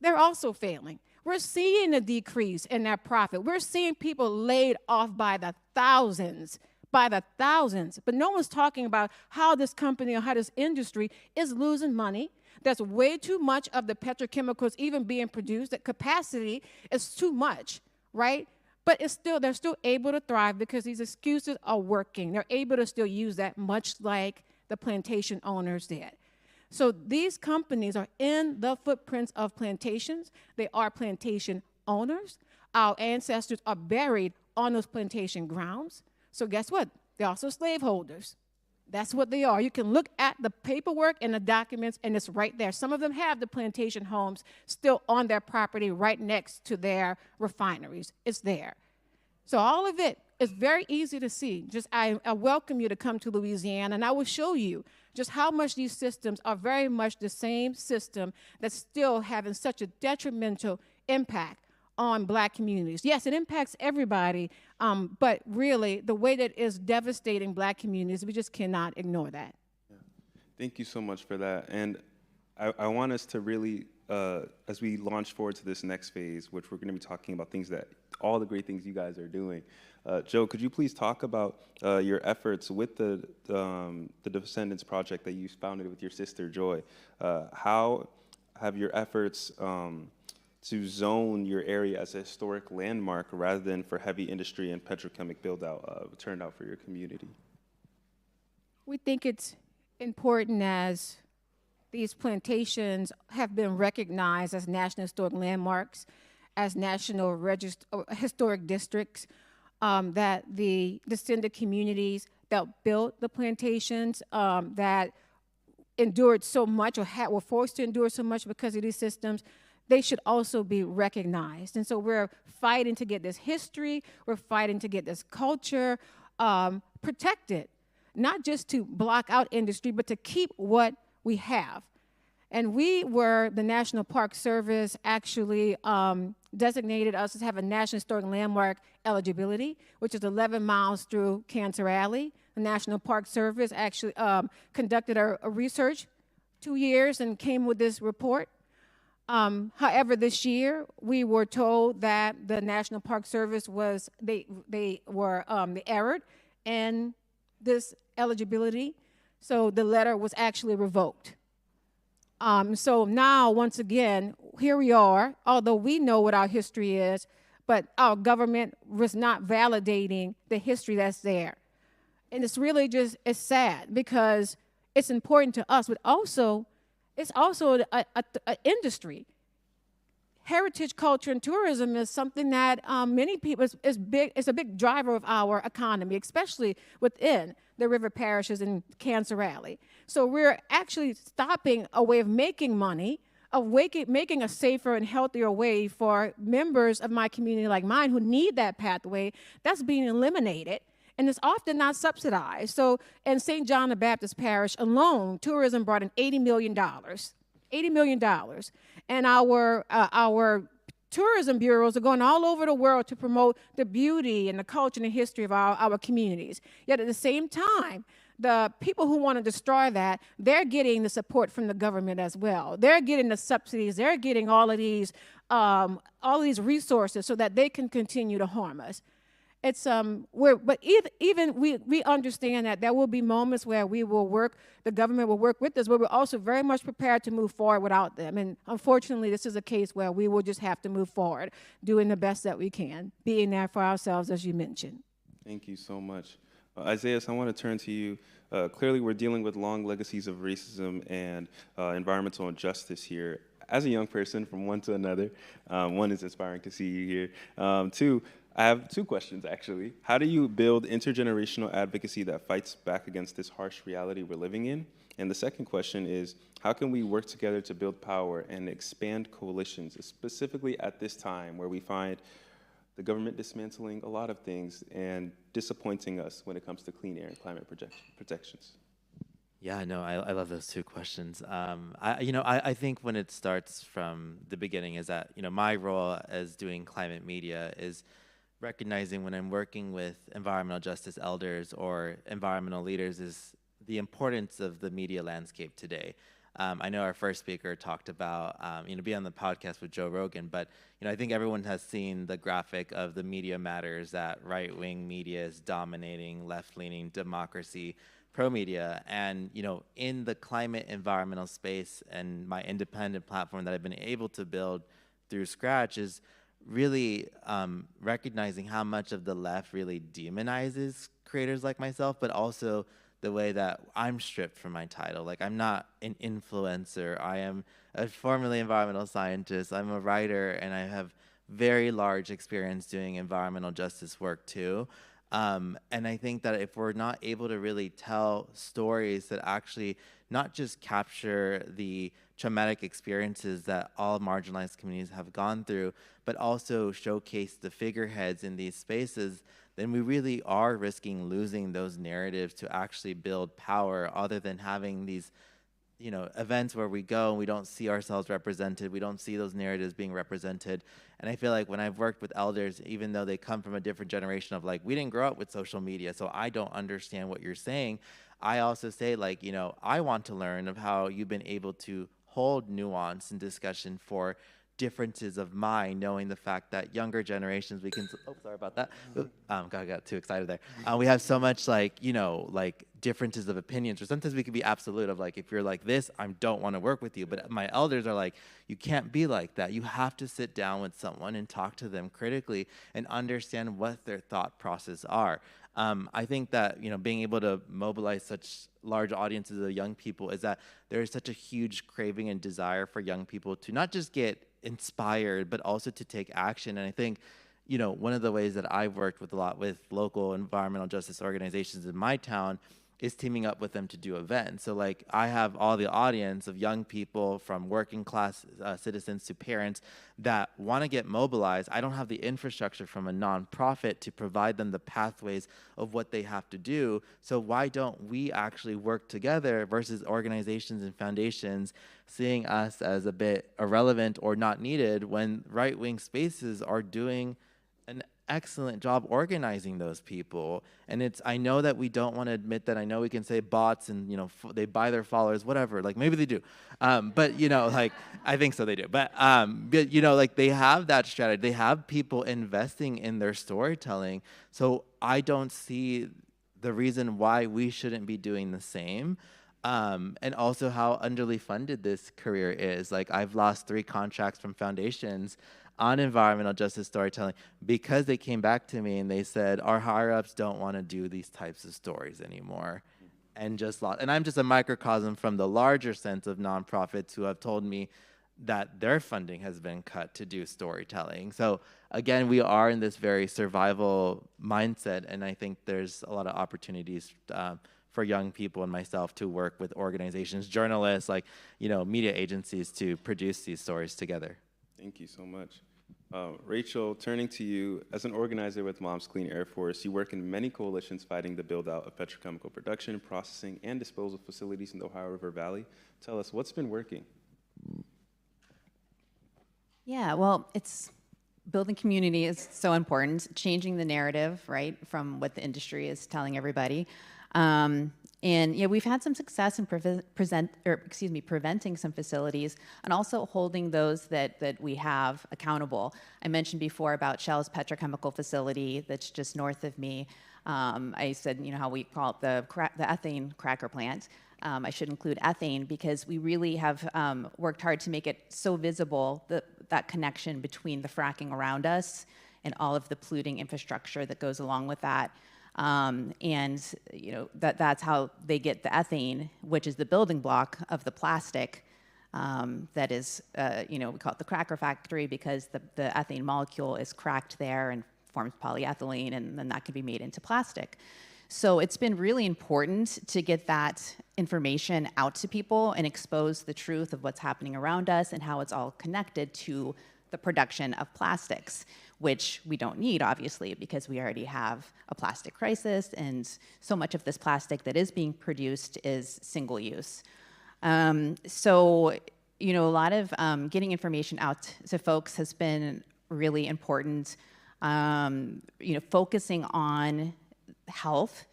[SPEAKER 16] they're also failing. We're seeing a decrease in their profit. We're seeing people laid off by the thousands. But no one's talking about how this company or how this industry is losing money. There's way too much of the petrochemicals even being produced. That capacity is too much, right? But they're still able to thrive because these excuses are working. They're able to still use that, much like the plantation owners did. So these companies are in the footprints of plantations. They are plantation owners. Our ancestors are buried on those plantation grounds. So guess what? They're also slaveholders. That's what they are. You can look at the paperwork and the documents, and it's right there. Some of them have the plantation homes still on their property right next to their refineries. It's there. So all of it is very easy to see. I welcome you to come to Louisiana, and I will show you just how much these systems are very much the same system that's still having such a detrimental impact on black communities. Yes, it impacts everybody, but really the way that is devastating black communities, we just cannot ignore that.
[SPEAKER 15] Yeah. Thank you so much for that. And I want us to really, as we launch forward to this next phase, which we're going to be talking about all the great things you guys are doing. Joe, could you please talk about your efforts with the Descendants Project that you founded with your sister, Joy? How have your efforts to zone your area as a historic landmark rather than for heavy industry and petrochemic build-out turned out for your community?
[SPEAKER 16] We think it's important as these plantations have been recognized as national historic landmarks, as national historic districts. that the descendant communities that built the plantations, that endured so much or were forced to endure so much because of these systems, they should also be recognized. And so we're fighting to get this history, we're fighting to get this culture protected, not just to block out industry, but to keep what we have. And the National Park Service actually designated us as having National Historic Landmark eligibility, which is 11 miles through Cancer Alley. The National Park Service actually conducted a research 2 years and came with this report. However, this year we were told that the National Park Service they erred in this eligibility, so the letter was actually revoked. So now, once again, here we are, although we know what our history is, but our government was not validating the history that's there. And it's really it's sad because it's important to us, but also, it's also an industry. Heritage culture and tourism is something that many people, it's a big driver of our economy, especially within the river parishes in Cancer Alley. So we're actually stopping a way of making money, making a safer and healthier way for members of my community like mine who need that pathway. That's being eliminated, and it's often not subsidized. So in St. John the Baptist Parish alone, tourism brought in $80 million. $80 million. And our tourism bureaus are going all over the world to promote the beauty and the culture and the history of our communities. Yet at the same time, the people who want to destroy that, they're getting the support from the government as well. They're getting the subsidies. They're getting all of these resources so that they can continue to harm us. It's but even we understand that there will be moments where the government will work with us, but we're also very much prepared to move forward without them. And unfortunately, this is a case where we will just have to move forward, doing the best that we can, being there for ourselves, as you mentioned.
[SPEAKER 15] Thank you so much. Isaias, I want to turn to you. Clearly, we're dealing with long legacies of racism and environmental injustice here. As a young person, from one to another, one is inspiring to see you here. Two, I have two questions, actually. How do you build intergenerational advocacy that fights back against this harsh reality we're living in? And the second question is, how can we work together to build power and expand coalitions, specifically at this time where we find the government dismantling a lot of things and disappointing us when it comes to clean air and climate protections?
[SPEAKER 19] Yeah, no, I love those two questions. I think when it starts from the beginning is that, my role as doing climate media is recognizing when I'm working with environmental justice elders or environmental leaders is the importance of the media landscape today. I know our first speaker talked about, being on the podcast with Joe Rogan, but, I think everyone has seen the graphic of the media matters, that right-wing media is dominating left-leaning democracy, pro-media. And, in the climate environmental space and my independent platform that I've been able to build through scratch is really recognizing how much of the left really demonizes creators like myself, but also the way that I'm stripped from my title. Like, I'm not an influencer. I am a formerly environmental scientist. I'm a writer, and I have very large experience doing environmental justice work too. And I think that if we're not able to really tell stories that actually not just capture the traumatic experiences that all marginalized communities have gone through, but also showcase the figureheads in these spaces, then we really are risking losing those narratives to actually build power, other than having these events where we go and we don't see ourselves represented, we don't see those narratives being represented. And I feel like when I've worked with elders, even though they come from a different generation of we didn't grow up with social media, so I don't understand what you're saying, I also say I want to learn of how you've been able to hold nuance and discussion for differences of mind, knowing the fact that younger generations, we can, sorry about that. I got too excited there. We have so much differences of opinions, or sometimes we can be absolute of if you're like this, I don't want to work with you. But my elders are you can't be like that. You have to sit down with someone and talk to them critically and understand what their thought process are. I think that, being able to mobilize such large audiences of young people is that there is such a huge craving and desire for young people to not just get inspired, but also to take action. And I think, you know, one of the ways that I've worked with a lot with local environmental justice organizations in my town is teaming up with them to do events. So like I have all the audience of young people from working class citizens to parents that want to get mobilized. I don't have the infrastructure from a nonprofit to provide them the pathways of what they have to do. So why don't we actually work together versus organizations and foundations seeing us as a bit irrelevant or not needed when right-wing spaces are doing an excellent job organizing those people. And it's, I know that we don't want to admit that. I know we can say bots and, you know, they buy their followers, whatever, like maybe they do. But, you know, like, I think so they do. But, you know, like they have that strategy. They have people investing in their storytelling. So I don't see the reason why we shouldn't be doing the same. And also how underfunded this career is. Like I've lost 3 contracts from foundations on environmental justice storytelling because they came back to me and they said, our higher ups don't want to do these types of stories anymore. And just lost. And I'm just a microcosm from the larger sense of nonprofits who have told me that their funding has been cut to do storytelling. So again, we are in this very survival mindset, and I think there's a lot of opportunities for young people and myself to work with organizations, journalists, like, you know, media agencies to produce these stories together.
[SPEAKER 15] Thank you so much. Rachel, turning to you, as an organizer with Moms Clean Air Force, you work in many coalitions fighting the build-out of petrochemical production, processing, and disposal facilities in the Ohio River Valley. Tell us, what's been working?
[SPEAKER 18] Yeah, well, it's building community is so important, changing the narrative, right, from what the industry is telling everybody. And yeah, we've had some success in preventing some facilities and also holding those that we have accountable. I mentioned before about Shell's petrochemical facility that's just north of me. I said, you know, how we call it the ethane cracker plant. I should include ethane because we really have worked hard to make it so visible, that connection between the fracking around us and all of the polluting infrastructure that goes along with that. And you know, that's how they get the ethane, which is the building block of the plastic that is, you know, we call it the cracker factory because the ethane molecule is cracked there and forms polyethylene, and then that can be made into plastic. So it's been really important to get that information out to people and expose the truth of what's happening around us and how it's all connected to the production of plastics, which we don't need, obviously, because we already have a plastic crisis, and so much of this plastic that is being produced is single use. So, you know, a lot of getting information out to folks has been really important. You know, focusing on health,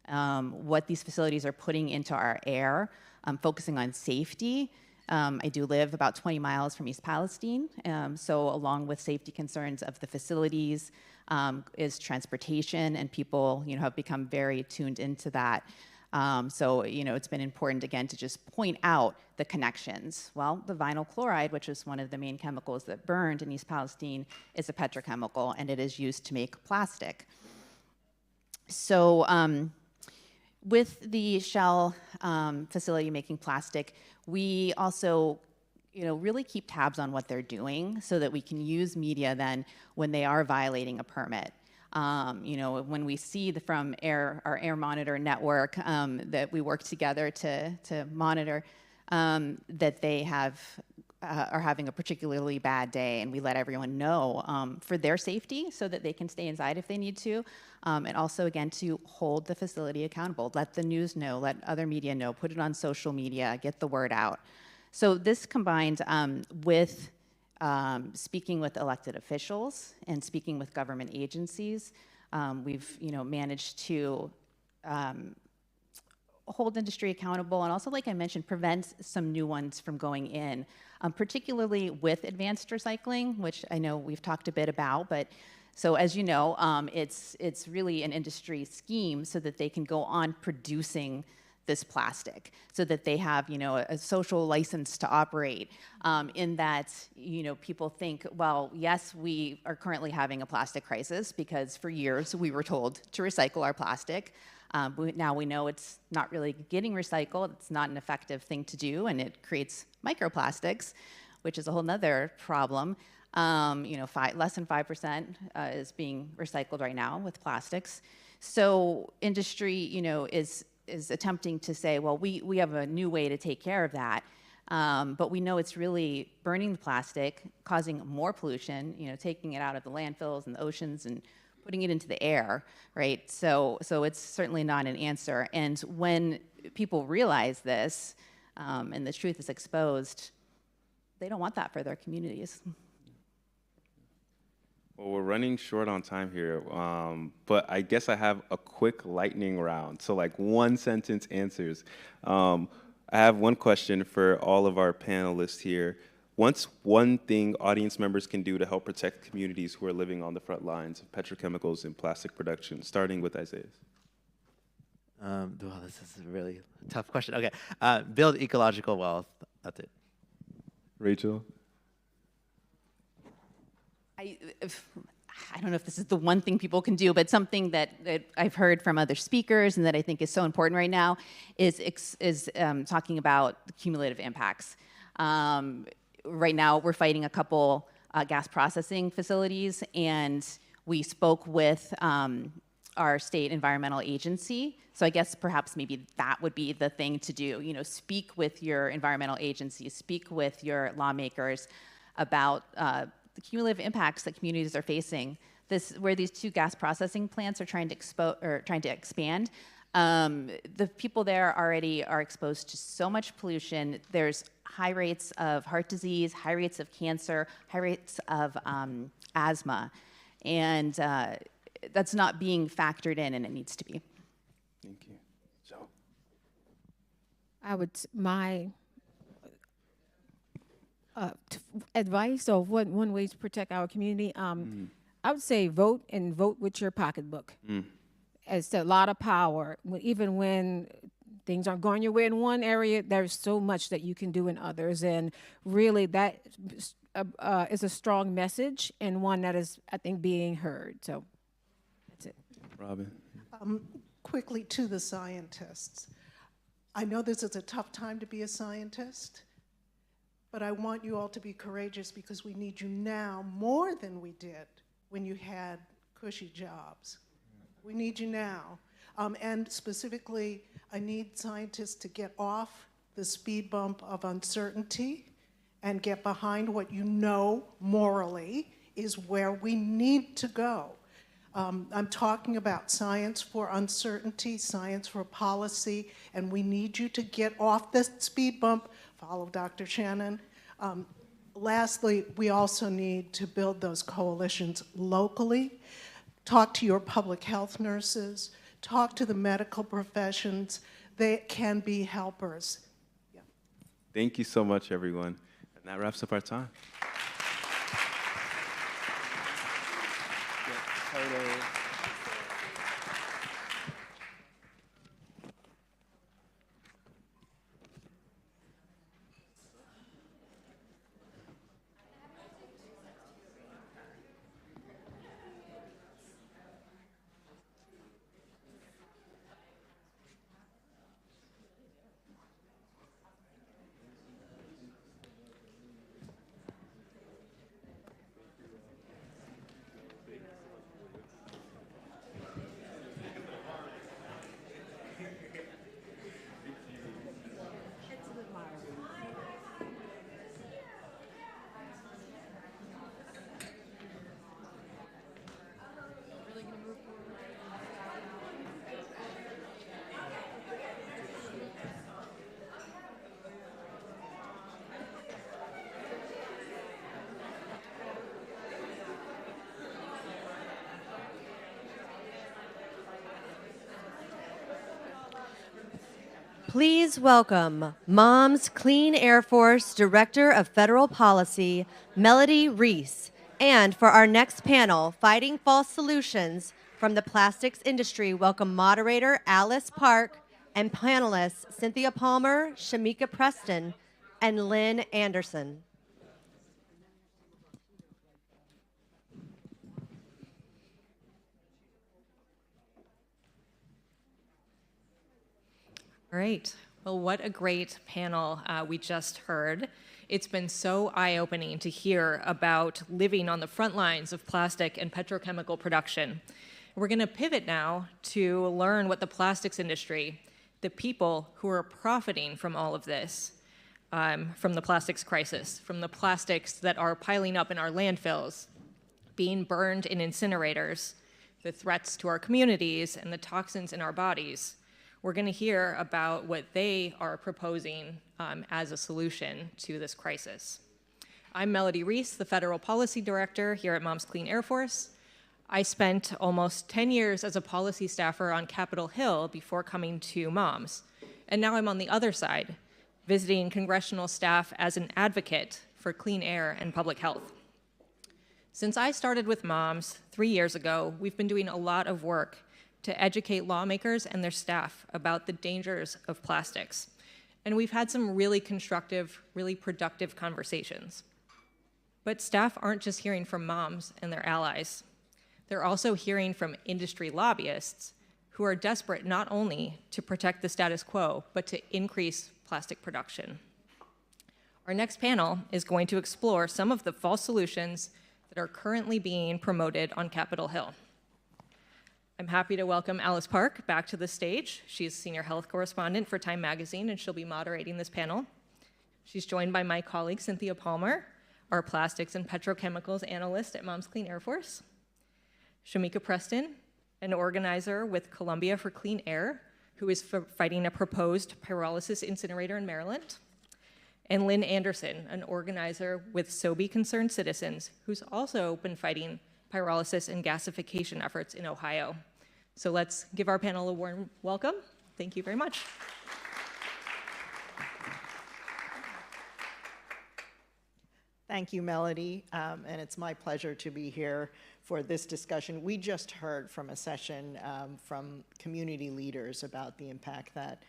[SPEAKER 18] what these facilities are putting into our air, focusing on safety. I do live about 20 miles from East Palestine, so along with safety concerns of the facilities is transportation, and people, you know, have become very tuned into that. So, you know, it's been important, again, to just point out the connections. Well, the vinyl chloride, which is one of the main chemicals that burned in East Palestine, is a petrochemical, and it is used to make plastic. So, with the Shell facility making plastic, we also, you know, really keep tabs on what they're doing so that we can use media then when they are violating a permit. You know, when we see from our air monitor network that we work together to monitor that they are having a particularly bad day, and we let everyone know for their safety so that they can stay inside if they need to, and also, again, to hold the facility accountable. Let the news know, let other media know, put it on social media, get the word out. So this combined with speaking with elected officials and speaking with government agencies, we've, you know, managed to hold industry accountable, and also, like I mentioned, prevent some new ones from going in, particularly with advanced recycling, which I know we've talked a bit about. But so, as you know, it's really an industry scheme so that they can go on producing this plastic, so that they have, you know, a social license to operate. In that, you know, people think, well, yes, we are currently having a plastic crisis because for years we were told to recycle our plastic. Now we know it's not really getting recycled. It's not an effective thing to do, and it creates microplastics, which is a whole nother problem. Less than 5% is being recycled right now with plastics. So industry, is attempting to say, well, we have a new way to take care of that. But we know it's really burning the plastic, causing more pollution, taking it out of the landfills and the oceans and putting it into the air, right? So it's certainly not an answer. And when people realize this and the truth is exposed, they don't want that for their communities.
[SPEAKER 15] Well, we're running short on time here, but I guess I have a quick lightning round. So like 1-sentence answers. I have one question for all of our panelists here. What's one thing audience members can do to help protect communities who are living on the front lines of petrochemicals and plastic production, starting with Isaias?
[SPEAKER 19] Well, this is a really tough question. Okay, build ecological wealth. That's it.
[SPEAKER 15] Rachel?
[SPEAKER 18] I don't know if this is the one thing people can do, but something that I've heard from other speakers and that I think is so important right now is talking about the cumulative impacts. Right now, we're fighting a couple gas processing facilities, and we spoke with our state environmental agency. So I guess perhaps maybe that would be the thing to do. Speak with your environmental agency, speak with your lawmakers about the cumulative impacts that communities are facing. Where these 2 gas processing plants are trying to expand. The people there already are exposed to so much pollution. There's high rates of heart disease, high rates of cancer, high rates of asthma, and that's not being factored in, and it needs to be.
[SPEAKER 15] Thank you. So,
[SPEAKER 16] my advice or one way to protect our community, I would say vote with your pocketbook. It's a lot of power. Even when things aren't going your way in one area, there's so much that you can do in others. And really that is a strong message and one that is, I think, being heard. So that's it.
[SPEAKER 15] Robin?
[SPEAKER 17] Quickly to the scientists. I know this is a tough time to be a scientist, but I want you all to be courageous because we need you now more than we did when you had cushy jobs. We need you now. And specifically, I need scientists to get off the speed bump of uncertainty and get behind what you know morally is where we need to go. I'm talking about science for uncertainty, science for policy, and we need you to get off the speed bump. Follow Dr. Shannon. Lastly, we also need to build those coalitions locally. Talk to your public health nurses. Talk to the medical professions. They can be helpers. Yeah.
[SPEAKER 15] Thank you so much, everyone. And that wraps up our time.
[SPEAKER 1] Please welcome Mom's Clean Air Force Director of Federal Policy, Melody Reese, and for our next panel, Fighting False Solutions from the plastics industry, welcome moderator Alice Park and panelists Cynthia Palmer, Shamieka Preston, and Lynn Anderson.
[SPEAKER 20] All right, Well, what a great panel we just heard. It's been so eye-opening to hear about living on the front lines of plastic and petrochemical production. We're going to pivot now to learn what the plastics industry, the people who are profiting from all of this, from the plastics crisis, from the plastics that are piling up in our landfills, being burned in incinerators, the threats to our communities, and the toxins in our bodies. We're going to hear about what they are proposing as a solution to this crisis. I'm Melody Reese, the Federal Policy Director here at Moms Clean Air Force. I spent almost 10 years as a policy staffer on Capitol Hill before coming to Moms. And now I'm on the other side, visiting congressional staff as an advocate for clean air and public health. Since I started with Moms 3 years ago, we've been doing a lot of work to educate lawmakers and their staff about the dangers of plastics. And we've had some really constructive, really productive conversations. But staff aren't just hearing from moms and their allies. They're also hearing from industry lobbyists who are desperate not only to protect the status quo, but to increase plastic production. Our next panel is going to explore some of the false solutions that are currently being promoted on Capitol Hill. I'm happy to welcome Alice Park back to the stage. She's senior health correspondent for Time Magazine, and she'll be moderating this panel. She's joined by my colleague, Cynthia Palmer, our plastics and petrochemicals analyst at Moms Clean Air Force. Shamieka Preston, an organizer with Columbia for Clean Air, who is fighting a proposed pyrolysis incinerator in Maryland. And Lynn Anderson, an organizer with So Be Concerned Citizens, who's also been fighting pyrolysis and gasification efforts in Ohio. So let's give our panel a warm welcome. Thank you very much.
[SPEAKER 5] Thank you, Melody, and it's my pleasure to be here for this discussion. We just heard from a session from community leaders about the impact that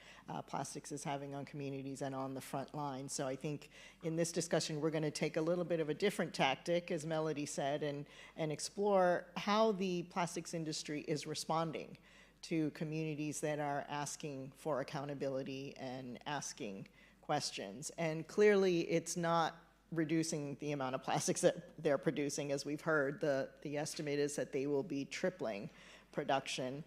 [SPEAKER 5] plastics is having on communities and on the front line. So I think in this discussion, we're going to take a little bit of a different tactic, as Melody said, and explore how the plastics industry is responding to communities that are asking for accountability and asking questions. And clearly, it's not reducing the amount of plastics that they're producing. As we've heard, the estimate is that they will be tripling production,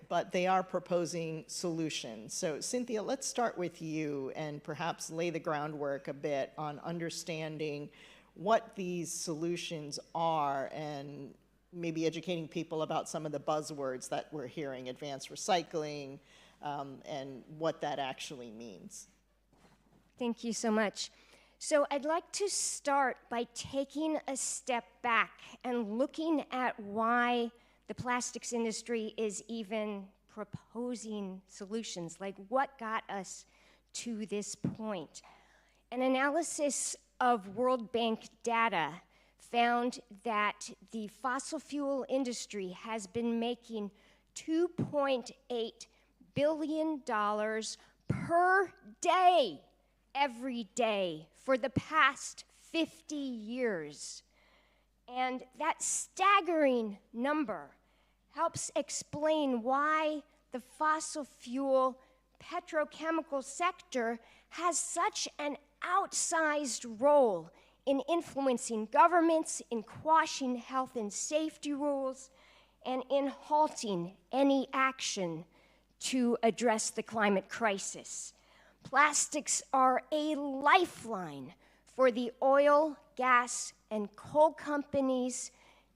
[SPEAKER 5] but they are proposing solutions. So Cynthia, let's start with you and perhaps lay the groundwork a bit on understanding what these solutions are and maybe educating people about some of the buzzwords that we're hearing, advanced recycling, and what that actually means.
[SPEAKER 21] Thank you so much. So I'd like to start by taking a step back and looking at why the plastics industry is even proposing solutions, like what got us to this point. An analysis of World Bank data found that the fossil fuel industry has been making $2.8 billion per day, every day, for the past 50 years. And that staggering number helps explain why the fossil fuel petrochemical sector has such an outsized role in influencing governments, in quashing health and safety rules, and in halting any action to address the climate crisis. Plastics are a lifeline for the oil, gas, and coal companies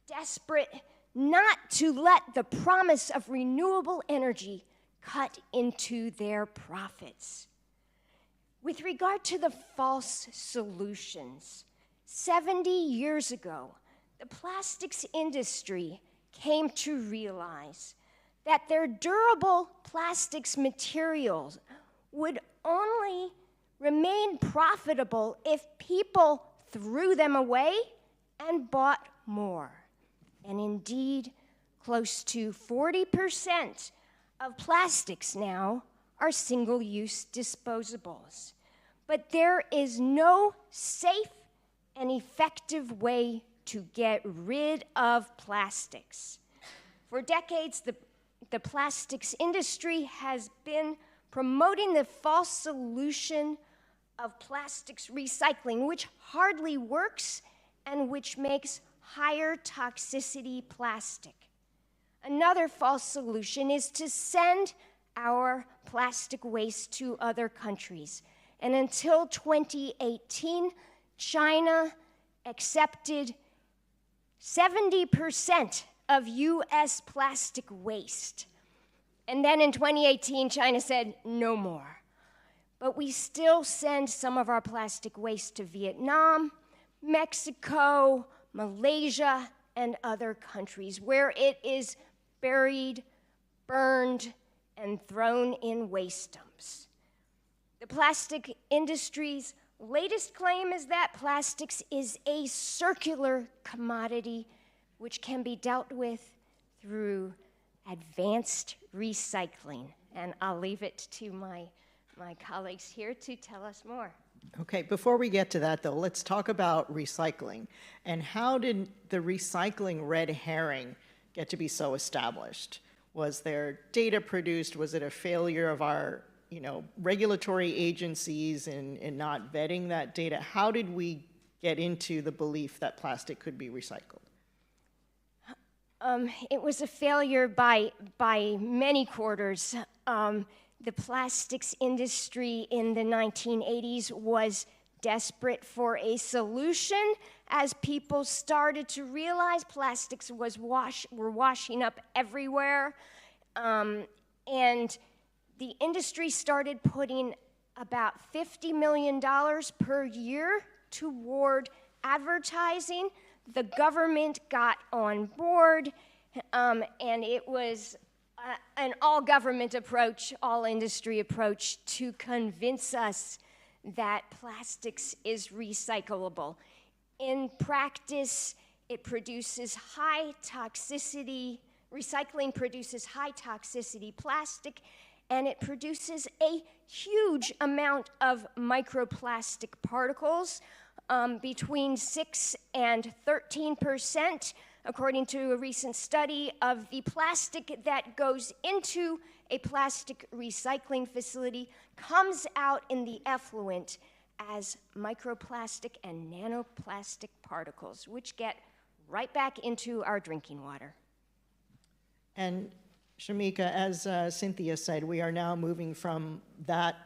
[SPEAKER 21] desperate not to let the promise of renewable energy cut into their profits. With regard to the false solutions, 70 years ago, the plastics industry came to realize that their durable plastics materials would only remain profitable if people threw them away and bought more. And indeed, close to 40% of plastics now are single-use disposables. But there is no safe and effective way to get rid of plastics. For decades, the plastics industry has been promoting the false solution of plastics recycling, which hardly works and which makes higher toxicity plastic. Another false solution is to send our plastic waste to other countries. And until 2018, China accepted 70% of US plastic waste. And then in 2018, China said, no more. But we still send some of our plastic waste to Vietnam, Mexico, Malaysia, and other countries where it is buried, burned, and thrown in waste dumps. The plastic industry's latest claim is that plastics is a circular commodity which can be dealt with through advanced recycling. And I'll leave it to my colleagues here to tell us more.
[SPEAKER 5] Okay, before we get to that though, let's talk about recycling. And how did the recycling red herring get to be so established? Was there data produced? Was it a failure of our regulatory agencies in not vetting that data? How did we get into the belief that plastic could be recycled?
[SPEAKER 21] It was a failure by many quarters. The plastics industry in the 1980s was desperate for a solution as people started to realize plastics were washing up everywhere. And the industry started putting about $50 million per year toward advertising. The government got on board, and it was an all-government approach, all-industry approach to convince us that plastics is recyclable. In practice, it produces high toxicity, recycling produces high toxicity plastic, and it produces a huge amount of microplastic particles, between 6 and 13%, according to a recent study of the plastic that goes into a plastic recycling facility comes out in the effluent as microplastic and nanoplastic particles, which get right back into our drinking water.
[SPEAKER 5] And Shamieka, as Cynthia said, we are now moving from that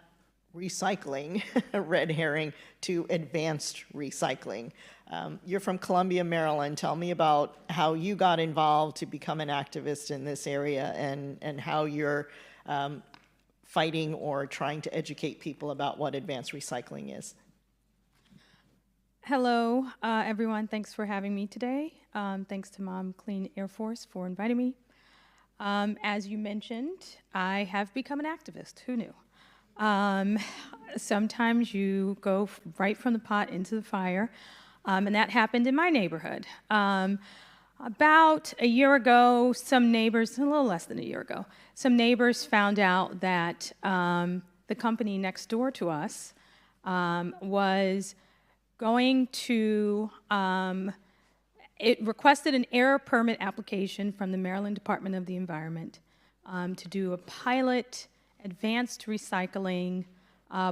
[SPEAKER 5] recycling, red herring, to advanced recycling. You're from Columbia, Maryland. Tell me about how you got involved to become an activist in this area and how you're fighting or trying to educate people about what advanced recycling is.
[SPEAKER 3] Hello, everyone. Thanks for having me today. Thanks to Mom Clean Air Force for inviting me. As you mentioned, I have become an activist. Who knew? Sometimes you go right from the pot into the fire, and that happened in my neighborhood. About a year ago, some neighbors, a little less than a year ago, some neighbors found out that the company next door to us was going to, it requested an air permit application from the Maryland Department of the Environment to do a pilot advanced recycling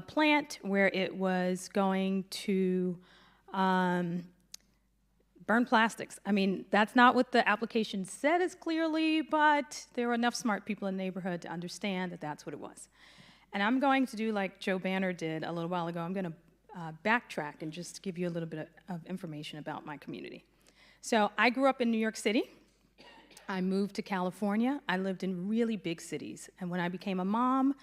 [SPEAKER 3] plant where it was going to burn plastics. I mean, that's not what the application said as clearly, but there were enough smart people in the neighborhood to understand that that's what it was. And I'm going to do like Joe Banner did a little while ago. I'm going to backtrack and just give you a little bit of information about my community. So I grew up in New York City. I moved to California. I lived in really big cities. And when I became a mom,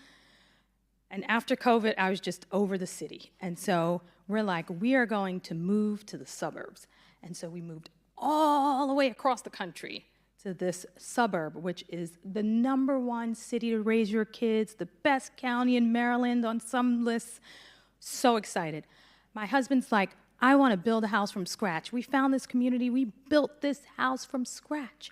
[SPEAKER 3] and after COVID, I was just over the city. And so we're like, we are going to move to the suburbs. And so we moved all the way across the country to this suburb, which is the #1 city to raise your kids, the best county in Maryland on some lists. So excited. My husband's like, I want to build a house from scratch. We found this community. We built this house from scratch.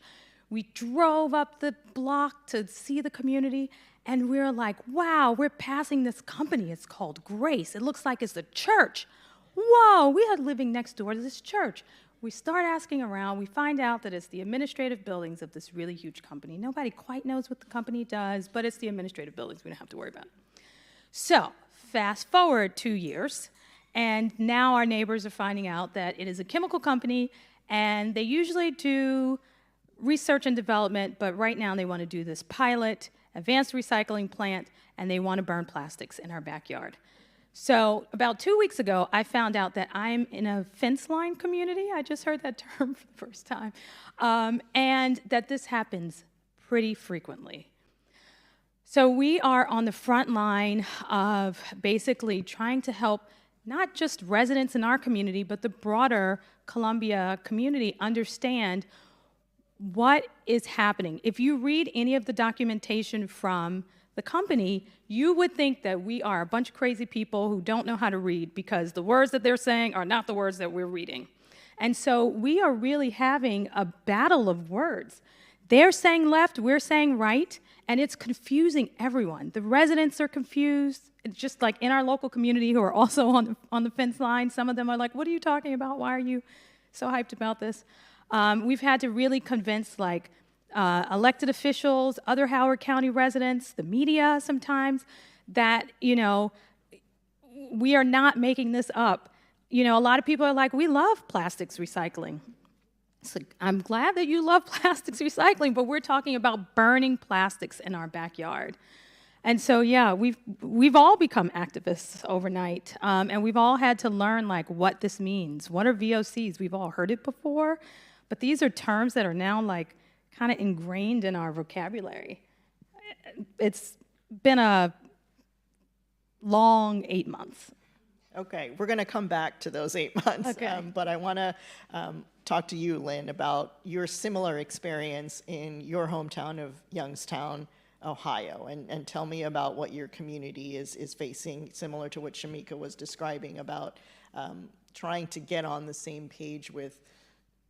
[SPEAKER 3] We drove up the block to see the community, and we're like, wow, we're passing this company. It's called Grace. It looks like it's a church. Whoa, we are living next door to this church. We start asking around. We find out that it's the administrative buildings of this really huge company. Nobody quite knows what the company does, but it's the administrative buildings we don't have to worry about. So fast forward 2 years, and now our neighbors are finding out that it is a chemical company, and they usually do research and development, but right now they want to do this pilot, advanced recycling plant, and they want to burn plastics in our backyard. So about 2 weeks ago, I found out that I'm in a fence line community. I just heard that term for the first time. And that this happens pretty frequently. So we are on the front line of basically trying to help not just residents in our community, but the broader Columbia community understand what is happening. If you read any of the documentation from the company, you would think that we are a bunch of crazy people who don't know how to read because the words that they're saying are not the words that we're reading. And so we are really having a battle of words. They're saying left, we're saying right, and it's confusing everyone. The residents are confused. It's just like in our local community who are also on the fence line, some of them are like, what are you talking about? Why are you so hyped about this? We've had to really convince elected officials, other Howard County residents, the media sometimes, that, we are not making this up. A lot of people are like, we love plastics recycling. It's like, I'm glad that you love plastics recycling, but we're talking about burning plastics in our backyard. And so, yeah, we've all become activists overnight, and we've all had to learn what this means. What are VOCs? We've all heard it before, but these are terms that are now kind of ingrained in our vocabulary. It's been a long 8 months.
[SPEAKER 5] Okay, we're going to come back to those 8 months,
[SPEAKER 3] Okay.
[SPEAKER 5] But I want to talk to you, Lynn, about your similar experience in your hometown of Youngstown, Ohio, and tell me about what your community is facing, similar to what Shamieka was describing about trying to get on the same page with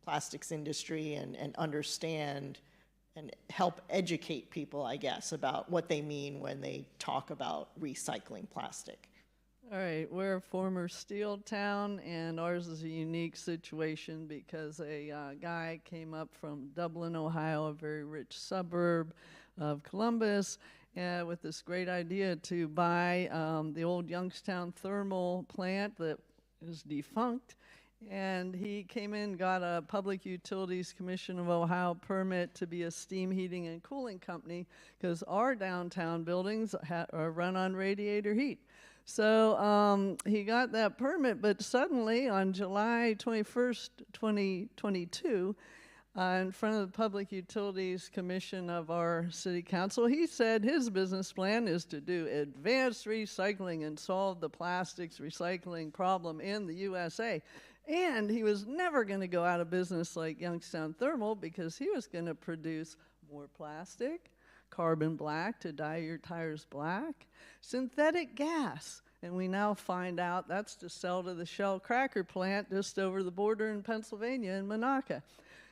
[SPEAKER 5] plastics industry and understand and help educate people, I guess, about what they mean when they talk about recycling plastic.
[SPEAKER 8] All right, we're a former steel town, and ours is a unique situation because a guy came up from Dublin, Ohio, a very rich suburb of Columbus, with this great idea to buy the old Youngstown thermal plant that is defunct. And he came in, got a Public Utilities Commission of Ohio permit to be a steam heating and cooling company because our downtown buildings are run on radiator heat. So he got that permit, but suddenly on July 21st, 2022, in front of the Public Utilities Commission of our city council, he said his business plan is to do advanced recycling and solve the plastics recycling problem in the USA. And he was never going to go out of business like Youngstown Thermal because he was going to produce more plastic, carbon black to dye your tires black, synthetic gas. And we now find out that's to sell to the Shell cracker plant just over the border in Pennsylvania in Monaca.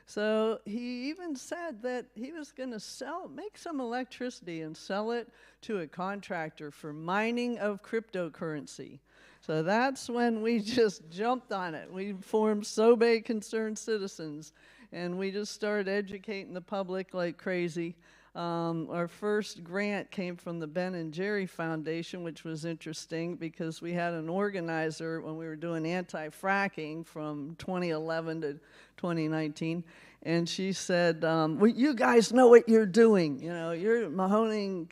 [SPEAKER 8] So he even said that he was going to make some electricity and sell it to a contractor for mining of cryptocurrency. So that's when we just jumped on it. We formed Sobe Concerned Citizens, and we just started educating the public like crazy. Our first grant came from the Ben and Jerry Foundation, which was interesting because we had an organizer when we were doing anti-fracking from 2011 to 2019, and she said, well, you guys know what you're doing. You're Mahoning,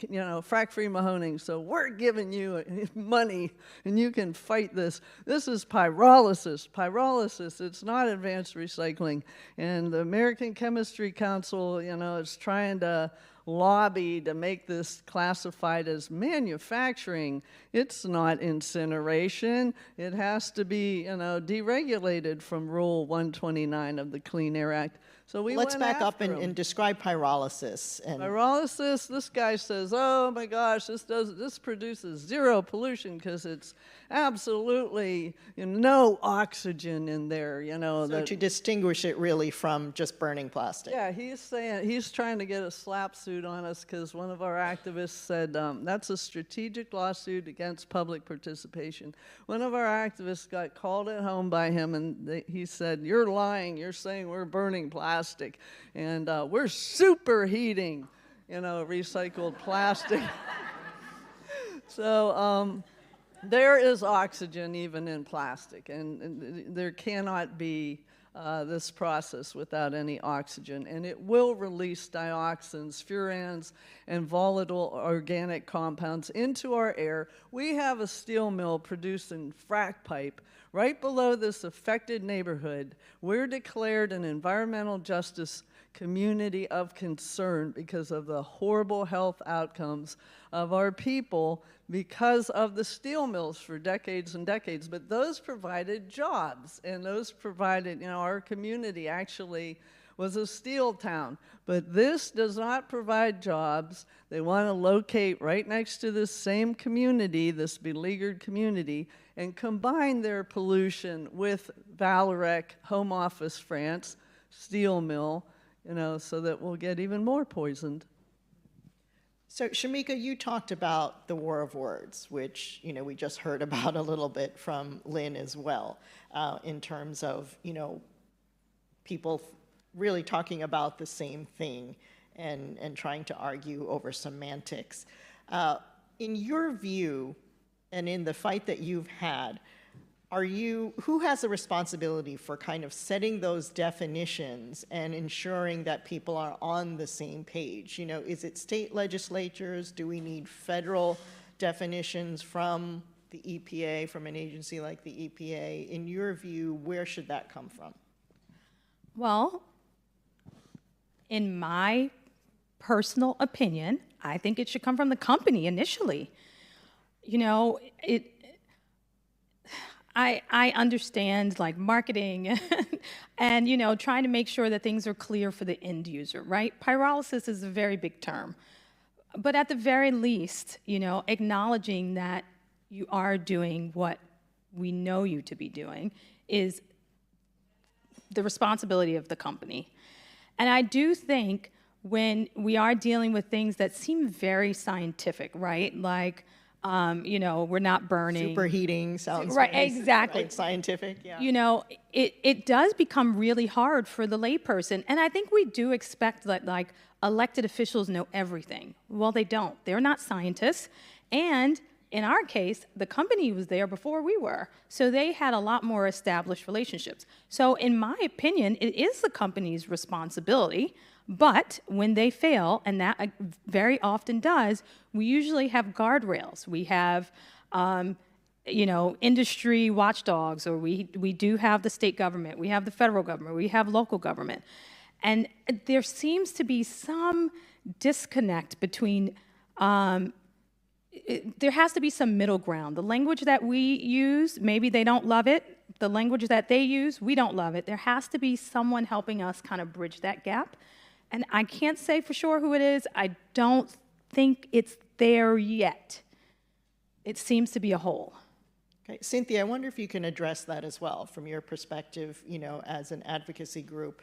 [SPEAKER 8] frack-free Mahoning, so we're giving you money, and you can fight this. This is pyrolysis. Pyrolysis, it's not advanced recycling. And the American Chemistry Council, is trying to lobby to make this classified as manufacturing. It's not incineration. It has to be, deregulated from Rule 129 of the Clean Air Act. So
[SPEAKER 5] Let's back up and describe pyrolysis.
[SPEAKER 8] Pyrolysis, this guy says, oh my gosh, this produces zero pollution because it's absolutely no oxygen in there,
[SPEAKER 5] So to distinguish it really from just burning plastic.
[SPEAKER 8] Yeah, he's trying to get a slap suit on us because one of our activists said that's a strategic lawsuit against public participation. One of our activists got called at home by him, and he said, you're lying, you're saying we're burning plastic, and we're superheating, recycled plastic. So there is oxygen even in plastic, and there cannot be this process without any oxygen, and it will release dioxins, furans, and volatile organic compounds into our air. We have a steel mill producing frac pipe right below this affected neighborhood. We're declared an environmental justice community of concern because of the horrible health outcomes of our people because of the steel mills for decades and decades. But those provided jobs, and those provided, our community actually was a steel town. But this does not provide jobs. They want to locate right next to this same community, this beleaguered community, and combine their pollution with Vallourec, Home Office France, steel mill, so that we'll get even more poisoned.
[SPEAKER 5] So, Shamieka, you talked about the war of words, which, we just heard about a little bit from Lynn as well, in terms of, people really talking about the same thing and trying to argue over semantics. In your view, and in the fight that you've had, who has the responsibility for kind of setting those definitions and ensuring that people are on the same page? Is it state legislatures? Do we need federal definitions from the EPA, from an agency like the EPA? In your view, where should that come from?
[SPEAKER 3] Well, in my personal opinion, I think it should come from the company initially. I understand like marketing and, trying to make sure that things are clear for the end user, right? Pyrolysis is a very big term. But at the very least, acknowledging that you are doing what we know you to be doing is the responsibility of the company. And I do think when we are dealing with things that seem very scientific, right? Like, we're not burning.
[SPEAKER 5] Superheating sounds
[SPEAKER 3] right,
[SPEAKER 5] very,
[SPEAKER 3] exactly.
[SPEAKER 5] Right, scientific, yeah.
[SPEAKER 3] It does become really hard for the layperson. And I think we do expect that, like, elected officials know everything. Well, they don't. They're not scientists. And in our case, the company was there before we were. So they had a lot more established relationships. So in my opinion, it is the company's responsibility. But when they fail, and that very often does, we usually have guardrails. We have, industry watchdogs, or we do have the state government, we have the federal government, we have local government. And there seems to be some disconnect between, there has to be some middle ground. The language that we use, maybe they don't love it. The language that they use, we don't love it. There has to be someone helping us kind of bridge that gap. And I can't say for sure who it is. I don't think it's there yet. It seems to be a hole.
[SPEAKER 5] Okay, Cynthia, I wonder if you can address that as well from your perspective, as an advocacy group.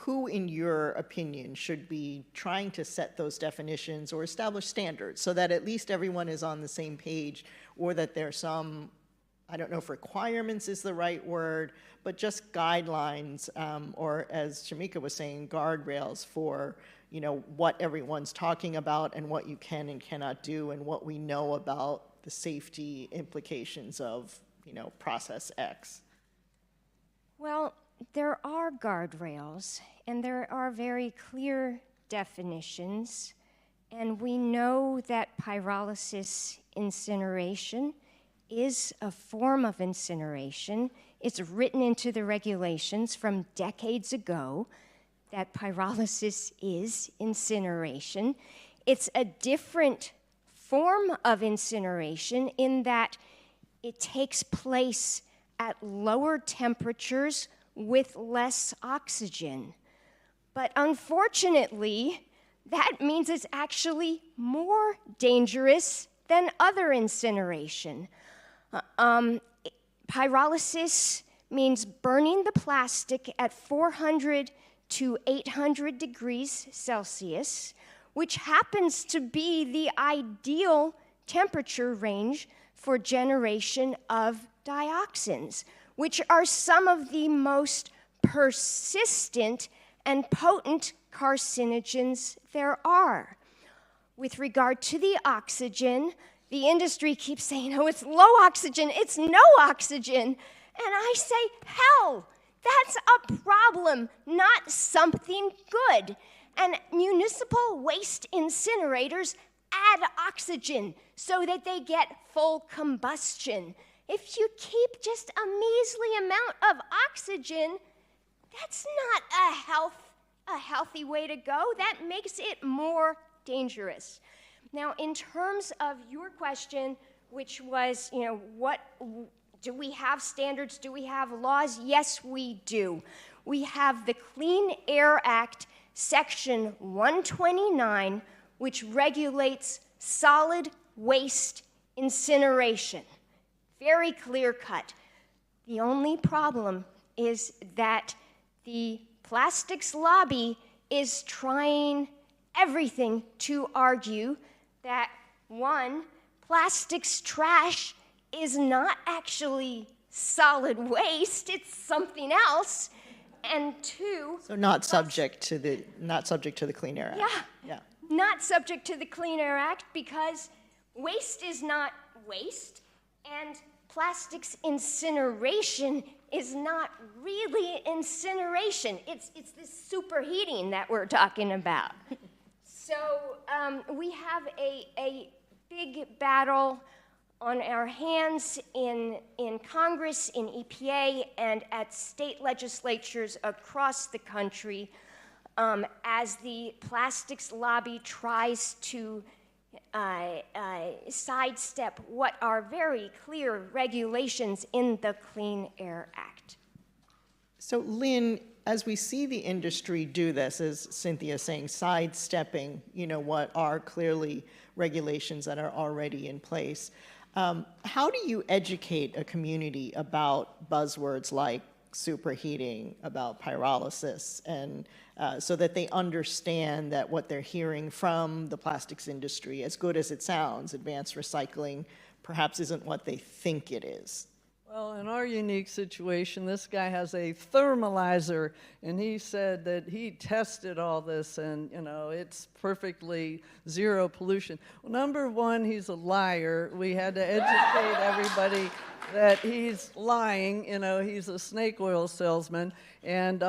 [SPEAKER 5] Who, in your opinion, should be trying to set those definitions or establish standards so that at least everyone is on the same page, or that there's some, I don't know if requirements is the right word, but just guidelines, or as Shamieka was saying, guardrails for, what everyone's talking about and what you can and cannot do and what we know about the safety implications of, process X.
[SPEAKER 21] Well, there are guardrails and there are very clear definitions, and we know that pyrolysis incineration is a form of incineration. It's written into the regulations from decades ago that pyrolysis is incineration. It's a different form of incineration in that it takes place at lower temperatures with less oxygen. But unfortunately, that means it's actually more dangerous than other incineration. Pyrolysis means burning the plastic at 400 to 800 degrees Celsius, which happens to be the ideal temperature range for generation of dioxins, which are some of the most persistent and potent carcinogens there are. with regard to the oxygen, the industry keeps saying, oh, it's low oxygen, it's no oxygen. And I say, hell, that's a problem, not something good. And municipal waste incinerators add oxygen so that they get full combustion. If you keep just a measly amount of oxygen, that's not a healthy way to go. That makes it more dangerous. Now, in terms of your question, which was, what do we have standards? Do we have laws? Yes, we do. We have the Clean Air Act, Section 129, which regulates solid waste incineration. Very clear cut. The only problem is that the plastics lobby is trying everything to argue that, one, plastics trash is not actually solid waste, it's something else, and two...
[SPEAKER 5] So not subject to the Clean Air Act.
[SPEAKER 21] Yeah, not subject to the Clean Air Act because waste is not waste, and plastics incineration is not really incineration. It's this superheating that we're talking about. So we have a big battle on our hands in Congress, in EPA, and at state legislatures across the country as the plastics lobby tries to sidestep what are very clear regulations in the Clean Air Act.
[SPEAKER 5] So Lynn, as we see the industry do this, as Cynthia is saying, sidestepping, what are clearly regulations that are already in place, how do you educate a community about buzzwords like superheating, about pyrolysis, and so that they understand that what they're hearing from the plastics industry, as good as it sounds, advanced recycling, perhaps isn't what they think it is?
[SPEAKER 8] Well, in our unique situation, this guy has a thermalizer, and he said that he tested all this, and it's perfectly zero pollution. Well, number one, he's a liar. We had to educate everybody that he's lying. He's a snake oil salesman, and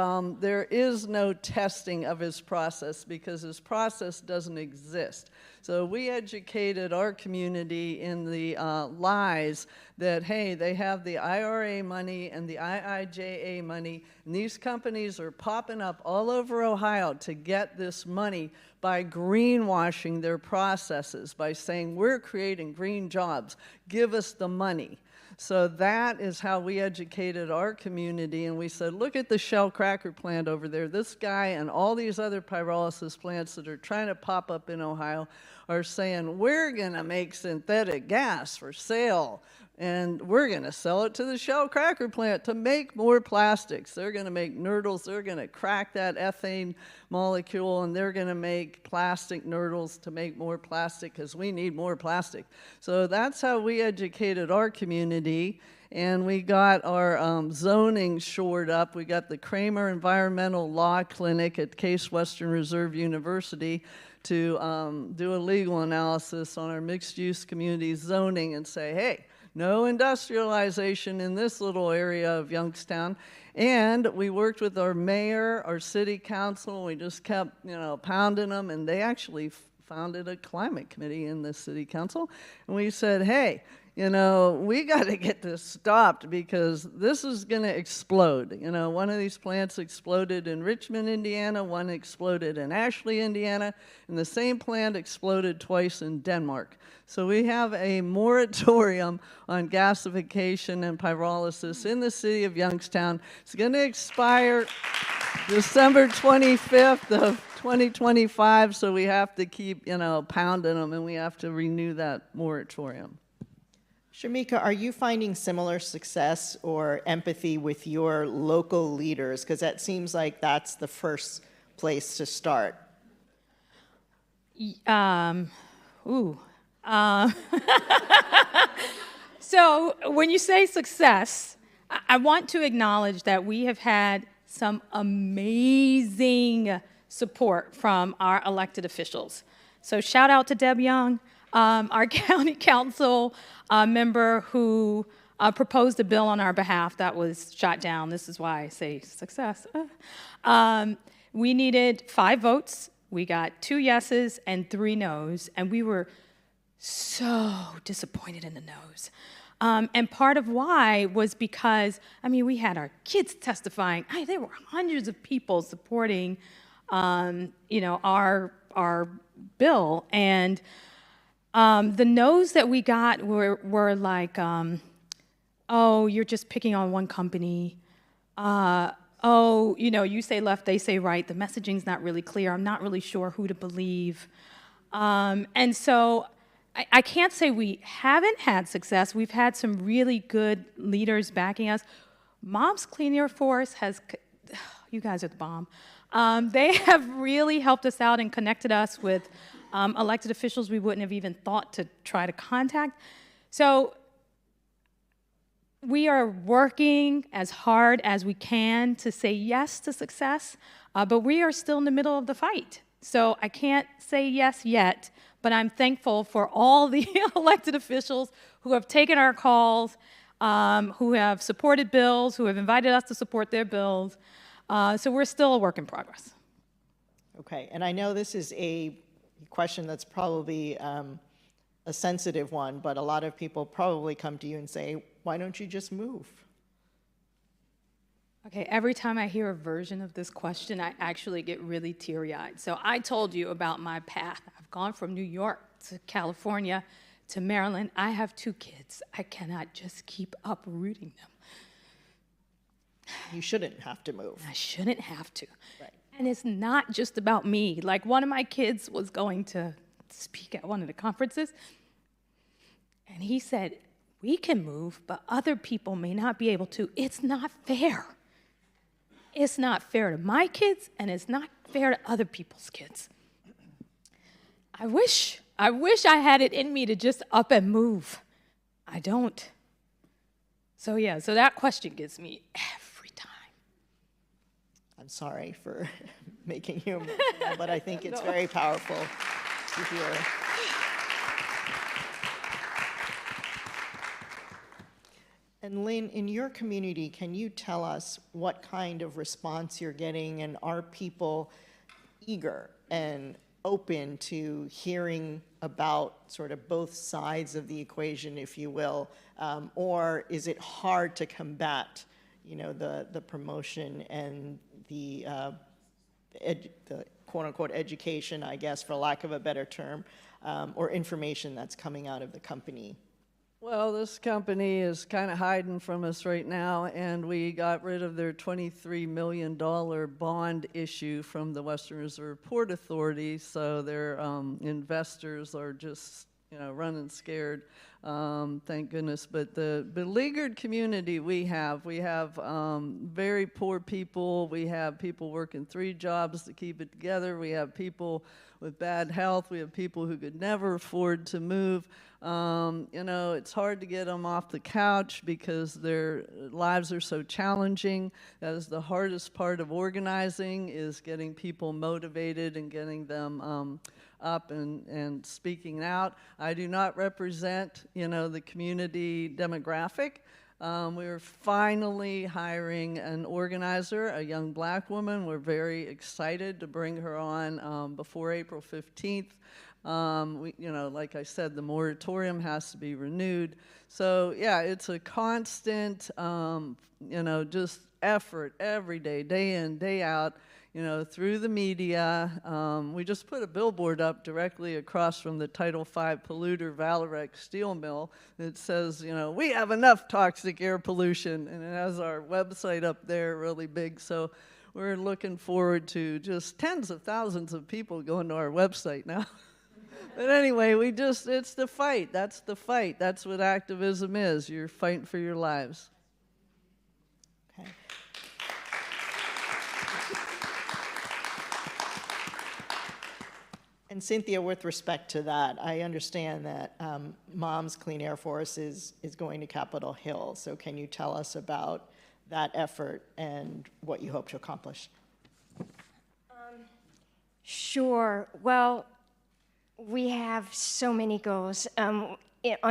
[SPEAKER 8] there is no testing of his process because his process doesn't exist. So we educated our community in the lies that, hey, they have the IRA money and the IIJA money, and these companies are popping up all over Ohio to get this money by greenwashing their processes, by saying, we're creating green jobs, give us the money. So that is how we educated our community, and we said, look at the Shell cracker plant over there. This guy and all these other pyrolysis plants that are trying to pop up in Ohio are saying, we're going to make synthetic gas for sale, and we're going to sell it to the Shell cracker plant to make more plastics. They're going to make nurdles. They're going to crack that ethane molecule, and they're going to make plastic nurdles to make more plastic because we need more plastic. So that's how we educated our community, and we got our zoning shored up. We got the Kramer Environmental Law Clinic at Case Western Reserve University to do a legal analysis on our mixed-use community zoning and say, hey, no industrialization in this little area of Youngstown. And we worked with our mayor, our city council, and we just kept, pounding them, and they actually founded a climate committee in the city council. And we said, hey, we got to get this stopped because this is going to explode. One of these plants exploded in Richmond, Indiana, one exploded in Ashley, Indiana, and the same plant exploded twice in Denmark. So we have a moratorium on gasification and pyrolysis in the city of Youngstown. It's going to expire December 25th of 2025, so we have to keep, pounding them, and we have to renew that moratorium.
[SPEAKER 5] Shamieka, are you finding similar success or empathy with your local leaders? Because that seems like that's the first place to start.
[SPEAKER 3] So when you say success, I want to acknowledge that we have had some amazing support from our elected officials. So shout out to Deb Young, our county council member who proposed a bill on our behalf that was shot down. This is why I say success. We needed 5 votes. We got 2 yeses and 3 nos, and we were so disappointed in the nos. And part of why was because, I mean, we had our kids testifying. There were hundreds of people supporting, you know, our bill. And the no's that we got were like, oh, you're just picking on one company. Oh, you know, you say left, they say right. The messaging's not really clear. I'm not really sure who to believe. And so I can't say we haven't had success. We've had some really good leaders backing us. Moms Clean Air Force has, you guys are the bomb. They have really helped us out and connected us with elected officials we wouldn't have even thought to try to contact. So we are working as hard as we can to say yes to success, but we are still in the middle of the fight. So I can't say yes yet, but I'm thankful for all the elected officials who have taken our calls, who have supported bills, who have invited us to support their bills. So we're still a work in progress.
[SPEAKER 5] Okay, and I know this is a question that's probably a sensitive one, but a lot of people probably come to you and say, why don't you just move?
[SPEAKER 3] Okay, every time I hear a version of this question, I actually get really teary-eyed. So I told you about my path. I've gone from New York to California to Maryland. I have 2 kids. I cannot just keep uprooting them.
[SPEAKER 5] You shouldn't have to move.
[SPEAKER 3] I shouldn't have to.
[SPEAKER 5] Right.
[SPEAKER 3] And it's not just about me. Like, one of my kids was going to speak at one of the conferences, and he said, we can move, but other people may not be able to. It's not fair. It's not fair to my kids, and it's not fair to other people's kids. I wish I had it in me to just up and move. I don't. So yeah, so that question gets me every time.
[SPEAKER 5] I'm sorry for making you emotional, but I think it's very powerful to hear. And Lynn, in your community, can you tell us what kind of response you're getting, and are people eager and open to hearing about sort of both sides of the equation, if you will, or is it hard to combat, you know, the promotion and the quote-unquote education, I guess, for lack of a better term, or information that's coming out of the company?
[SPEAKER 8] Well, this company is kind of hiding from us right now, and we got rid of their $23 million bond issue from the Western Reserve Port Authority, so their investors are just, you know, running scared, thank goodness. But the beleaguered community we have very poor people, we have people working 3 jobs to keep it together, we have people with bad health, we have people who could never afford to move. You know, it's hard to get them off the couch because their lives are so challenging. That is the hardest part of organizing, is getting people motivated and getting them up and speaking out. I do not represent, you know, the community demographic. We're finally hiring an organizer, a young black woman. We're very excited to bring her on before April 15th. You know, like I said, the moratorium has to be renewed. So yeah, it's a constant, you know, just effort every day, day in, day out, you know, through the media. We just put a billboard up directly across from the Title V polluter Valorec steel mill that says, you know, we have enough toxic air pollution, and it has our website up there really big. So we're looking forward to just tens of thousands of people going to our website now. But anyway, it's the fight. That's the fight. That's what activism is. You're fighting for your lives.
[SPEAKER 5] Okay. And Cynthia, with respect to that, I understand that Moms Clean Air Force is going to Capitol Hill. So can you tell us about that effort and what you hope to accomplish?
[SPEAKER 21] Sure. Well, we have so many goals on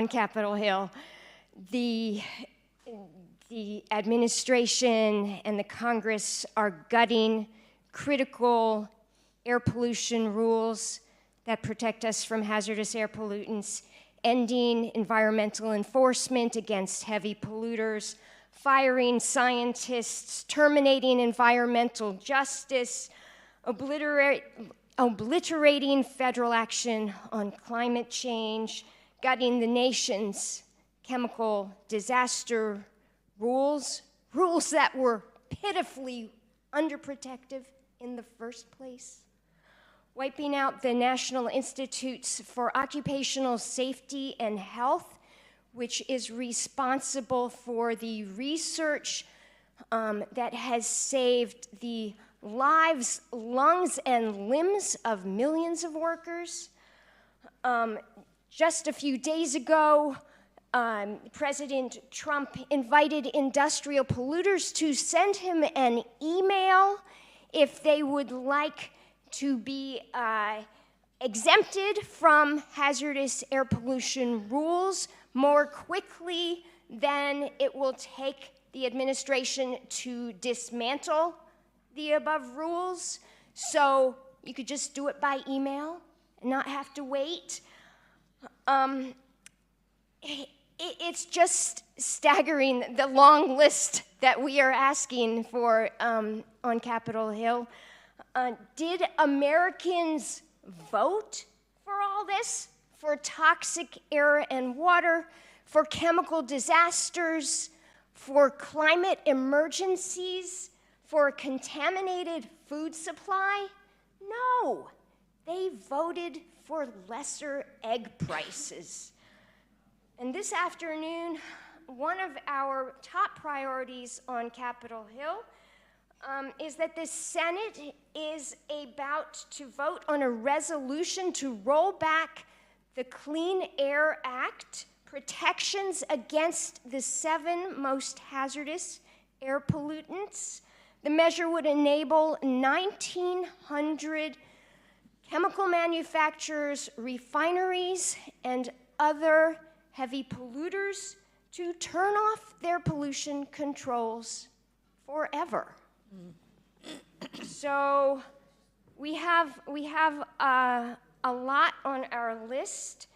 [SPEAKER 21] Capitol Hill. The administration and the Congress are gutting critical air pollution rules that protect us from hazardous air pollutants, ending environmental enforcement against heavy polluters, firing scientists, terminating environmental justice, obliterating federal action on climate change, gutting the nation's chemical disaster rules that were pitifully underprotective in the first place, wiping out the National Institutes for Occupational Safety and Health, which is responsible for the research that has saved the lives, lungs, and limbs of millions of workers. Just a few days ago, President Trump invited industrial polluters to send him an email if they would like to be exempted from hazardous air pollution rules more quickly than it will take the administration to dismantle the above rules. So you could just do it by email and not have to wait. It's just staggering, the long list that we are asking for on Capitol Hill. Did Americans vote for all this? For toxic air and water, for chemical disasters, for climate emergencies, for a contaminated food supply? No, they voted for lesser egg prices. And this afternoon, one of our top priorities on Capitol Hill is that the Senate is about to vote on a resolution to roll back the Clean Air Act, protections against the 7 most hazardous air pollutants. The measure would enable 1,900 chemical manufacturers, refineries, and other heavy polluters to turn off their pollution controls forever. So we have a lot on our list.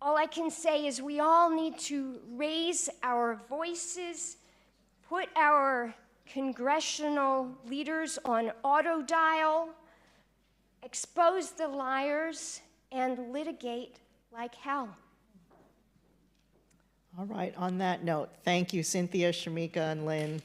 [SPEAKER 21] All I can say is we all need to raise our voices, put our congressional leaders on auto dial, expose the liars, and litigate like hell.
[SPEAKER 5] All right, on that note, thank you, Cynthia, Shamieka, and Lynn.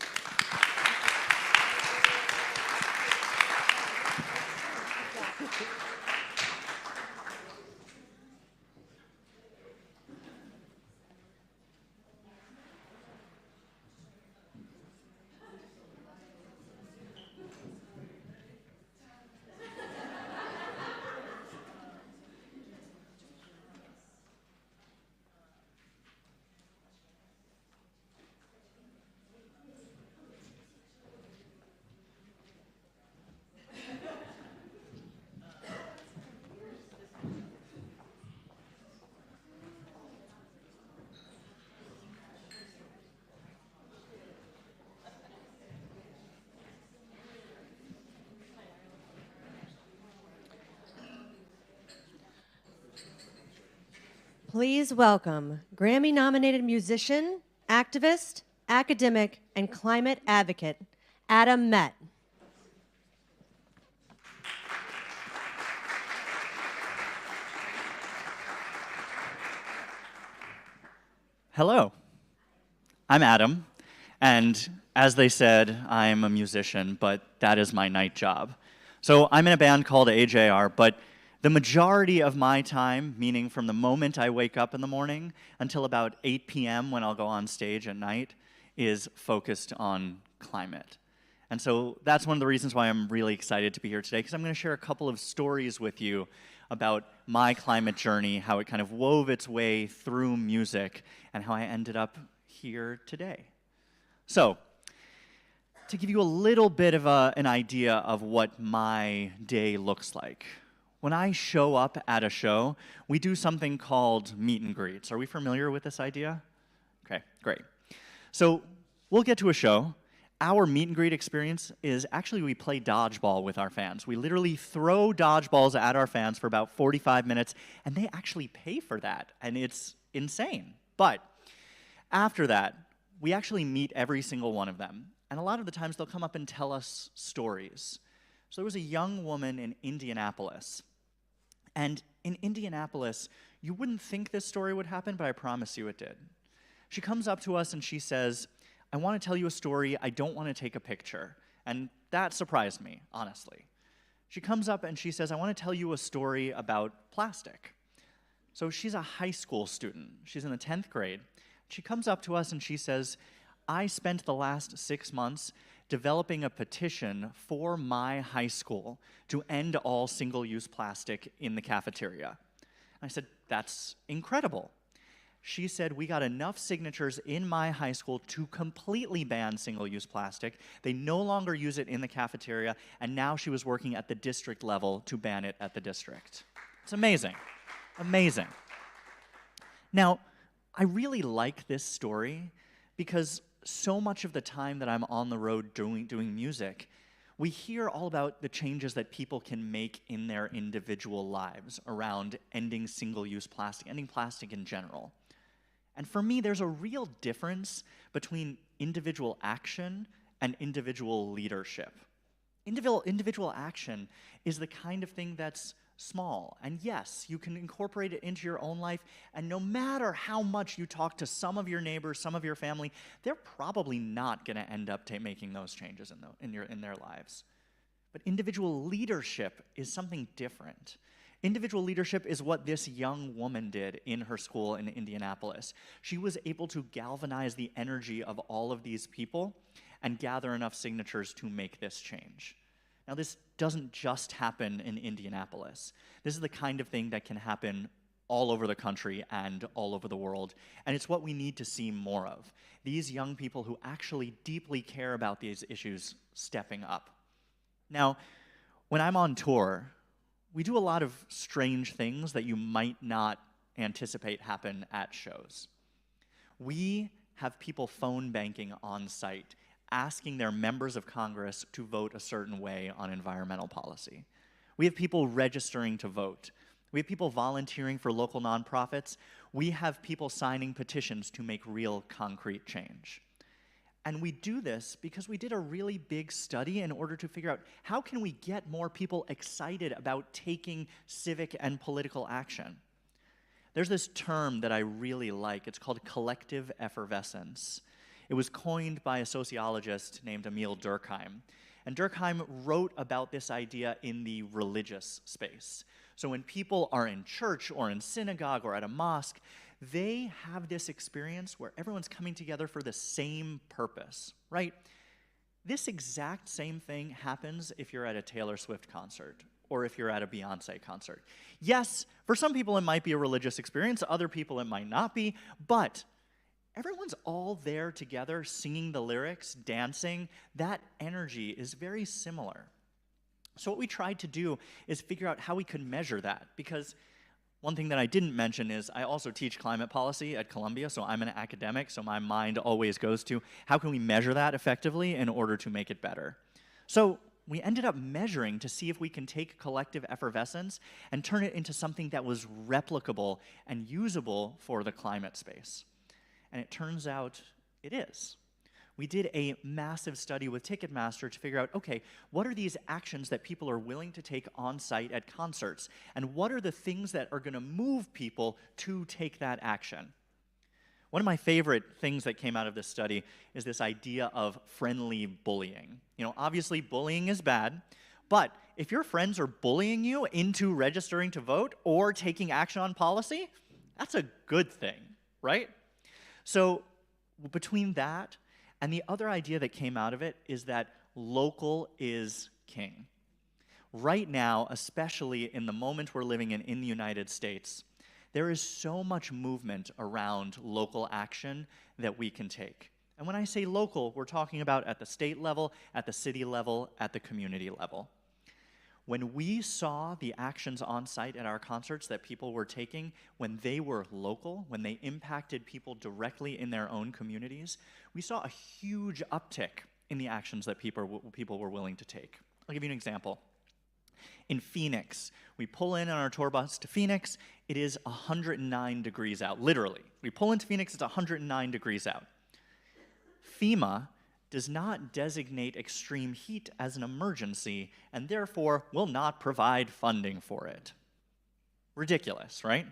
[SPEAKER 1] Please welcome Grammy-nominated musician, activist, academic, and climate advocate, Adam Met.
[SPEAKER 4] Hello, I'm Adam, and as they said, I'm a musician, but that is my night job. So I'm in a band called AJR, but the majority of my time, meaning from the moment I wake up in the morning until about 8 p.m. when I'll go on stage at night, is focused on climate. And so that's one of the reasons why I'm really excited to be here today, because I'm going to share a couple of stories with you about my climate journey, how it kind of wove its way through music, and how I ended up here today. So, to give you a little bit of an idea of what my day looks like. When I show up at a show, we do something called meet and greets. Are we familiar with this idea? Okay, great. So we'll get to a show. Our meet and greet experience is actually we play dodgeball with our fans. We literally throw dodgeballs at our fans for about 45 minutes, and they actually pay for that, and it's insane. But after that, we actually meet every single one of them, and a lot of the times they'll come up and tell us stories. So there was a young woman in Indianapolis, and in Indianapolis, you wouldn't think this story would happen, but I promise you it did. She comes up to us and she says, I want to tell you a story, I don't want to take a picture. And that surprised me, honestly. She comes up and she says, I want to tell you a story about plastic. So she's a high school student. She's in the 10th grade. She comes up to us and she says, I spent the last 6 months developing a petition for my high school to end all single-use plastic in the cafeteria. I said, that's incredible. She said, we got enough signatures in my high school to completely ban single-use plastic. They no longer use it in the cafeteria, and now she was working at the district level to ban it at the district. It's amazing, amazing. Now, I really like this story because so much of the time that I'm on the road doing music, we hear all about the changes that people can make in their individual lives around ending single-use plastic, ending plastic in general. And for me, there's a real difference between individual action and individual leadership. Individual action is the kind of thing that's small. And yes, you can incorporate it into your own life, and no matter how much you talk to some of your neighbors, some of your family, they're probably not going to end up making those changes in their lives. But individual leadership is something different. Individual leadership is what this young woman did in her school in Indianapolis. She was able to galvanize the energy of all of these people and gather enough signatures to make this change. Now, this doesn't just happen in Indianapolis. This is the kind of thing that can happen all over the country and all over the world, and it's what we need to see more of. These young people who actually deeply care about these issues stepping up. Now, when I'm on tour, we do a lot of strange things that you might not anticipate happen at shows. We have people phone banking on site, asking their members of Congress to vote a certain way on environmental policy. We have people registering to vote. We have people volunteering for local nonprofits. We have people signing petitions to make real concrete change. And we do this because we did a really big study in order to figure out how can we get more people excited about taking civic and political action. There's this term that I really like. It's called collective effervescence. It was coined by a sociologist named Emil Durkheim. And Durkheim wrote about this idea in the religious space. So when people are in church or in synagogue or at a mosque, they have this experience where everyone's coming together for the same purpose, right? This exact same thing happens if you're at a Taylor Swift concert or if you're at a Beyonce concert. Yes, for some people it might be a religious experience, other people it might not be, but everyone's all there together singing the lyrics, dancing. That energy is very similar. So what we tried to do is figure out how we could measure that, because one thing that I didn't mention is I also teach climate policy at Columbia, so I'm an academic, so my mind always goes to how can we measure that effectively in order to make it better. So we ended up measuring to see if we can take collective effervescence and turn it into something that was replicable and usable for the climate space. And it turns out it is. We did a massive study with Ticketmaster to figure out, okay, what are these actions that people are willing to take on site at concerts? And what are the things that are going to move people to take that action? One of my favorite things that came out of this study is this idea of friendly bullying. You know, obviously bullying is bad, but if your friends are bullying you into registering to vote or taking action on policy, that's a good thing, right? So between that and the other idea that came out of it is that local is king. Right now, especially in the moment we're living in the United States, there is so much movement around local action that we can take. And when I say local, we're talking about at the state level, at the city level, at the community level. When we saw the actions on site at our concerts that people were taking when they were local, when they impacted people directly in their own communities, we saw a huge uptick in the actions that people were willing to take. I'll give you an example. In Phoenix, we pull in on our tour bus to Phoenix, it is 109 degrees out, literally. We pull into Phoenix, it's 109 degrees out. FEMA does not designate extreme heat as an emergency and therefore will not provide funding for it. Ridiculous, right?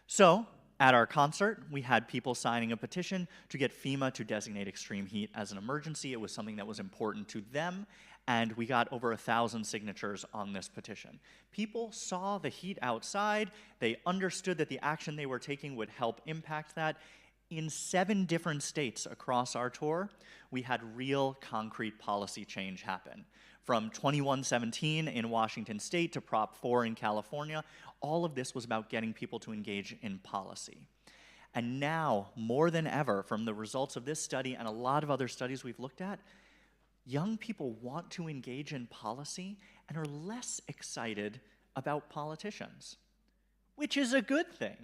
[SPEAKER 4] So, at our concert, we had people signing a petition to get FEMA to designate extreme heat as an emergency. It was something that was important to them, and we got over 1,000 signatures on this petition. People saw the heat outside, they understood that the action they were taking would help impact that. In 7 different states across our tour, we had real concrete policy change happen. From 2117 in Washington State to Prop 4 in California, all of this was about getting people to engage in policy. And now, more than ever, from the results of this study and a lot of other studies we've looked at, young people want to engage in policy and are less excited about politicians, which is a good thing.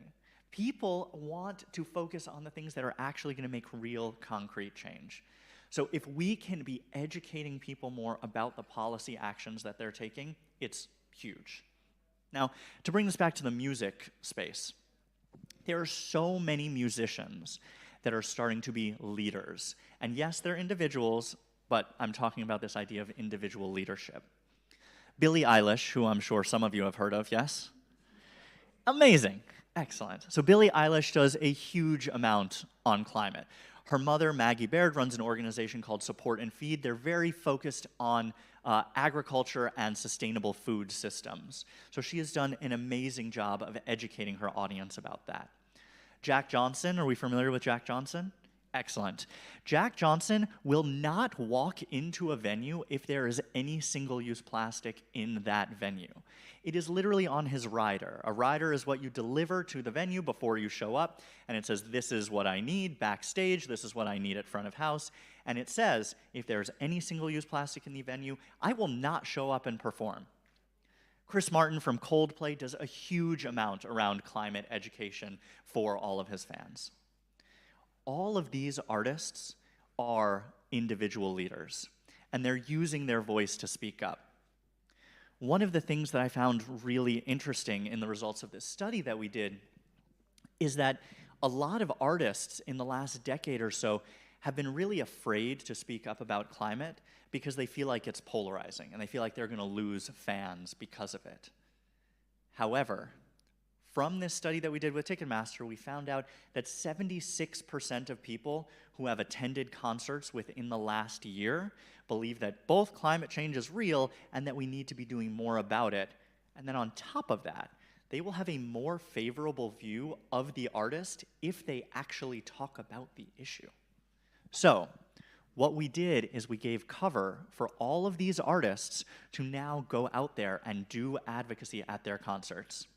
[SPEAKER 4] People want to focus on the things that are actually going to make real concrete change. So if we can be educating people more about the policy actions that they're taking, it's huge. Now, to bring this back to the music space, there are so many musicians that are starting to be leaders. And yes, they're individuals, but I'm talking about this idea of individual leadership. Billie Eilish, who I'm sure some of you have heard of, yes? Amazing. Excellent. So Billie Eilish does a huge amount on climate. Her mother, Maggie Baird, runs an organization called Support and Feed. They're very focused on agriculture and sustainable food systems. So she has done an amazing job of educating her audience about that. Jack Johnson, are we familiar with Jack Johnson? Excellent. Jack Johnson will not walk into a venue if there is any single-use plastic in that venue. It is literally on his rider. A rider is what you deliver to the venue before you show up, and it says, this is what I need backstage, this is what I need at front of house, and it says, if there's any single-use plastic in the venue, I will not show up and perform. Chris Martin from Coldplay does a huge amount around climate education for all of his fans. All of these artists are individual leaders, and they're using their voice to speak up. One of the things that I found really interesting in the results of this study that we did is that a lot of artists in the last decade or so have been really afraid to speak up about climate because they feel like it's polarizing, and they feel like they're going to lose fans because of it. However, from this study that we did with Ticketmaster, we found out that 76% of people who have attended concerts within the last year believe that both climate change is real and that we need to be doing more about it. And then on top of that, they will have a more favorable view of the artist if they actually talk about the issue. So, what we did is we gave cover for all of these artists to now go out there and do advocacy at their concerts.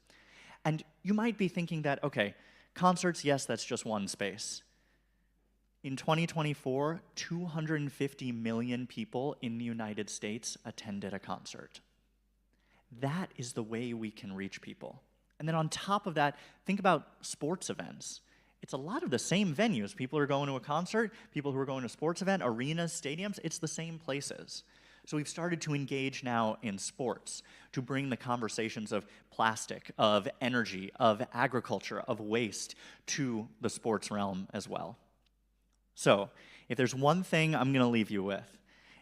[SPEAKER 4] And you might be thinking that, okay, concerts, yes, that's just one space. In 2024, 250 million people in the United States attended a concert. That is the way we can reach people. And then on top of that, think about sports events. It's a lot of the same venues. People are going to a concert, people who are going to a sports event, arenas, stadiums, it's the same places. So we've started to engage now in sports to bring the conversations of plastic, of energy, of agriculture, of waste to the sports realm as well. So if there's one thing I'm going to leave you with,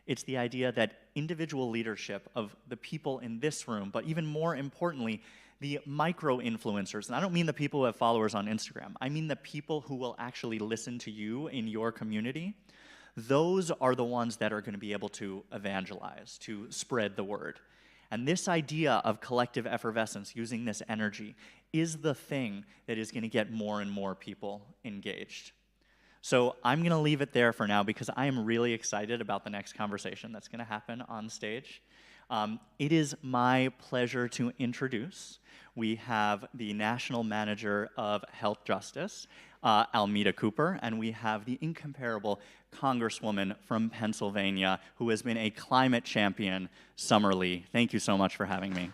[SPEAKER 4] it's the idea that individual leadership of the people in this room, but even more importantly, the micro-influencers, and I don't mean the people who have followers on Instagram, I mean the people who will actually listen to you in your community. Those are the ones that are going to be able to evangelize, to spread the word. And this idea of collective effervescence, using this energy, is the thing that is going to get more and more people engaged. So I'm going to leave it there for now because I am really excited about the next conversation that's going to happen on stage. It is my pleasure to introduce. We have the National Manager of Health Justice, Almeda Cooper, and we have the incomparable Congresswoman from Pennsylvania, who has been a climate champion, Summer Lee. Thank you so much for having me.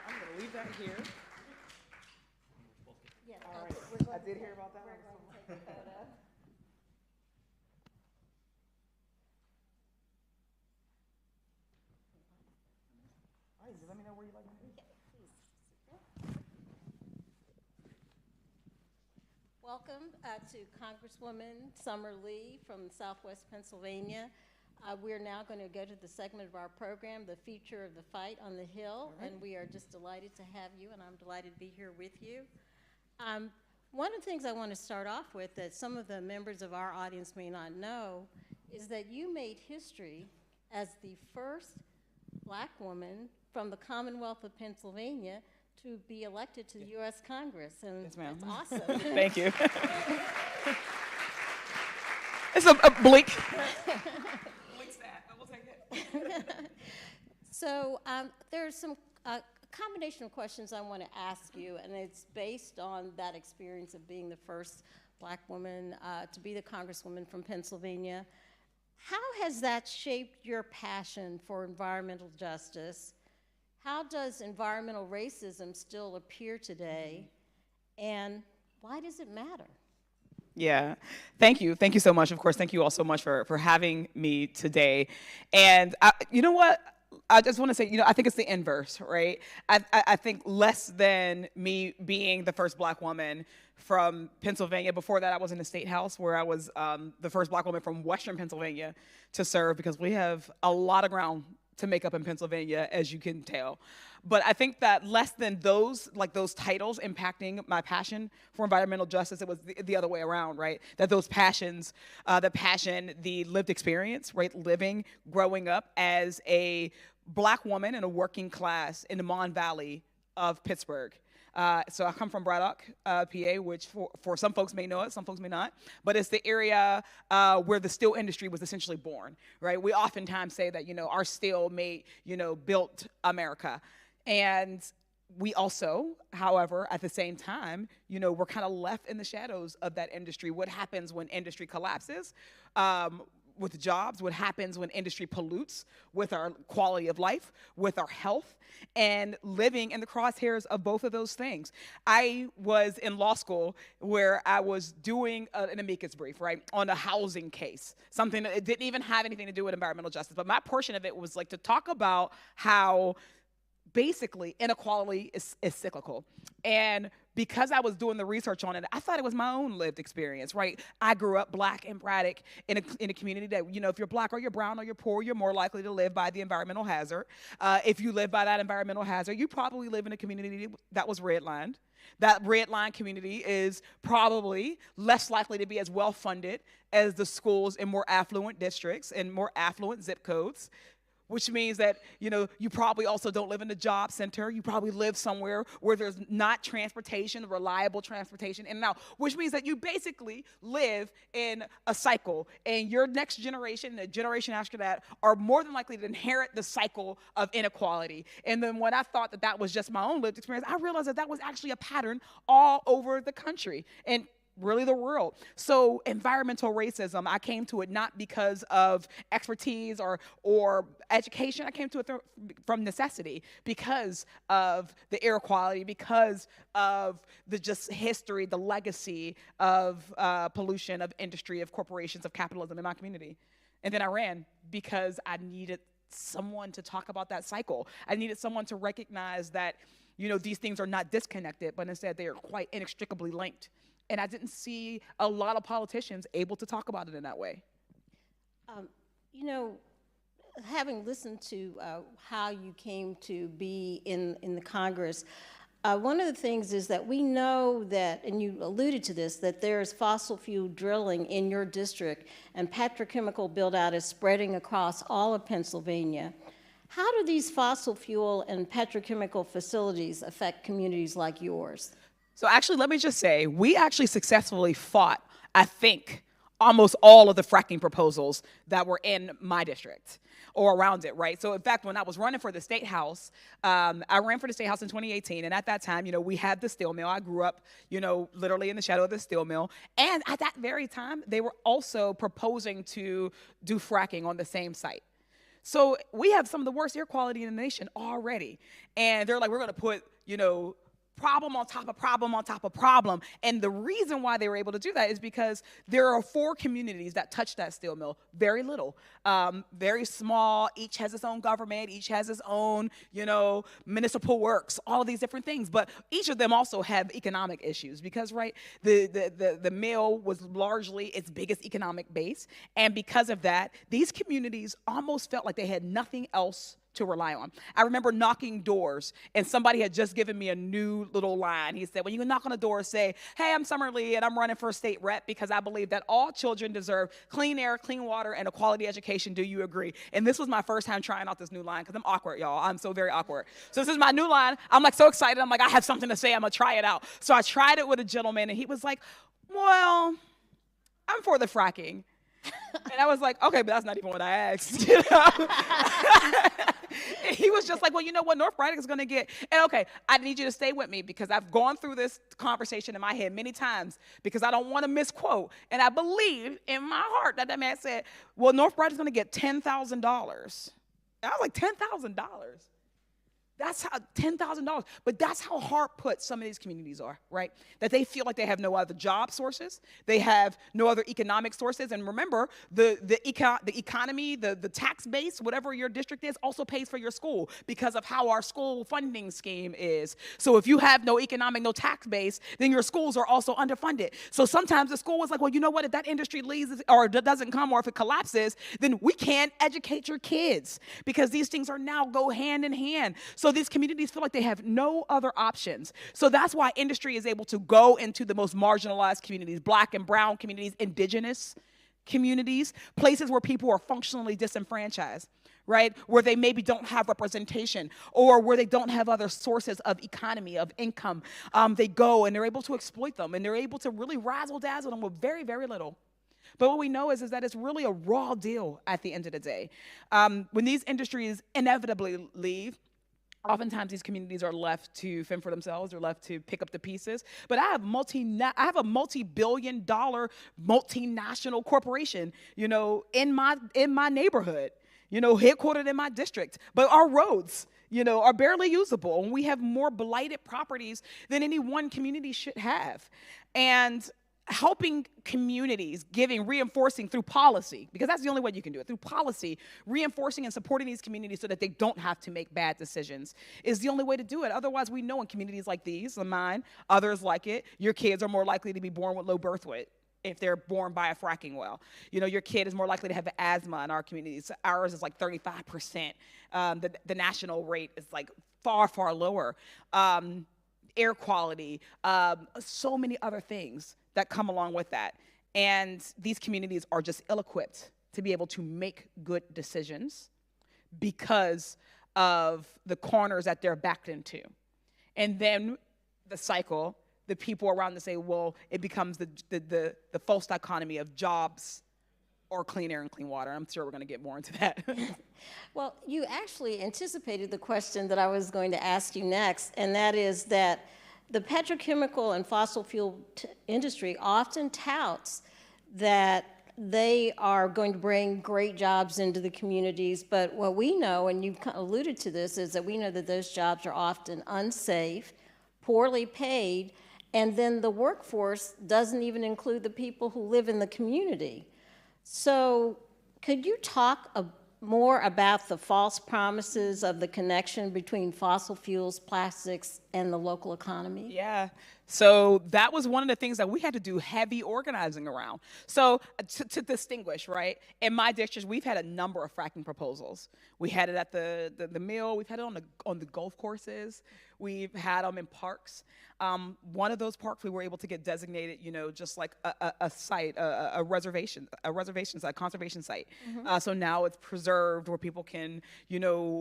[SPEAKER 2] I'm going to leave that here.
[SPEAKER 21] Yeah,
[SPEAKER 2] all right. I did hear about that.
[SPEAKER 21] Take a photo.
[SPEAKER 2] Let me know where you'd like me to be.
[SPEAKER 22] Welcome to Congresswoman Summer Lee from Southwest Pennsylvania. We're now going to go to the segment of our program, The Future of the Fight on the Hill, and we are just delighted to have you, and I'm delighted to be here with you. One of the things I want to start off with that some of the members of our audience may not know is that you made history as the first Black woman from the Commonwealth of Pennsylvania to be elected to the U.S. Congress, and
[SPEAKER 2] yes, ma'am.
[SPEAKER 22] That's awesome.
[SPEAKER 2] Thank you. It's a blink. Blink's that, but we'll take it.
[SPEAKER 22] So there's some combination of questions I want to ask you, and it's based on that experience of being the first Black woman to be the Congresswoman from Pennsylvania. How has that shaped your passion for environmental justice? How does environmental racism still appear today? And why does it matter?
[SPEAKER 2] Yeah, thank you. Thank you so much. Of course, thank you all so much for having me today. And you know what? I just want to say, I think it's the inverse, right? I think less than me being the first Black woman from Pennsylvania. Before that, I was in the State House, where I was the first Black woman from Western Pennsylvania to serve, because we have a lot of ground to make up in Pennsylvania, as you can tell. But I think that less than those titles impacting my passion for environmental justice, it was the other way around, right? That those passions, the passion, the lived experience, right? Living, growing up as a Black woman in a working class in the Mon Valley of Pittsburgh. So I come from Braddock, PA, which for some folks may know it, some folks may not, but it's the area where the steel industry was essentially born, right? We oftentimes say that, our steel made, built America. And we also, however, at the same time, we're kind of left in the shadows of that industry. What happens when industry collapses? With jobs, what happens when industry pollutes with our quality of life, with our health, and living in the crosshairs of both of those things. I was in law school where I was doing an amicus brief, right, on a housing case, something that didn't even have anything to do with environmental justice. But my portion of it was like to talk about how basically inequality is cyclical. And because I was doing the research on it, I thought it was my own lived experience, right? I grew up Black in Braddock in a community that, if you're Black or you're brown or you're poor, you're more likely to live by the environmental hazard. If you live by that environmental hazard, you probably live in a community that was redlined. That redline community is probably less likely to be as well funded as the schools in more affluent districts and more affluent zip codes, which means that, you probably also don't live in the job center. You probably live somewhere where there's not transportation, reliable transportation in and out, which means that you basically live in a cycle, and your next generation and the generation after that are more than likely to inherit the cycle of inequality. And then when I thought that was just my own lived experience, I realized that was actually a pattern all over the country. And really the world. So environmental racism, I came to it not because of expertise or education. I came to it from necessity, because of the air quality, because of the just history, the legacy of pollution, of industry, of corporations, of capitalism in my community. And then I ran because I needed someone to talk about that cycle. I needed someone to recognize that, these things are not disconnected, but instead they are quite inextricably linked. And I didn't see a lot of politicians able to talk about it in that way.
[SPEAKER 22] Having listened to how you came to be in the Congress, one of the things is that we know that, and you alluded to this, that there's fossil fuel drilling in your district, and petrochemical build-out is spreading across all of Pennsylvania. How do these fossil fuel and petrochemical facilities affect communities like yours?
[SPEAKER 2] So actually, let me just say, we actually successfully fought, I think, almost all of the fracking proposals that were in my district. or around it, right? So in fact, when I was running for the state house, I ran for the state house in 2018, and at that time, we had the steel mill. I grew up, literally in the shadow of the steel mill. And at that very time, they were also proposing to do fracking on the same site. So we have some of the worst air quality in the nation already. And they're like, we're going to put, problem on top of problem on top of problem. And the reason why they were able to do that is because there are 4 communities that touch that steel mill, very little, very small, each has its own government, each has its own, municipal works, all of these different things. But each of them also have economic issues because, right, the mill was largely its biggest economic base. And because of that, these communities almost felt like they had nothing else to rely on. I remember knocking doors, and somebody had just given me a new little line. He said, when you knock on a door, say, hey, I'm Summer Lee, and I'm running for state rep because I believe that all children deserve clean air, clean water, and a quality education. Do you agree? And this was my first time trying out this new line because I'm awkward, y'all. I'm so very awkward. So this is my new line. I'm like so excited. I'm like, I have something to say. I'm going to try it out. So I tried it with a gentleman, and he was like, well, I'm for the fracking. And I was like, okay, but that's not even what I asked. He was just like, well, you know what North Braddock is going to get. And okay, I need you to stay with me because I've gone through this conversation in my head many times because I don't want to misquote. And I believe in my heart that man said, well, North Braddock is going to get $10,000. And I was like, $10,000? That's how, $10,000. But that's how hard put some of these communities are, right? That they feel like they have no other job sources. They have no other economic sources. And remember, the economy, the tax base, whatever your district is, also pays for your school because of how our school funding scheme is. So if you have no economic, no tax base, then your schools are also underfunded. So sometimes the school was like, well, you know what? If that industry leaves or doesn't come or if it collapses, then we can't educate your kids because these things are now go hand in hand. So these communities feel like they have no other options. So that's why industry is able to go into the most marginalized communities, Black and brown communities, indigenous communities, places where people are functionally disenfranchised, right? Where they maybe don't have representation or where they don't have other sources of economy, of income. They go and they're able to exploit them and they're able to really razzle-dazzle them with very, very little. But what we know is that it's really a raw deal at the end of the day. When these industries inevitably leave, oftentimes these communities are left to fend for themselves or left to pick up the pieces. But I have a multi-billion-dollar multinational corporation, in my neighborhood, headquartered in my district. But our roads, are barely usable, and we have more blighted properties than any one community should have. And helping communities, reinforcing through policy, because that's the only way you can do it, through policy, reinforcing and supporting these communities so that they don't have to make bad decisions is the only way to do it. Otherwise, we know in communities like these, mine, others like it, your kids are more likely to be born with low birth weight if they're born by a fracking well. Your kid is more likely to have asthma in our communities. Ours is like 35%. The national rate is like far, far lower. Air quality, so many other things that come along with that. And these communities are just ill-equipped to be able to make good decisions because of the corners that they're backed into. And then the cycle, the people around to say, well, it becomes the false dichotomy of jobs or clean air and clean water. I'm sure we're going to get more into that.
[SPEAKER 22] Well, you actually anticipated the question that I was going to ask you next, and that is that the petrochemical and fossil fuel industry often touts that they are going to bring great jobs into the communities, but what we know, and you've alluded to this, is that we know that those jobs are often unsafe, poorly paid, and then the workforce doesn't even include the people who live in the community. So could you talk more about the false promises of the connection between fossil fuels, plastics, and the local economy?
[SPEAKER 2] Yeah. So that was one of the things that we had to do heavy organizing around. So to distinguish, right, in my district, we've had a number of fracking proposals. We had it at the mill. We've had it on the golf courses. We've had them in parks. One of those parks we were able to get designated, just like a site, a conservation site.
[SPEAKER 22] Mm-hmm.
[SPEAKER 2] So now it's preserved where people can,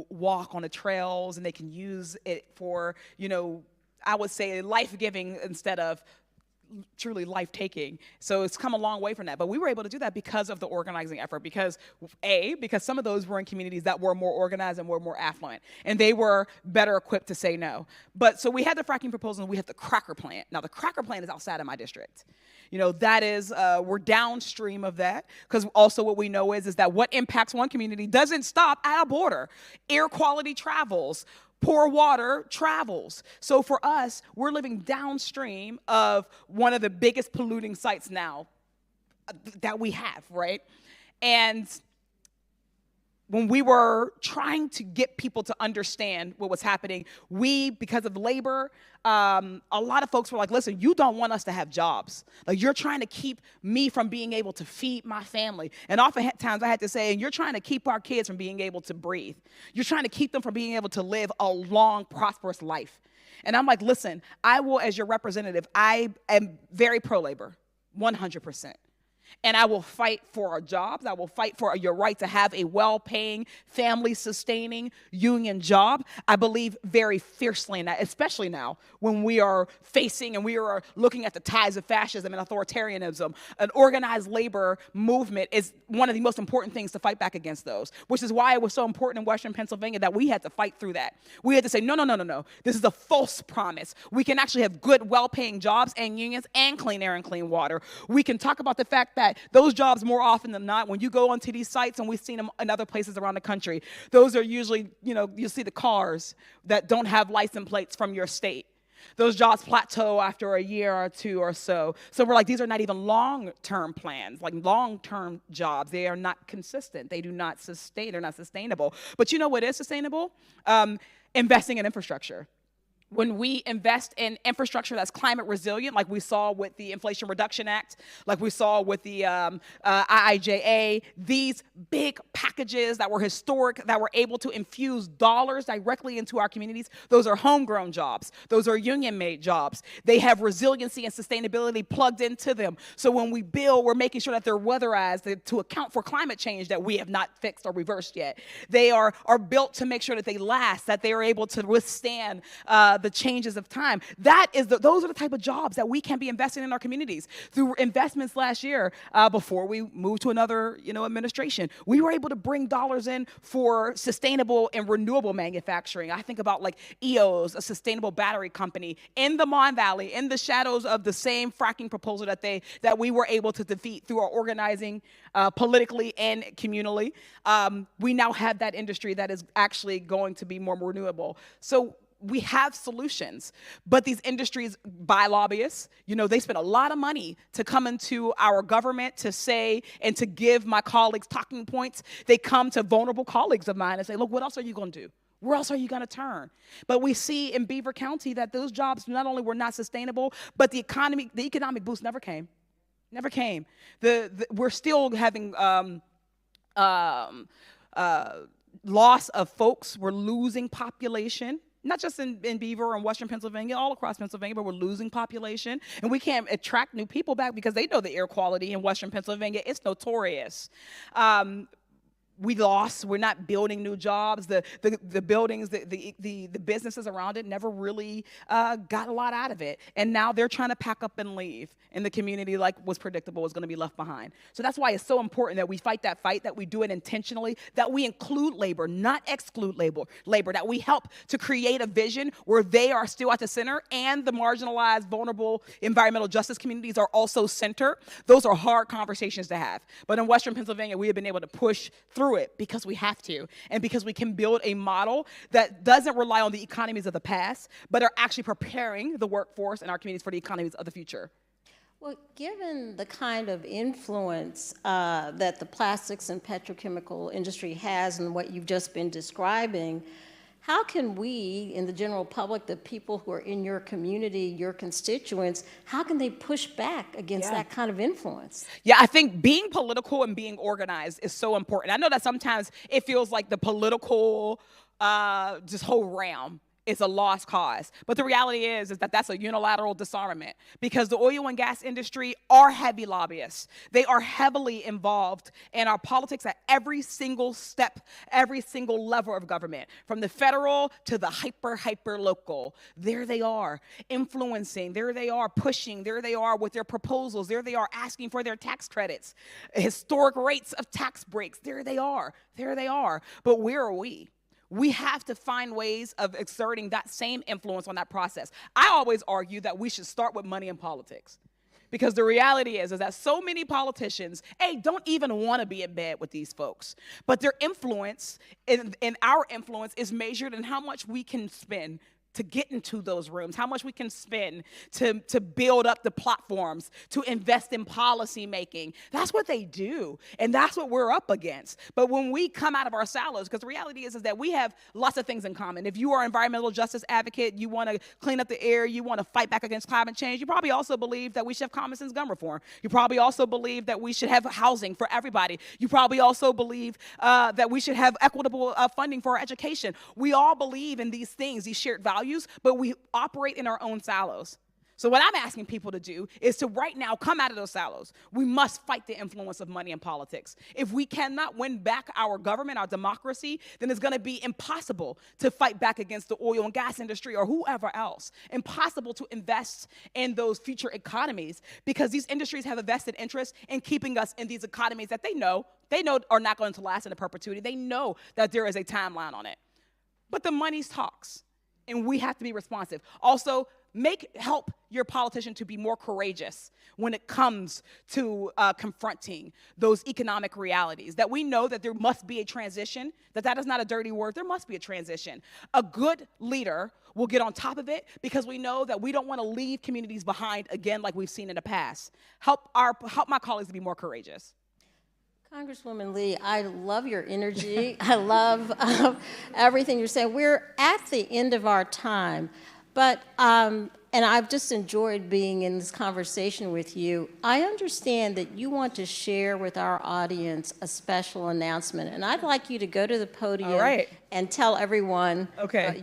[SPEAKER 2] walk on the trails and they can use it for, I would say life-giving instead of truly life-taking. So it's come a long way from that. But we were able to do that because of the organizing effort, because some of those were in communities that were more organized and were more affluent, and they were better equipped to say no. But so we had the fracking proposal, and we had the cracker plant. Now, the cracker plant is outside of my district. That is, we're downstream of that, because also what we know is that what impacts one community doesn't stop at a border. Air quality travels. Poor water travels. So for us, we're living downstream of one of the biggest polluting sites now that we have, right? And when we were trying to get people to understand what was happening, because of labor, a lot of folks were like, listen, you don't want us to have jobs. Like, you're trying to keep me from being able to feed my family. And oftentimes I had to say, and you're trying to keep our kids from being able to breathe. You're trying to keep them from being able to live a long, prosperous life. And I'm like, listen, I will, as your representative, I am very pro-labor, 100%. And I will fight for our jobs. I will fight for your right to have a well-paying, family-sustaining union job. I believe very fiercely in that, especially now when we are facing and we are looking at the ties of fascism and authoritarianism. An organized labor movement is one of the most important things to fight back against those, which is why it was so important in Western Pennsylvania that we had to fight through that. We had to say, no. This is a false promise. We can actually have good, well-paying jobs and unions and clean air and clean water. We can talk about the fact that those jobs, more often than not, when you go onto these sites, and we've seen them in other places around the country, those are usually, you'll see the cars that don't have license plates from your state. Those jobs plateau after a year or two or so. So we're like, these are not even long-term plans, like long-term jobs. They are not consistent. They do not sustain. They're not sustainable. But you know what is sustainable? Investing in infrastructure. When we invest in infrastructure that's climate resilient, like we saw with the Inflation Reduction Act, like we saw with the IIJA, these big packages that were historic, that were able to infuse dollars directly into our communities, those are homegrown jobs. Those are union-made jobs. They have resiliency and sustainability plugged into them. So when we build, we're making sure that they're weatherized to account for climate change that we have not fixed or reversed yet. They are built to make sure that they last, that they are able to withstand the changes of time. Those are the type of jobs that we can be investing in our communities. Through investments last year, before we moved to another administration, we were able to bring dollars in for sustainable and renewable manufacturing. I think about like EOS, a sustainable battery company in the Mon Valley, in the shadows of the same fracking proposal that we were able to defeat through our organizing politically and communally. We now have that industry that is actually going to be more renewable. So we have solutions, but these industries buy lobbyists. They spend a lot of money to come into our government to say and to give my colleagues talking points. They come to vulnerable colleagues of mine and say, look, what else are you going to do? Where else are you going to turn? But we see in Beaver County that those jobs not only were not sustainable, but the economic boost never came. Never came. We're still having loss of folks. We're losing population. Not just in Beaver and Western Pennsylvania, all across Pennsylvania, but we're losing population. And we can't attract new people back because they know the air quality in Western Pennsylvania is notorious. We're not building new jobs. The buildings, the businesses around it never really got a lot out of it. And now they're trying to pack up and leave. And the community, like was predictable, is going to be left behind. So that's why it's so important that we fight that fight, that we do it intentionally, that we include labor, not exclude labor, that we help to create a vision where they are still at the center and the marginalized, vulnerable environmental justice communities are also center. Those are hard conversations to have. But in Western Pennsylvania, we have been able to push through it because we have to, and because we can build a model that doesn't rely on the economies of the past, but are actually preparing the workforce in our communities for the economies of the future.
[SPEAKER 22] Well, given the kind of influence that the plastics and petrochemical industry has and what you've just been describing, how can we, in the general public, the people who are in your community, your constituents, how can they push back against that kind of influence?
[SPEAKER 2] Yeah, I think being political and being organized is so important. I know that sometimes it feels like the political, this whole realm it's a lost cause. But the reality is that that's a unilateral disarmament, because the oil and gas industry are heavy lobbyists. They are heavily involved in our politics at every single step, every single level of government, from the federal to the hyper local. There they are, influencing. There they are, pushing. There they are with their proposals. There they are, asking for their tax credits, historic rates of tax breaks. There they are. There they are. But where are we? We have to find ways of exerting that same influence on that process. I always argue that we should start with money in politics, because the reality is that so many politicians, don't even want to be in bed with these folks. But their influence and our influence is measured in how much we can spend to get into those rooms, how much we can spend to build up the platforms, to invest in policy making. That's what they do, and that's what we're up against. But when we come out of our silos, because the reality is that we have lots of things in common. If you are an environmental justice advocate, you want to clean up the air, you want to fight back against climate change, you probably also believe that we should have common sense gun reform. You probably also believe that we should have housing for everybody. You probably also believe that we should have equitable funding for our education. We all believe in these things, these shared values, but we operate in our own silos. So what I'm asking people to do is to right now come out of those silos. We must fight the influence of money in politics. If we cannot win back our government, our democracy, then it's going to be impossible to fight back against the oil and gas industry or whoever else. Impossible to invest in those future economies, because these industries have a vested interest in keeping us in these economies that they know are not going to last in perpetuity. They know that there is a timeline on it. But the money talks, and we have to be responsive. Also, help your politician to be more courageous when it comes to confronting those economic realities, that we know that there must be a transition, that is not a dirty word. There must be a transition. A good leader will get on top of it, because we know that we don't want to leave communities behind again like we've seen in the past. Help my colleagues to be more courageous.
[SPEAKER 22] Congresswoman Lee, I love your energy. I love everything you're saying. We're at the end of our time, but, and I've just enjoyed being in this conversation with you. I understand that you want to share with our audience a special announcement, and I'd like you to go to the podium and tell everyone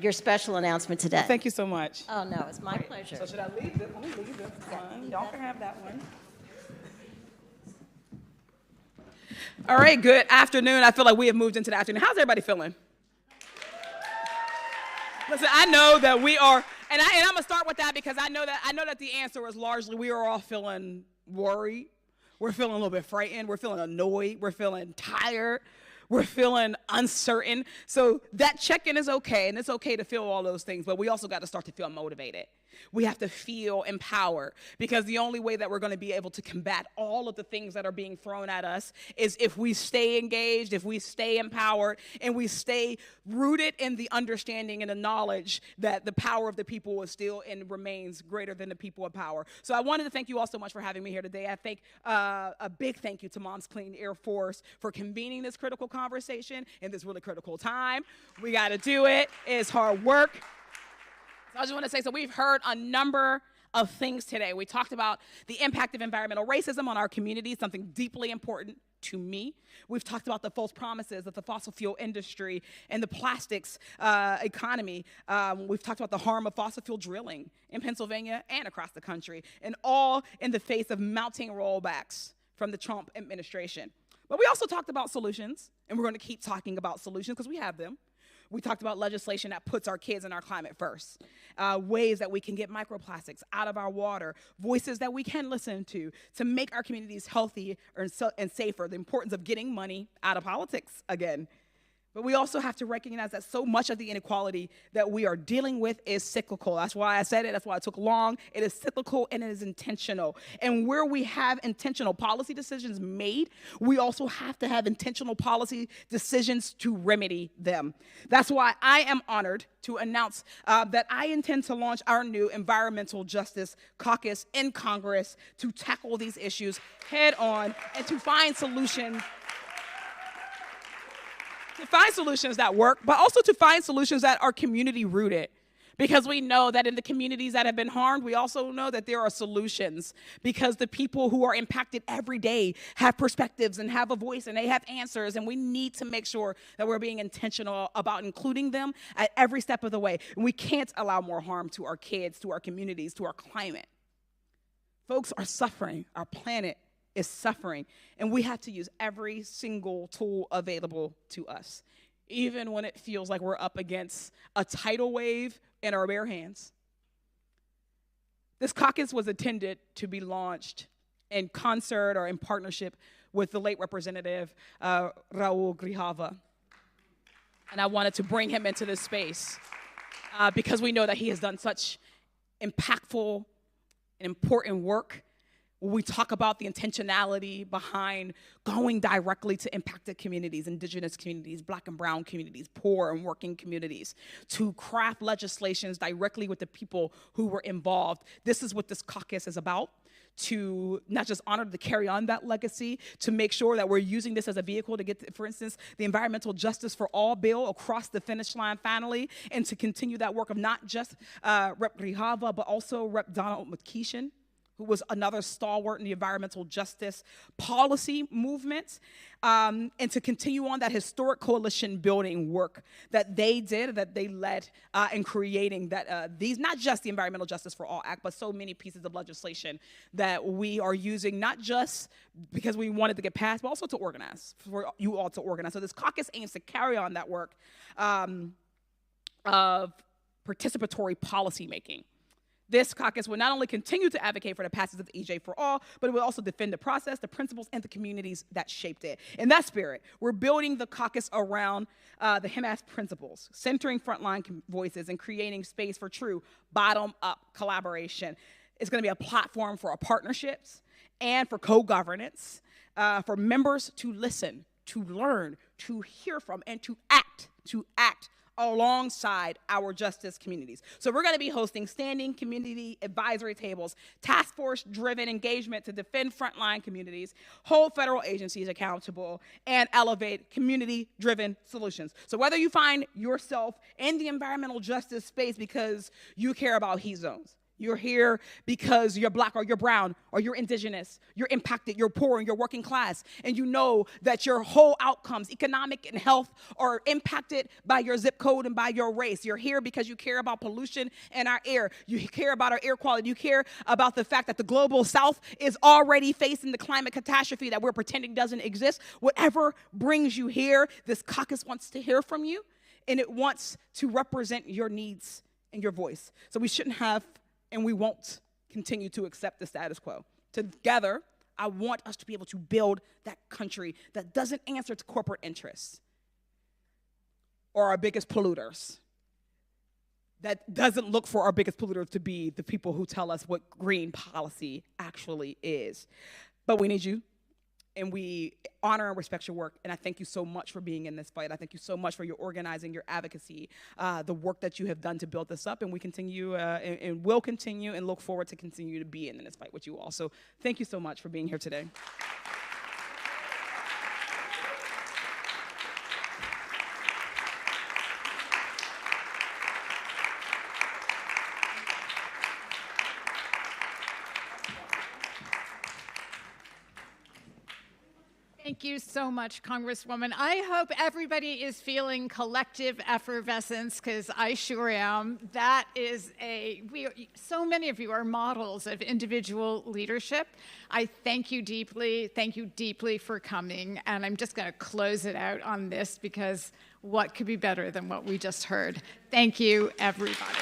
[SPEAKER 22] your special announcement today.
[SPEAKER 2] Well, thank you so much.
[SPEAKER 22] Oh, no, it's my pleasure.
[SPEAKER 2] So should I leave this? Let me leave this one. Y'all can have that one. All right, good afternoon. I feel like we have moved into the afternoon. How's everybody feeling? Listen, I know that we are, and I'm gonna start with that, because I know that the answer is largely we are all feeling worried. We're feeling a little bit frightened. We're feeling annoyed. We're feeling tired. We're feeling uncertain. So that check-in is okay, and it's okay to feel all those things, but we also got to start to feel motivated. We have to feel empowered, because the only way that we're going to be able to combat all of the things that are being thrown at us is if we stay engaged, if we stay empowered, and we stay rooted in the understanding and the knowledge that the power of the people is still and remains greater than the people of power. So I wanted to thank you all so much for having me here today. I think a big thank you to Moms Clean Air Force for convening this critical conversation in this really critical time. We got to do it. It's hard work. I just want to say, so we've heard a number of things today. We talked about the impact of environmental racism on our community, something deeply important to me. We've talked about the false promises of the fossil fuel industry and the plastics economy. We've talked about the harm of fossil fuel drilling in Pennsylvania and across the country, and all in the face of mounting rollbacks from the Trump administration. But we also talked about solutions, and we're going to keep talking about solutions because we have them. We talked about legislation that puts our kids and our climate first, ways that we can get microplastics out of our water, voices that we can listen to make our communities healthy and safer, the importance of getting money out of politics again. But we also have to recognize that so much of the inequality that we are dealing with is cyclical. That's why I said it. That's why it took long. It is cyclical and it is intentional. And where we have intentional policy decisions made, we also have to have intentional policy decisions to remedy them. That's why I am honored to announce that I intend to launch our new Environmental Justice Caucus in Congress to tackle these issues head on and to find solutions that work, but also to find solutions that are community rooted. Because we know that in the communities that have been harmed, we also know that there are solutions, because the people who are impacted every day have perspectives and have a voice and they have answers, and we need to make sure that we're being intentional about including them at every step of the way. And we can't allow more harm to our kids, to our communities, to our climate. Folks are suffering. Our planet is suffering, and we have to use every single tool available to us, even when it feels like we're up against a tidal wave in our bare hands. This caucus was intended to be launched in concert or in partnership with the late Representative Raul Grijalva. And I wanted to bring him into this space because we know that he has done such impactful and important work. When we talk about the intentionality behind going directly to impacted communities, indigenous communities, black and brown communities, poor and working communities, to craft legislations directly with the people who were involved. This is what this caucus is about, to not just honor, to carry on that legacy, to make sure that we're using this as a vehicle to get, for instance, the Environmental Justice for All bill across the finish line finally, and to continue that work of not just Rep. Grijalva, but also Rep. Donald McKeeshan, who was another stalwart in the environmental justice policy movement, and to continue on that historic coalition building work that they did, that they led in creating that these, not just the Environmental Justice for All Act, but so many pieces of legislation that we are using, not just because we wanted to get passed, but also to organize, for you all to organize. So this caucus aims to carry on that work of participatory policymaking. This caucus will not only continue to advocate for the passage of the EJ for All, but it will also defend the process, the principles, and the communities that shaped it. In that spirit, we're building the caucus around the HIMAS principles, centering frontline voices and creating space for true bottom-up collaboration. It's going to be a platform for our partnerships and for co-governance, for members to listen, to learn, to hear from, and to act alongside our justice communities. So we're going to be hosting standing community advisory tables, task force-driven engagement to defend frontline communities, hold federal agencies accountable, and elevate community-driven solutions. So whether you find yourself in the environmental justice space because you care about heat zones, you're here because you're black or you're brown or you're indigenous, you're impacted, you're poor, and you're working class, and you know that your whole outcomes, economic and health, are impacted by your zip code and by your race. You're here because you care about pollution in our air. You care about our air quality. You care about the fact that the global south is already facing the climate catastrophe that we're pretending doesn't exist. Whatever brings you here, this caucus wants to hear from you, and it wants to represent your needs and your voice. So we shouldn't have, and we won't continue to accept the status quo. Together, I want us to be able to build that country that doesn't answer to corporate interests or our biggest polluters, that doesn't look for our biggest polluters to be the people who tell us what green policy actually is. But we need you, and we honor and respect your work, and I thank you so much for being in this fight. I thank you so much for your organizing, your advocacy, the work that you have done to build this up, and we continue and will continue and look forward to continue to be in this fight with you all. So thank you so much for being here today.
[SPEAKER 10] Thank you so much, Congresswoman. I hope everybody is feeling collective effervescence, because I sure am. That is so many of you are models of individual leadership. I thank you deeply for coming, and I'm just going to close it out on this, because what could be better than what we just heard? Thank you, everybody.